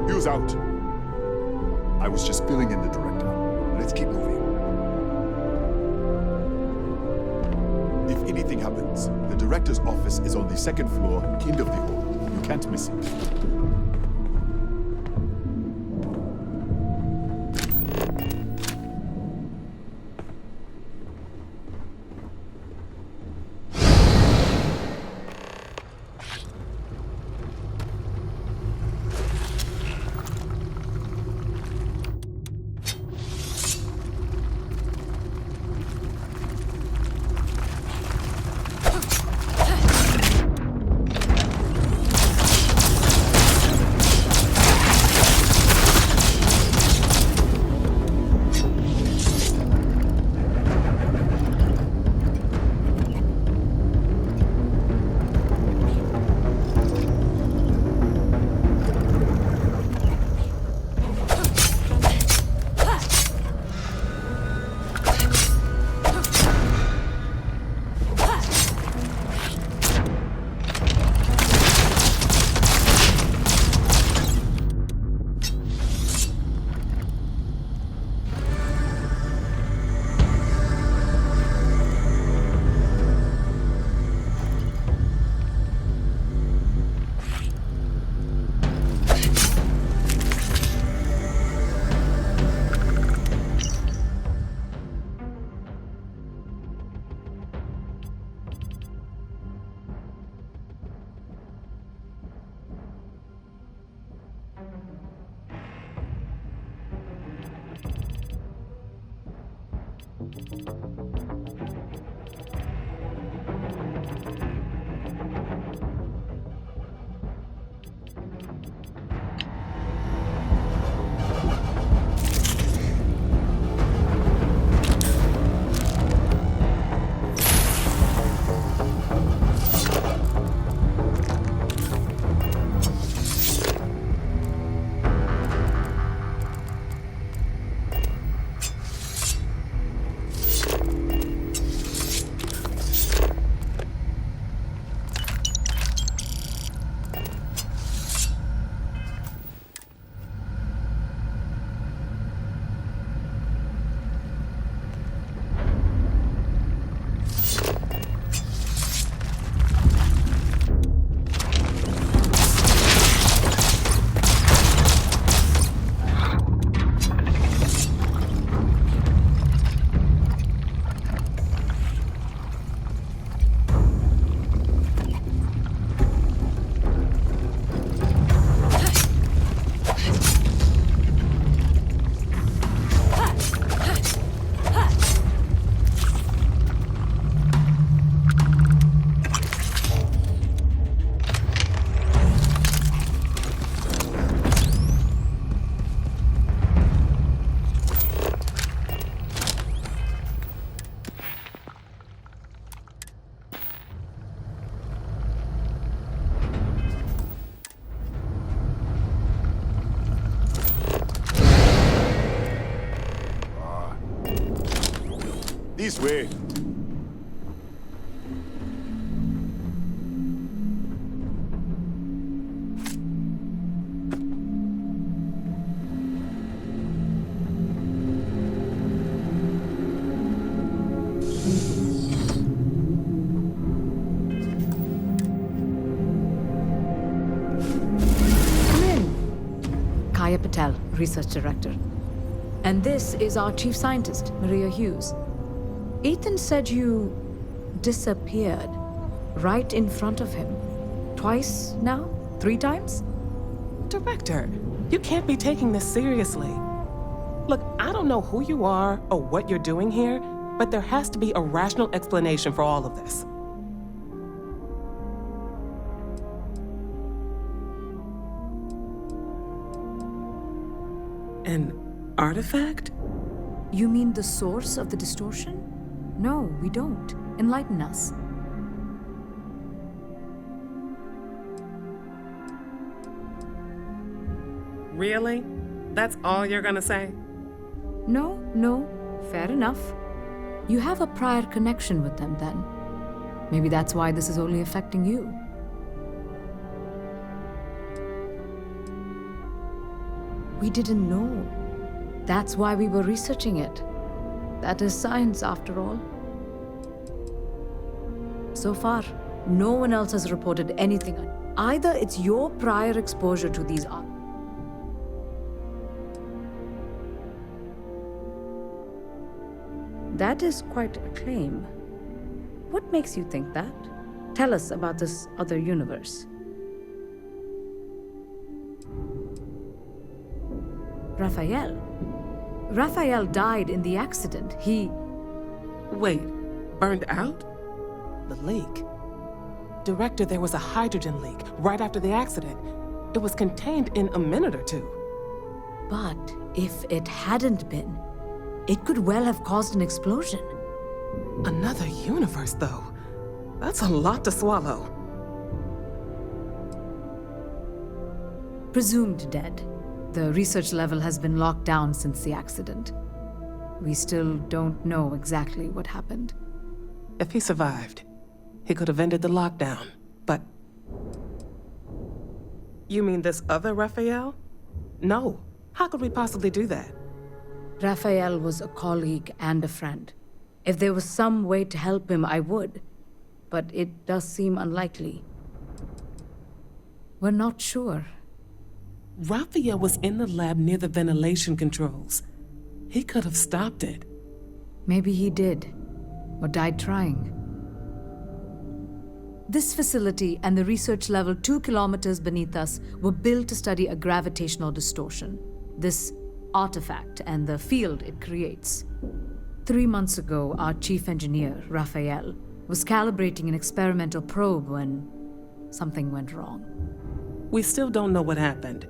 Fuse out. I was just filling in the director. Let's keep moving. If anything happens, the director's office is on the second floor, end of the hall. You can't miss it. This way. Kaya Patel, Research Director. And this is our Chief Scientist, Maria Hughes. Ethan said you disappeared right in front of him. Twice now? 3 times? Director, you can't be taking this seriously. Look, I don't know who you are or what you're doing here, but there has to be a rational explanation for all of this. An artifact? You mean the source of the distortion? No, we don't. Enlighten us. Really? That's all you're gonna say? No, fair enough. You have a prior connection with them then. Maybe that's why this is only affecting you. We didn't know. That's why we were researching it. That is science, after all. So far, no one else has reported anything. Either it's your prior exposure to these art. That is quite a claim. What makes you think that? Tell us about this other universe. Raphael died in the accident. He... Wait, burned out? The leak. Director, there was a hydrogen leak right after the accident. It was contained in a minute or two. But if it hadn't been, it could well have caused an explosion. Another universe, though. That's a lot to swallow. Presumed dead. The research level has been locked down since the accident. We still don't know exactly what happened. If he survived, he could have ended the lockdown, but... You mean this other Raphael? No. How could we possibly do that? Raphael was a colleague and a friend. If there was some way to help him, I would. But it does seem unlikely. We're not sure. Raphael was in the lab near the ventilation controls. He could have stopped it. Maybe he did, or died trying. This facility and the research level 2 kilometers beneath us were built to study a gravitational distortion. This artifact and the field it creates. 3 months ago, our chief engineer, Raphael, was calibrating an experimental probe when something went wrong. We still don't know what happened.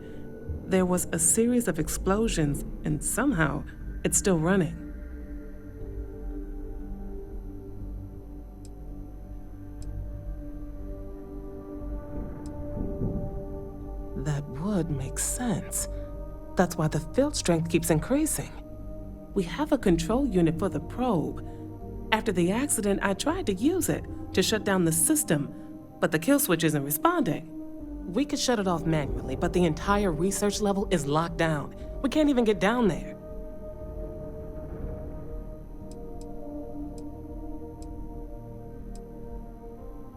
There was a series of explosions, and somehow it's still running. That would make sense. That's why the field strength keeps increasing. We have a control unit for the probe. After the accident, I tried to use it to shut down the system, but the kill switch isn't responding. We could shut it off manually, but the entire research level is locked down. We can't even get down there.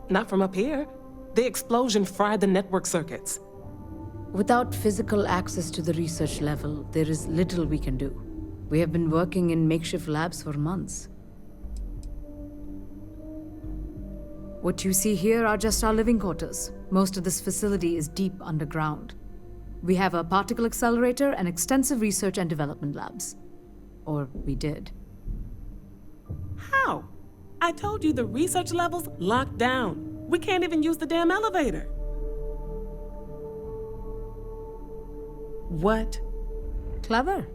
Not from up here. The explosion fried the network circuits. Without physical access to the research level, there is little we can do. We have been working in makeshift labs for months. What you see here are just our living quarters. Most of this facility is deep underground. We have a particle accelerator and extensive research and development labs. Or we did. How? I told you the research level's locked down. We can't even use the damn elevator. What? Clever.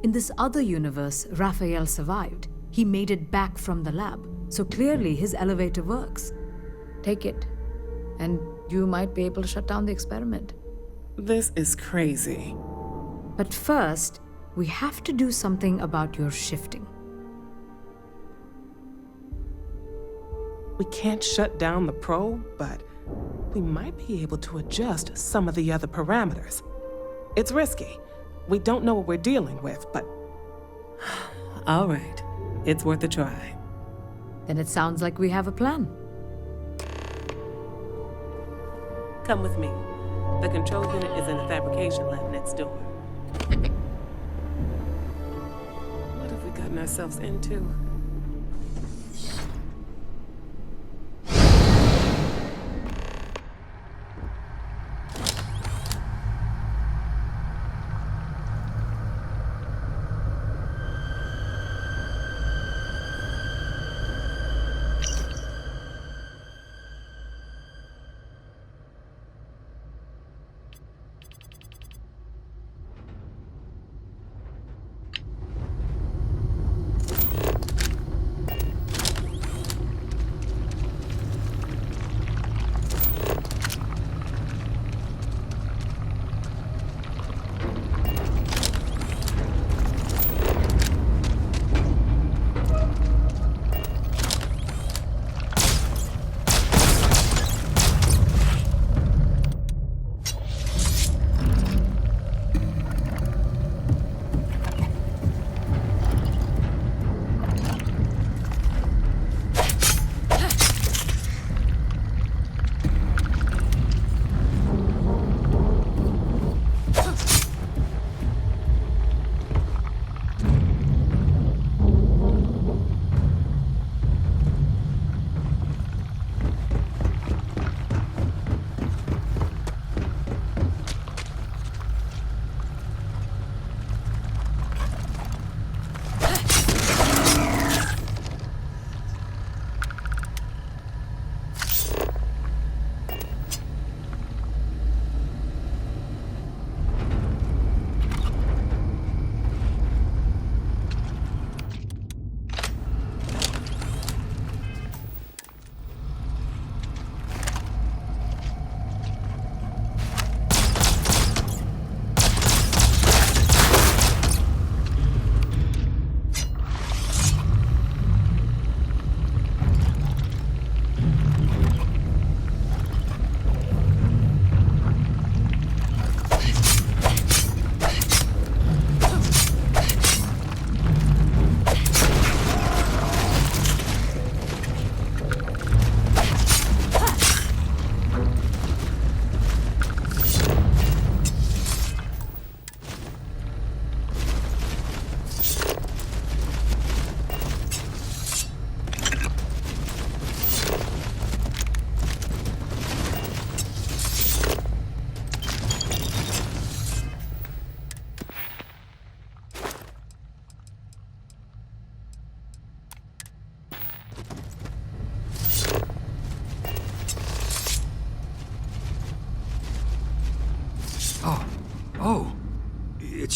In this other universe, Raphael survived. He made it back from the lab, so clearly his elevator works. Take it, and you might be able to shut down the experiment. This is crazy. But first, we have to do something about your shifting. We can't shut down the probe, but we might be able to adjust some of the other parameters. It's risky. We don't know what we're dealing with, but... All right. It's worth a try. Then it sounds like we have a plan. Come with me. The control unit is in the fabrication lab next door. What have we gotten ourselves into?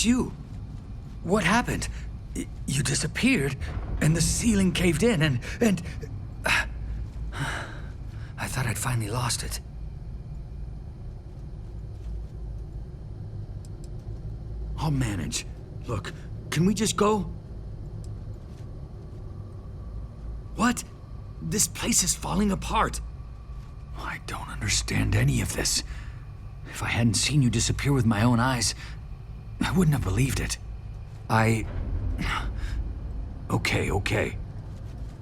it's you. What happened? You disappeared, and the ceiling caved in, and... I thought I'd finally lost it. I'll manage. Look, can we just go? What? This place is falling apart. I don't understand any of this. If I hadn't seen you disappear with my own eyes, I wouldn't have believed it. Okay.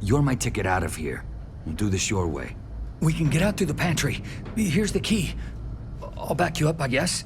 You're my ticket out of here. We'll do this your way. We can get out through the pantry. Here's the key. I'll back you up, I guess.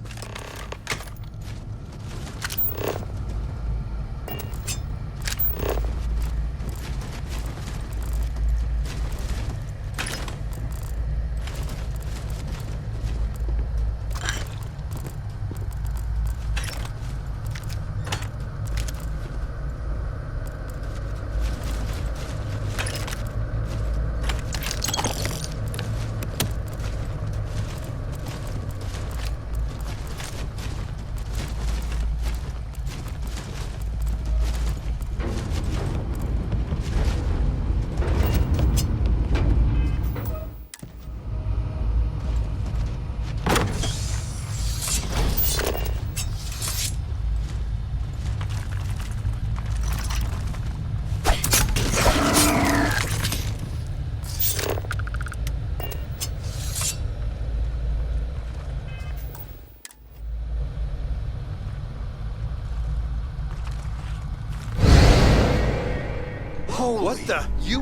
What the? You...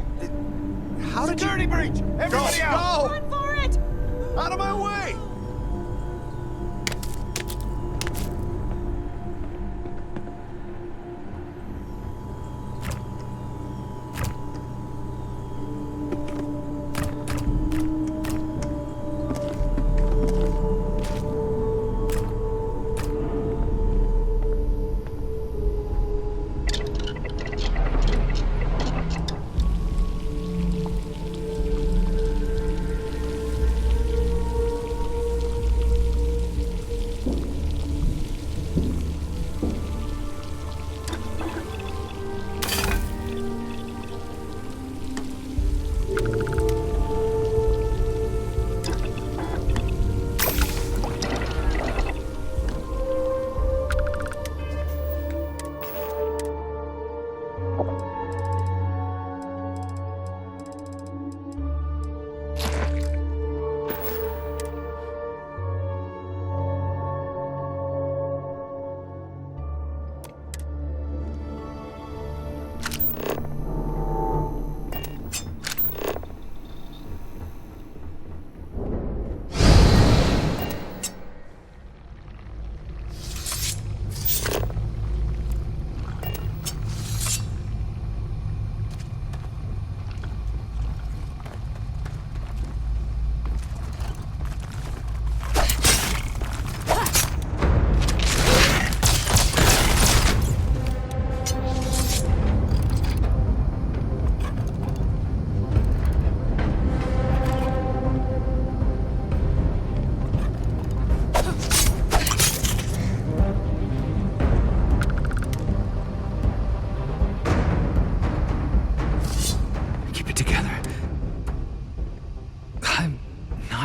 How did Security breach! Everybody out! Go! Run for it! Out of my way!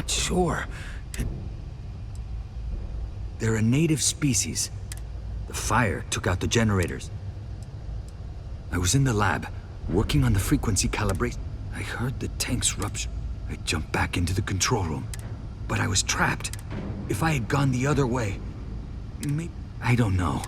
Sure. They're a native species. The fire took out the generators. I was in the lab, working on the frequency calibration. I heard the tanks rupture. I jumped back into the control room. But I was trapped. If I had gone the other way, maybe... I don't know.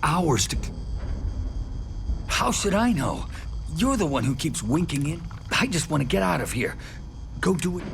hours to... How should I know? You're the one who keeps winking in. I just want to get out of here. Go do it.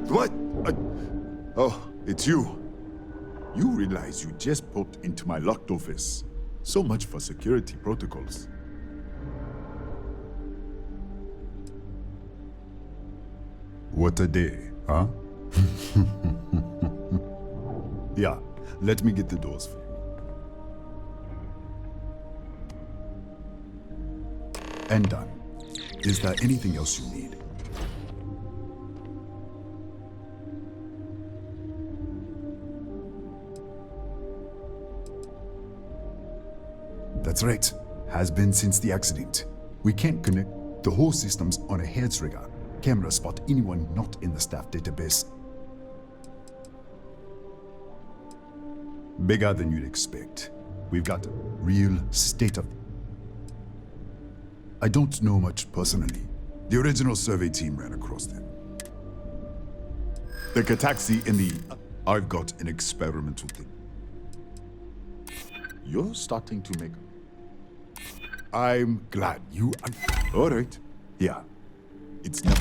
What? Oh, it's you. You realize you just popped into my locked office. So much for security protocols. What a day, huh? Yeah, let me get the doors for you. And done. Is there anything else you need? That's right. Has been since the accident. We can't connect the whole systems on a hair trigger. Cameras spot anyone not in the staff database. Bigger than you'd expect. We've got a real state of... I don't know much personally. The original survey team ran across them. The Kataxi in the... I've got an experimental thing. You're starting to make... I'm glad you... All right. Yeah. It's never...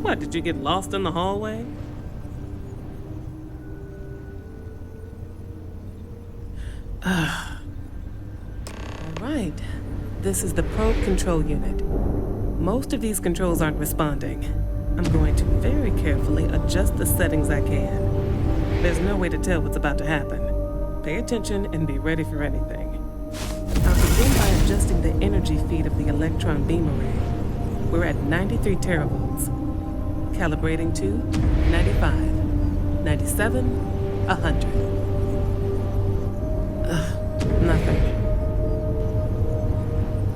What, did you get lost in the hallway? Alright. This is the probe control unit. Most of these controls aren't responding. I'm going to very carefully adjust the settings I can. There's no way to tell what's about to happen. Pay attention and be ready for anything. I'll begin by adjusting the energy feed of the electron beam array. We're at 93 teravolts. Calibrating to 95, 97, 100. Nothing.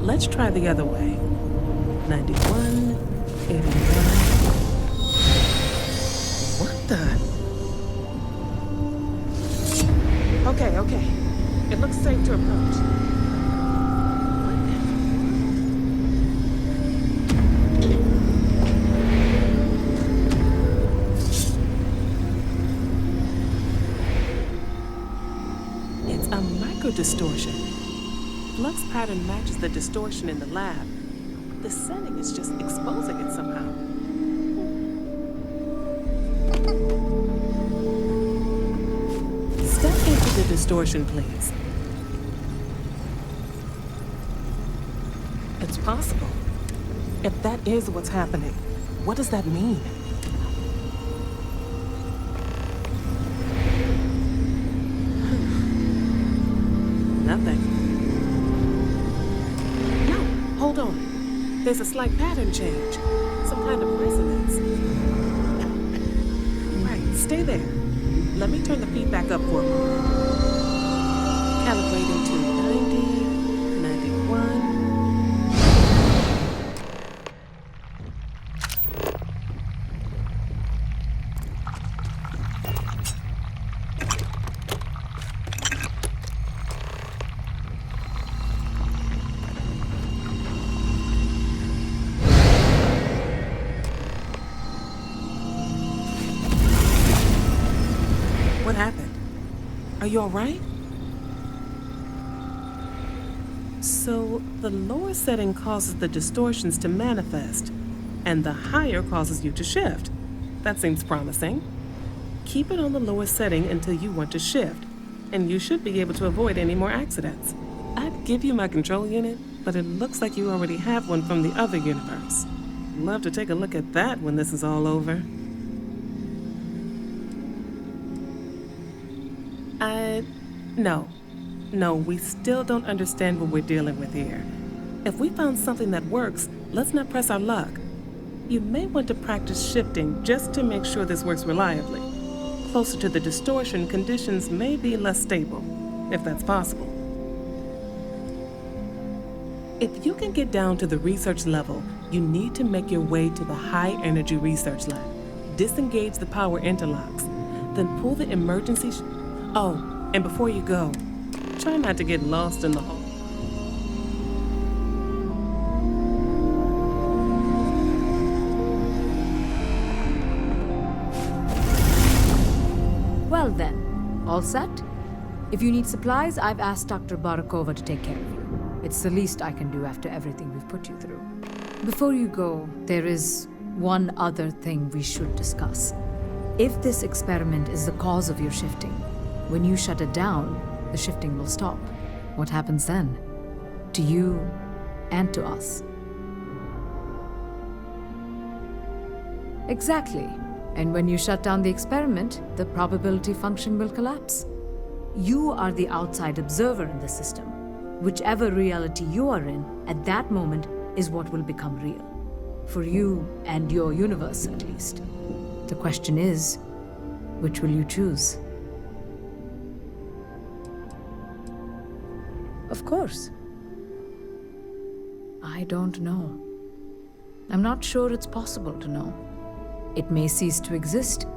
Let's try the other way. 91, 81. What the? Okay. It looks safe to approach. It's a micro-distortion. Flux pattern matches the distortion in the lab. The setting is just exposing it somehow. Step into the distortion, please. It's possible. If that is what's happening, what does that mean? Nothing. No, hold on. There's a slight pattern change. Some kind of resonance. Right, stay there. Let me turn the feedback up for a moment. Calibrating to 90, 91. What happened? Are you all right? So, the lower setting causes the distortions to manifest, and the higher causes you to shift. That seems promising. Keep it on the lower setting until you want to shift, and you should be able to avoid any more accidents. I'd give you my control unit, but it looks like you already have one from the other universe. Love to take a look at that when this is all over. No, we still don't understand what we're dealing with here. If we found something that works, let's not press our luck. You may want to practice shifting just to make sure this works reliably. Closer to the distortion, conditions may be less stable, if that's possible. If you can get down to the research level, you need to make your way to the high energy research lab. Disengage the power interlocks, then pull the emergency and before you go, try not to get lost in the hall. Well then, all set? If you need supplies, I've asked Dr. Barakova to take care of you. It's the least I can do after everything we've put you through. Before you go, there is one other thing we should discuss. If this experiment is the cause of your shifting, when you shut it down, the shifting will stop. What happens then? To you and to us. Exactly. And when you shut down the experiment, the probability function will collapse. You are the outside observer in the system. Whichever reality you are in, at that moment, is what will become real. For you and your universe, at least. The question is, which will you choose? Of course. I don't know. I'm not sure it's possible to know. It may cease to exist.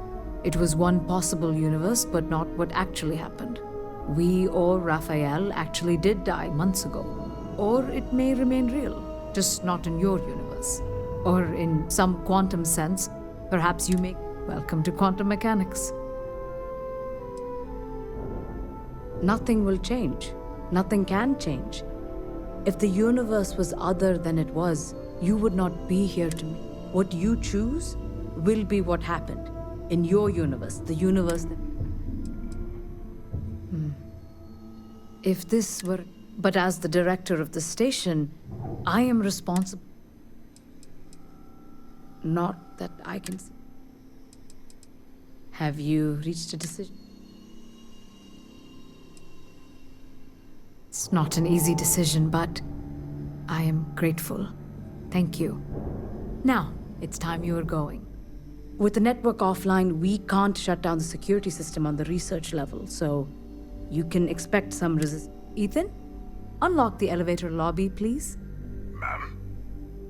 It was one possible universe, but not what actually happened. We or Raphael actually did die months ago. Or it may remain real, just not in your universe. Or in some quantum sense, perhaps you may... Welcome to quantum mechanics. Nothing will change. Nothing can change. If the universe was other than it was, you would not be here to me. What you choose will be what happened in your universe, the universe that... If this were... But as the director of the station, I am responsible. Not that I can... Have you reached a decision? It's not an easy decision, but I am grateful. Thank you. Now, it's time you are going. With the network offline, we can't shut down the security system on the research level, so you can expect some resistance. Ethan, unlock the elevator lobby, please. Ma'am,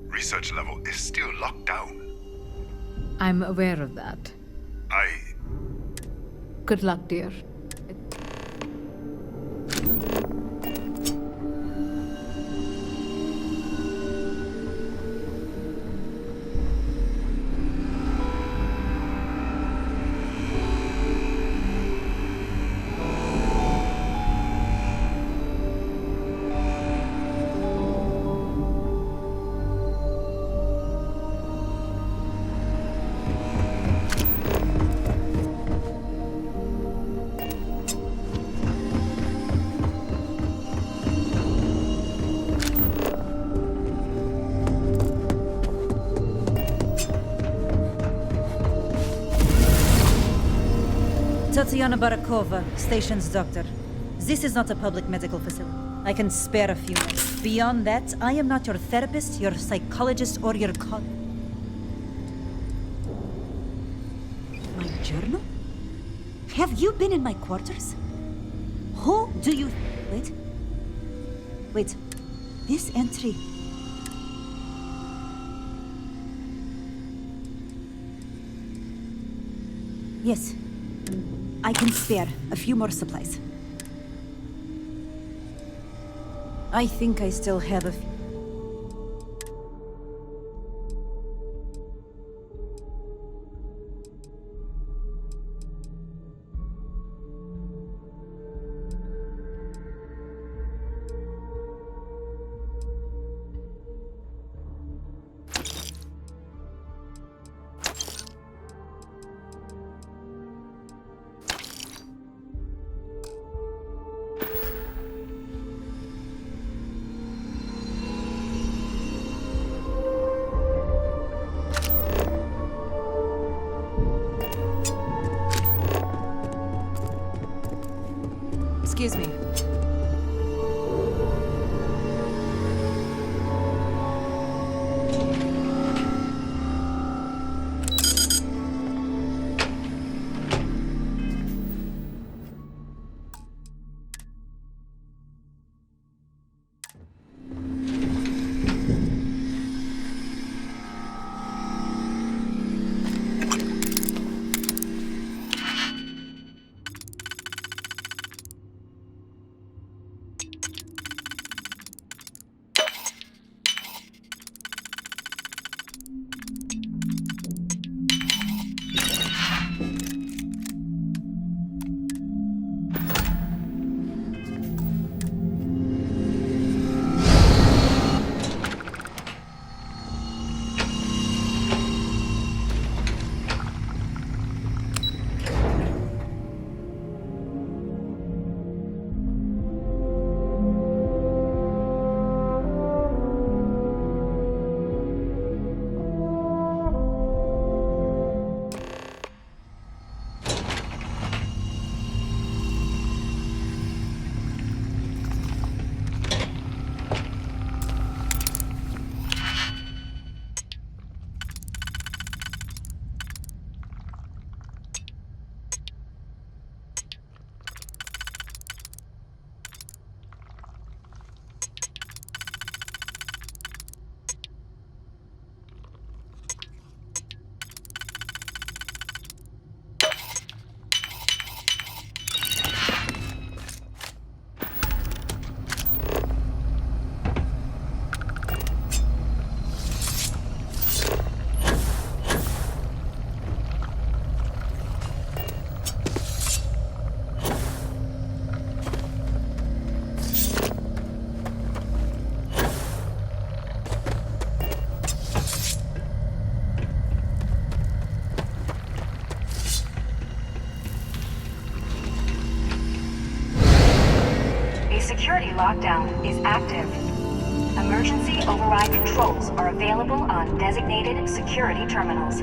research level is still locked down. I'm aware of that. Good luck, dear. Tatiana Barakova, station's doctor. This is not a public medical facility. I can spare a few minutes. Beyond that, I am not your therapist, your psychologist, or your My journal? Have you been in my quarters? Who do you... Wait. This entry... Yes. I can spare a few more supplies. I think I still have a few. lockdown is active. Emergency override controls are available on designated security terminals.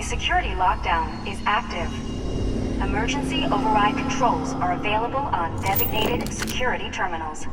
security lockdown is active. Emergency override controls are available on designated security terminals.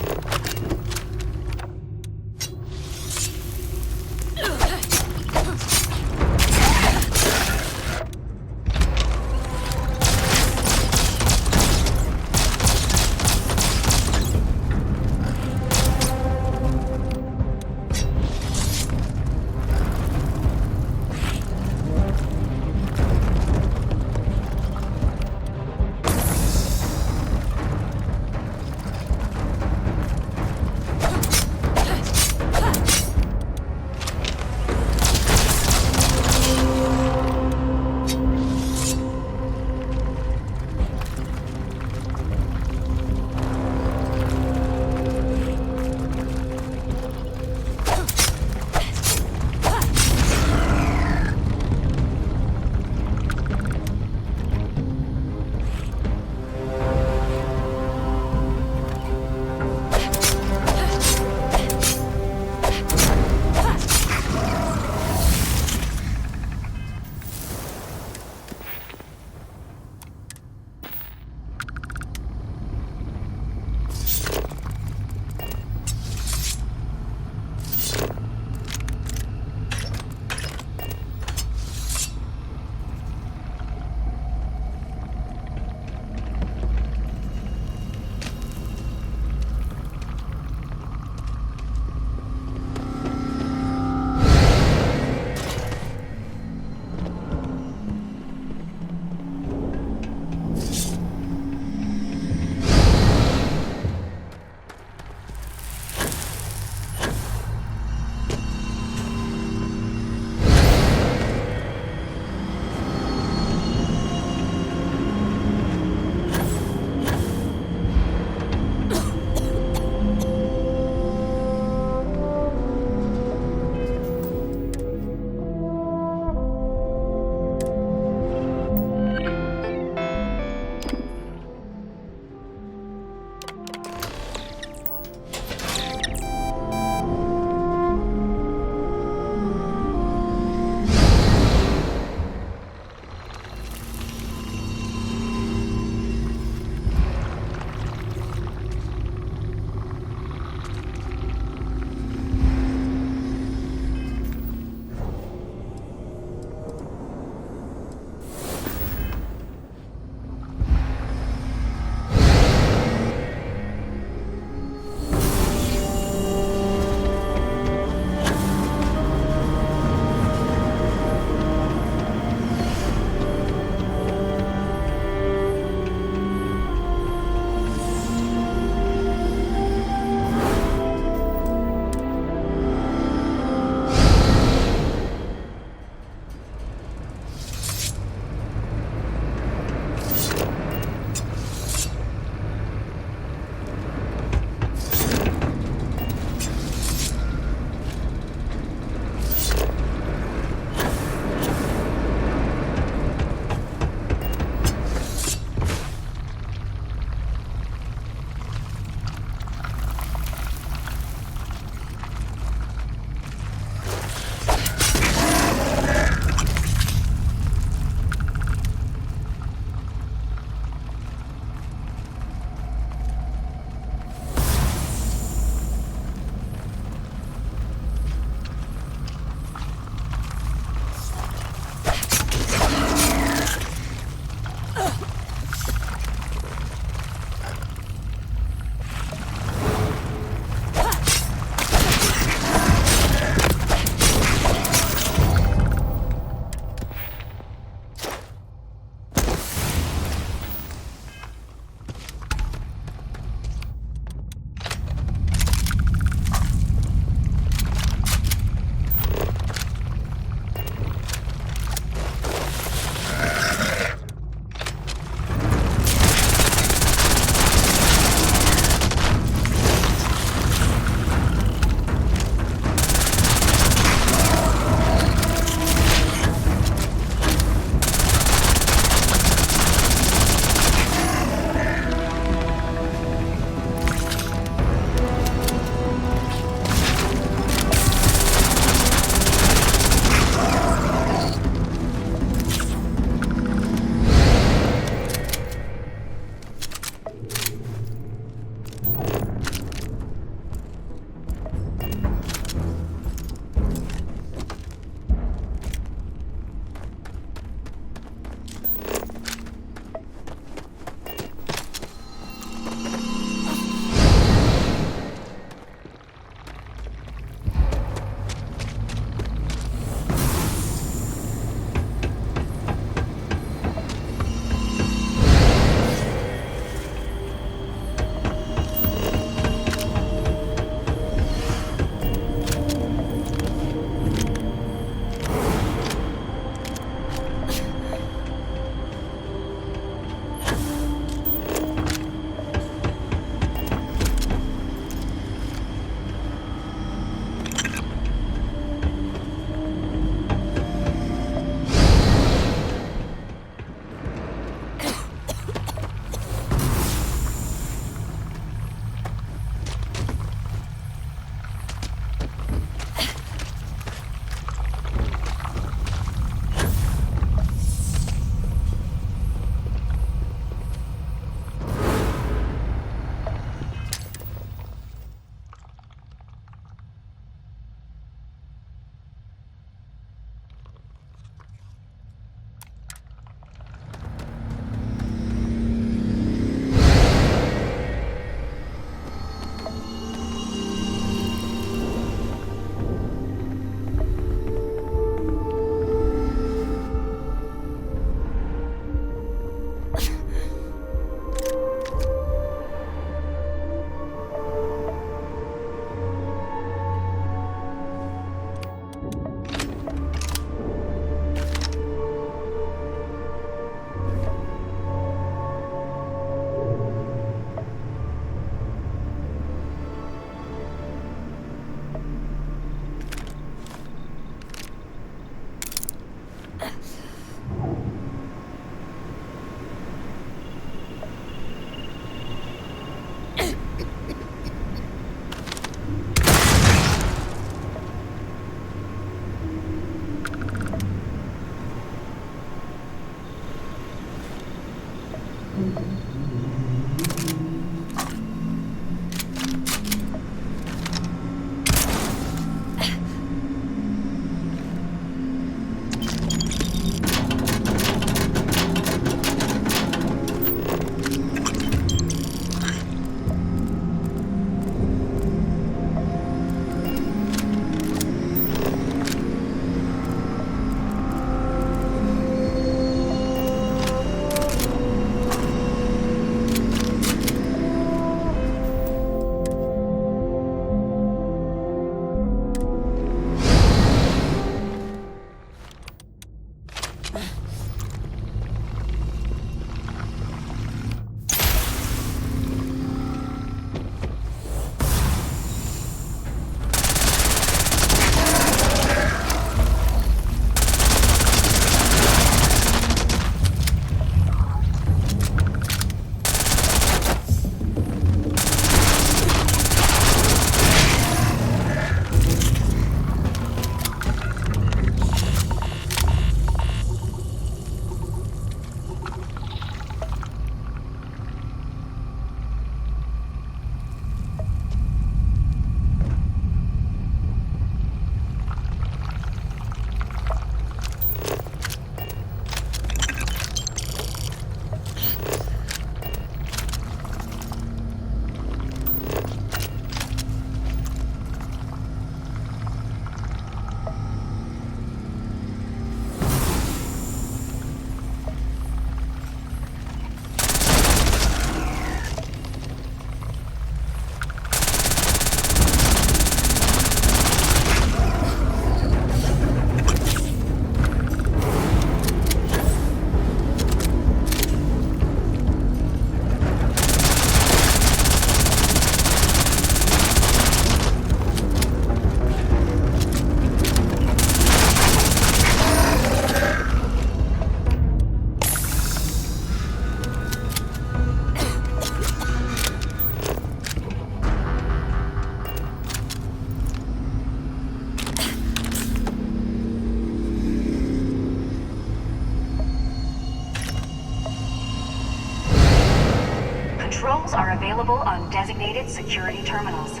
available on designated security terminals.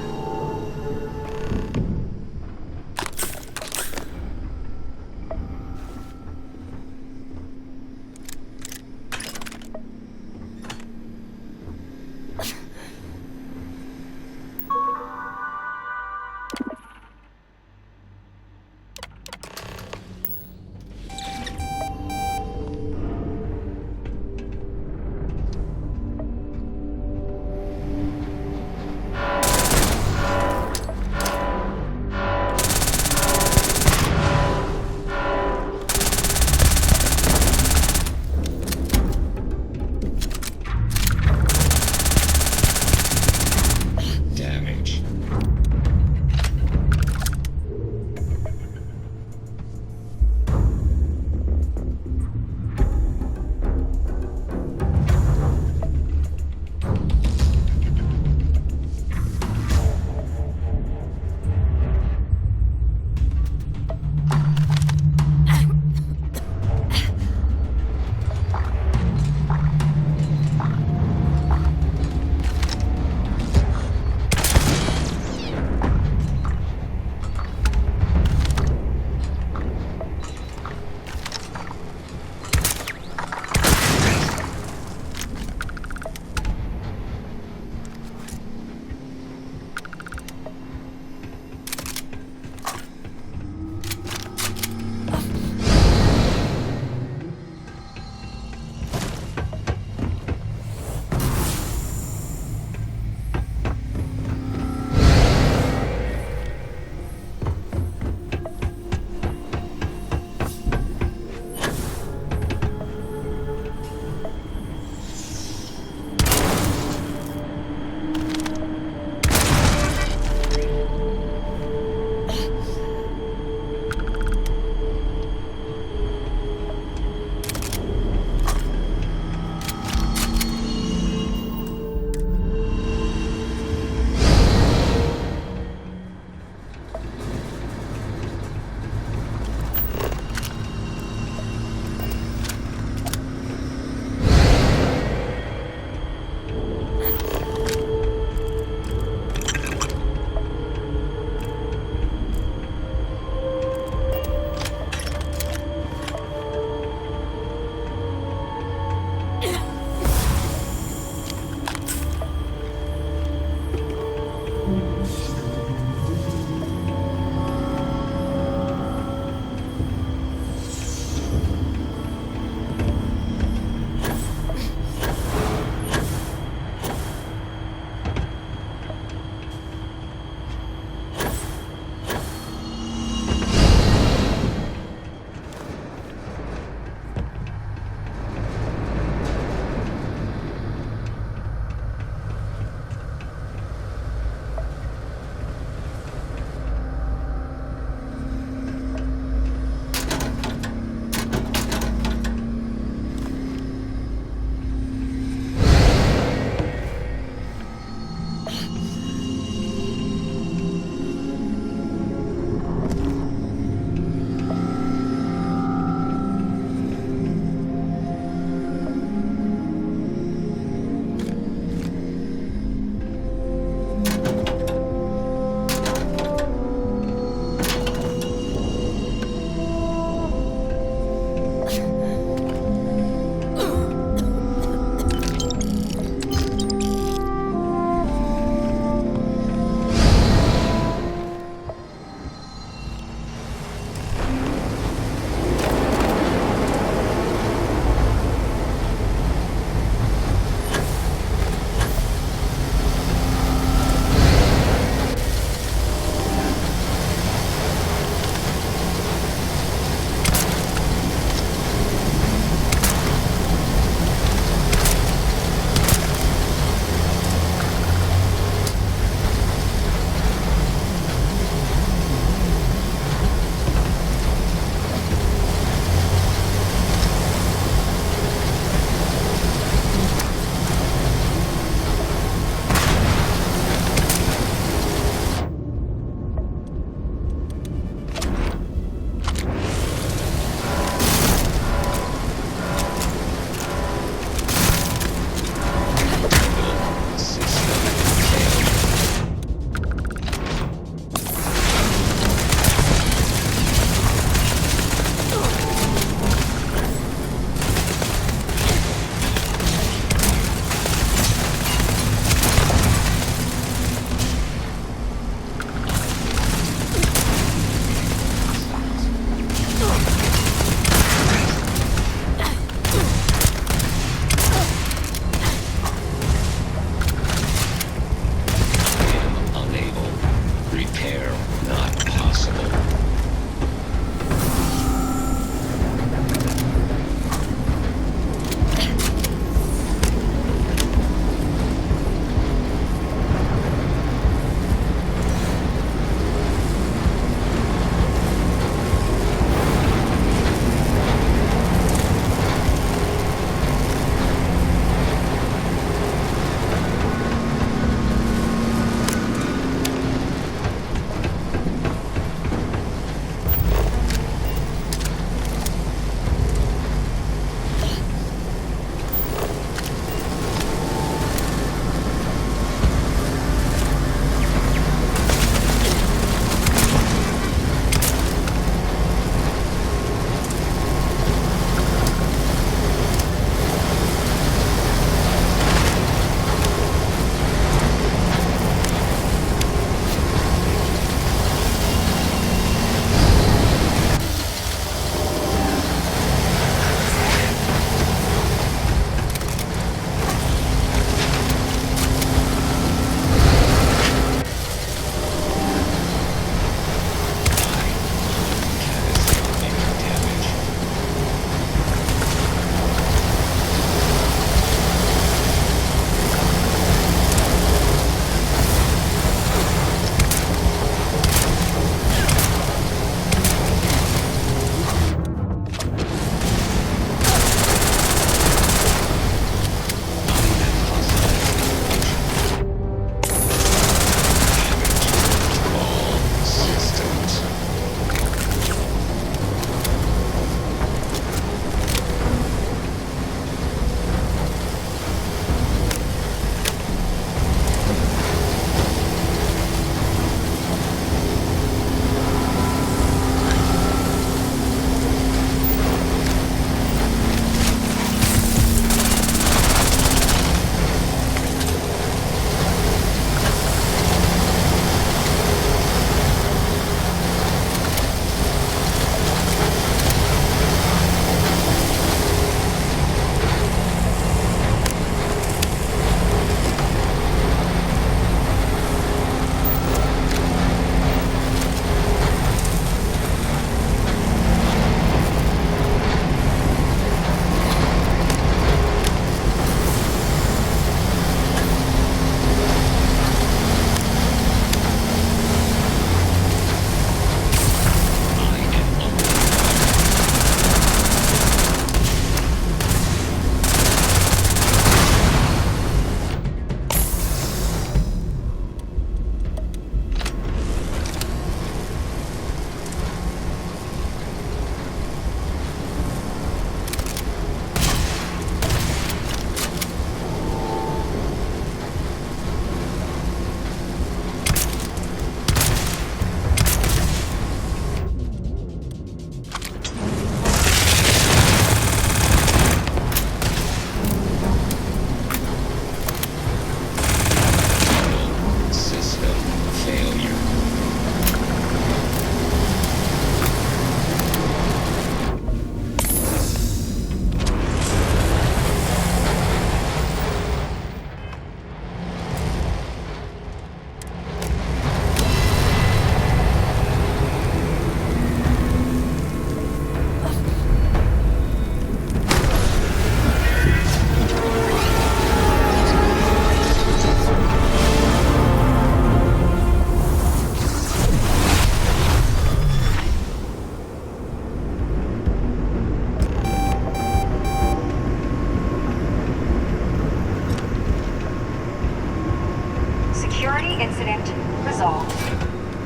resolved.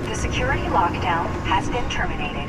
The security lockdown has been terminated.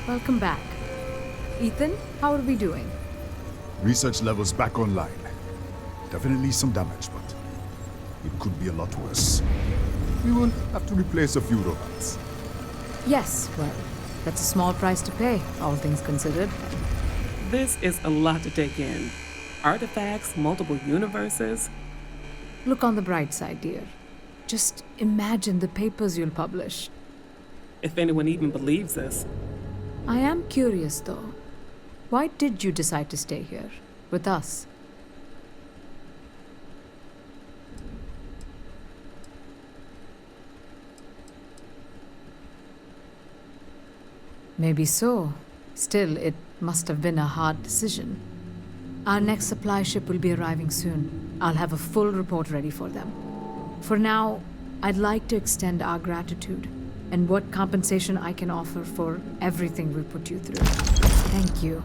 Welcome back. Ethan, how are we doing? Research levels back online. Definitely some damage, but it could be a lot worse. We will have to replace a few robots. Yes, well, that's a small price to pay, all things considered. This is a lot to take in. Artifacts, multiple universes. Look on the bright side, dear. Just imagine the papers you'll publish. If anyone even believes this. I am curious, though. Why did you decide to stay here, with us? Maybe so. Still, it must have been a hard decision. Our next supply ship will be arriving soon. I'll have a full report ready for them. For now, I'd like to extend our gratitude and what compensation I can offer for everything we put you through. Thank you.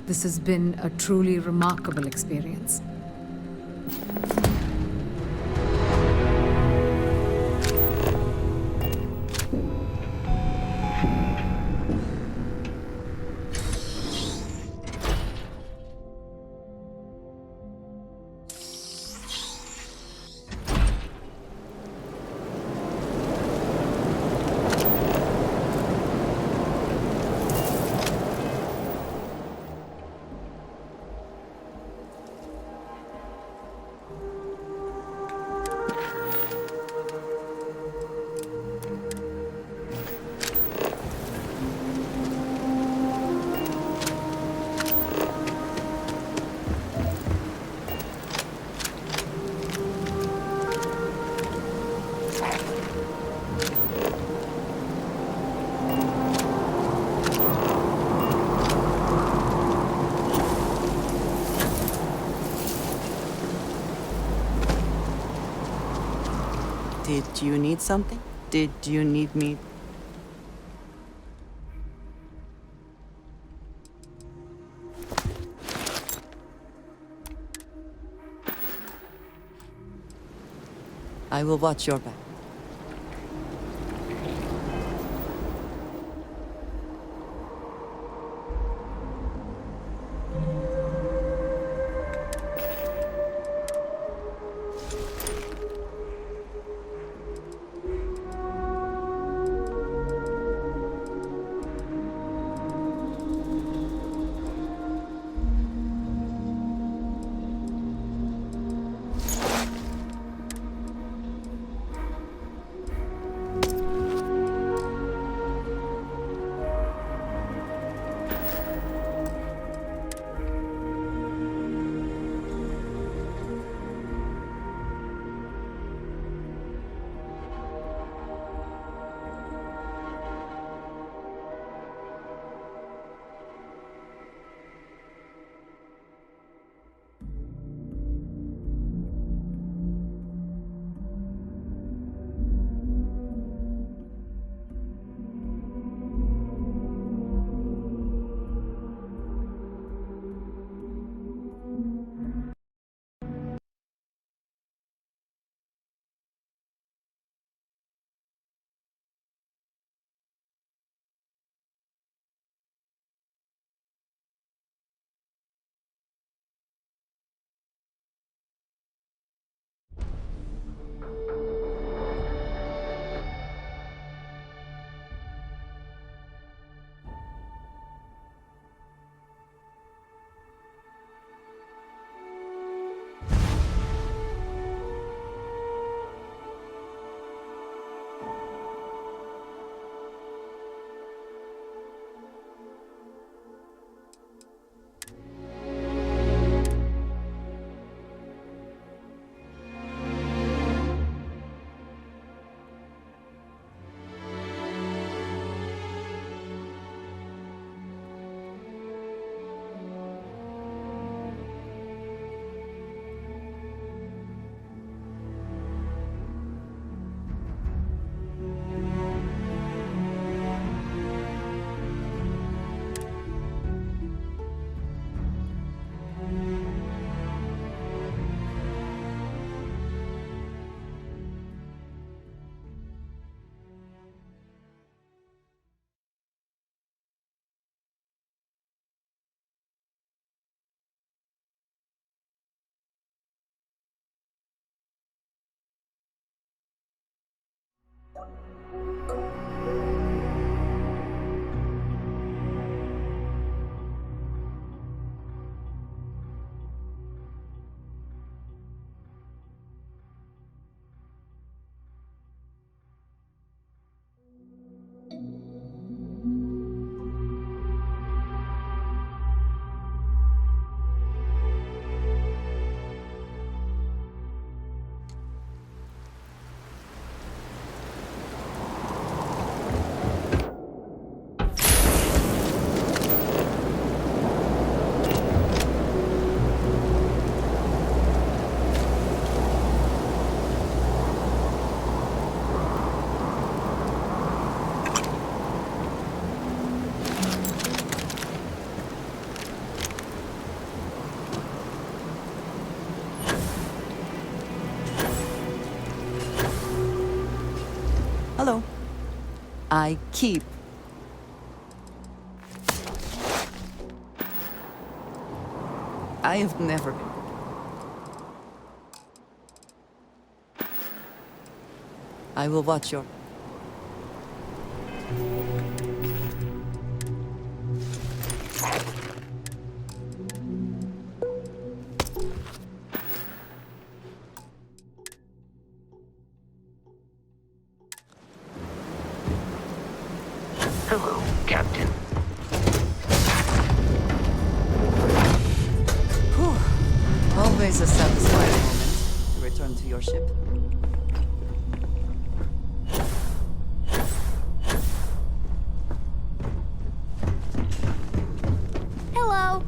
This has been a truly remarkable experience. Did you need something? Did you need me? I will watch your back. Hello. I keep. I have never been. I will watch your. Hello, Captain. Whew. Always a satisfying moment to return to your ship. Hello.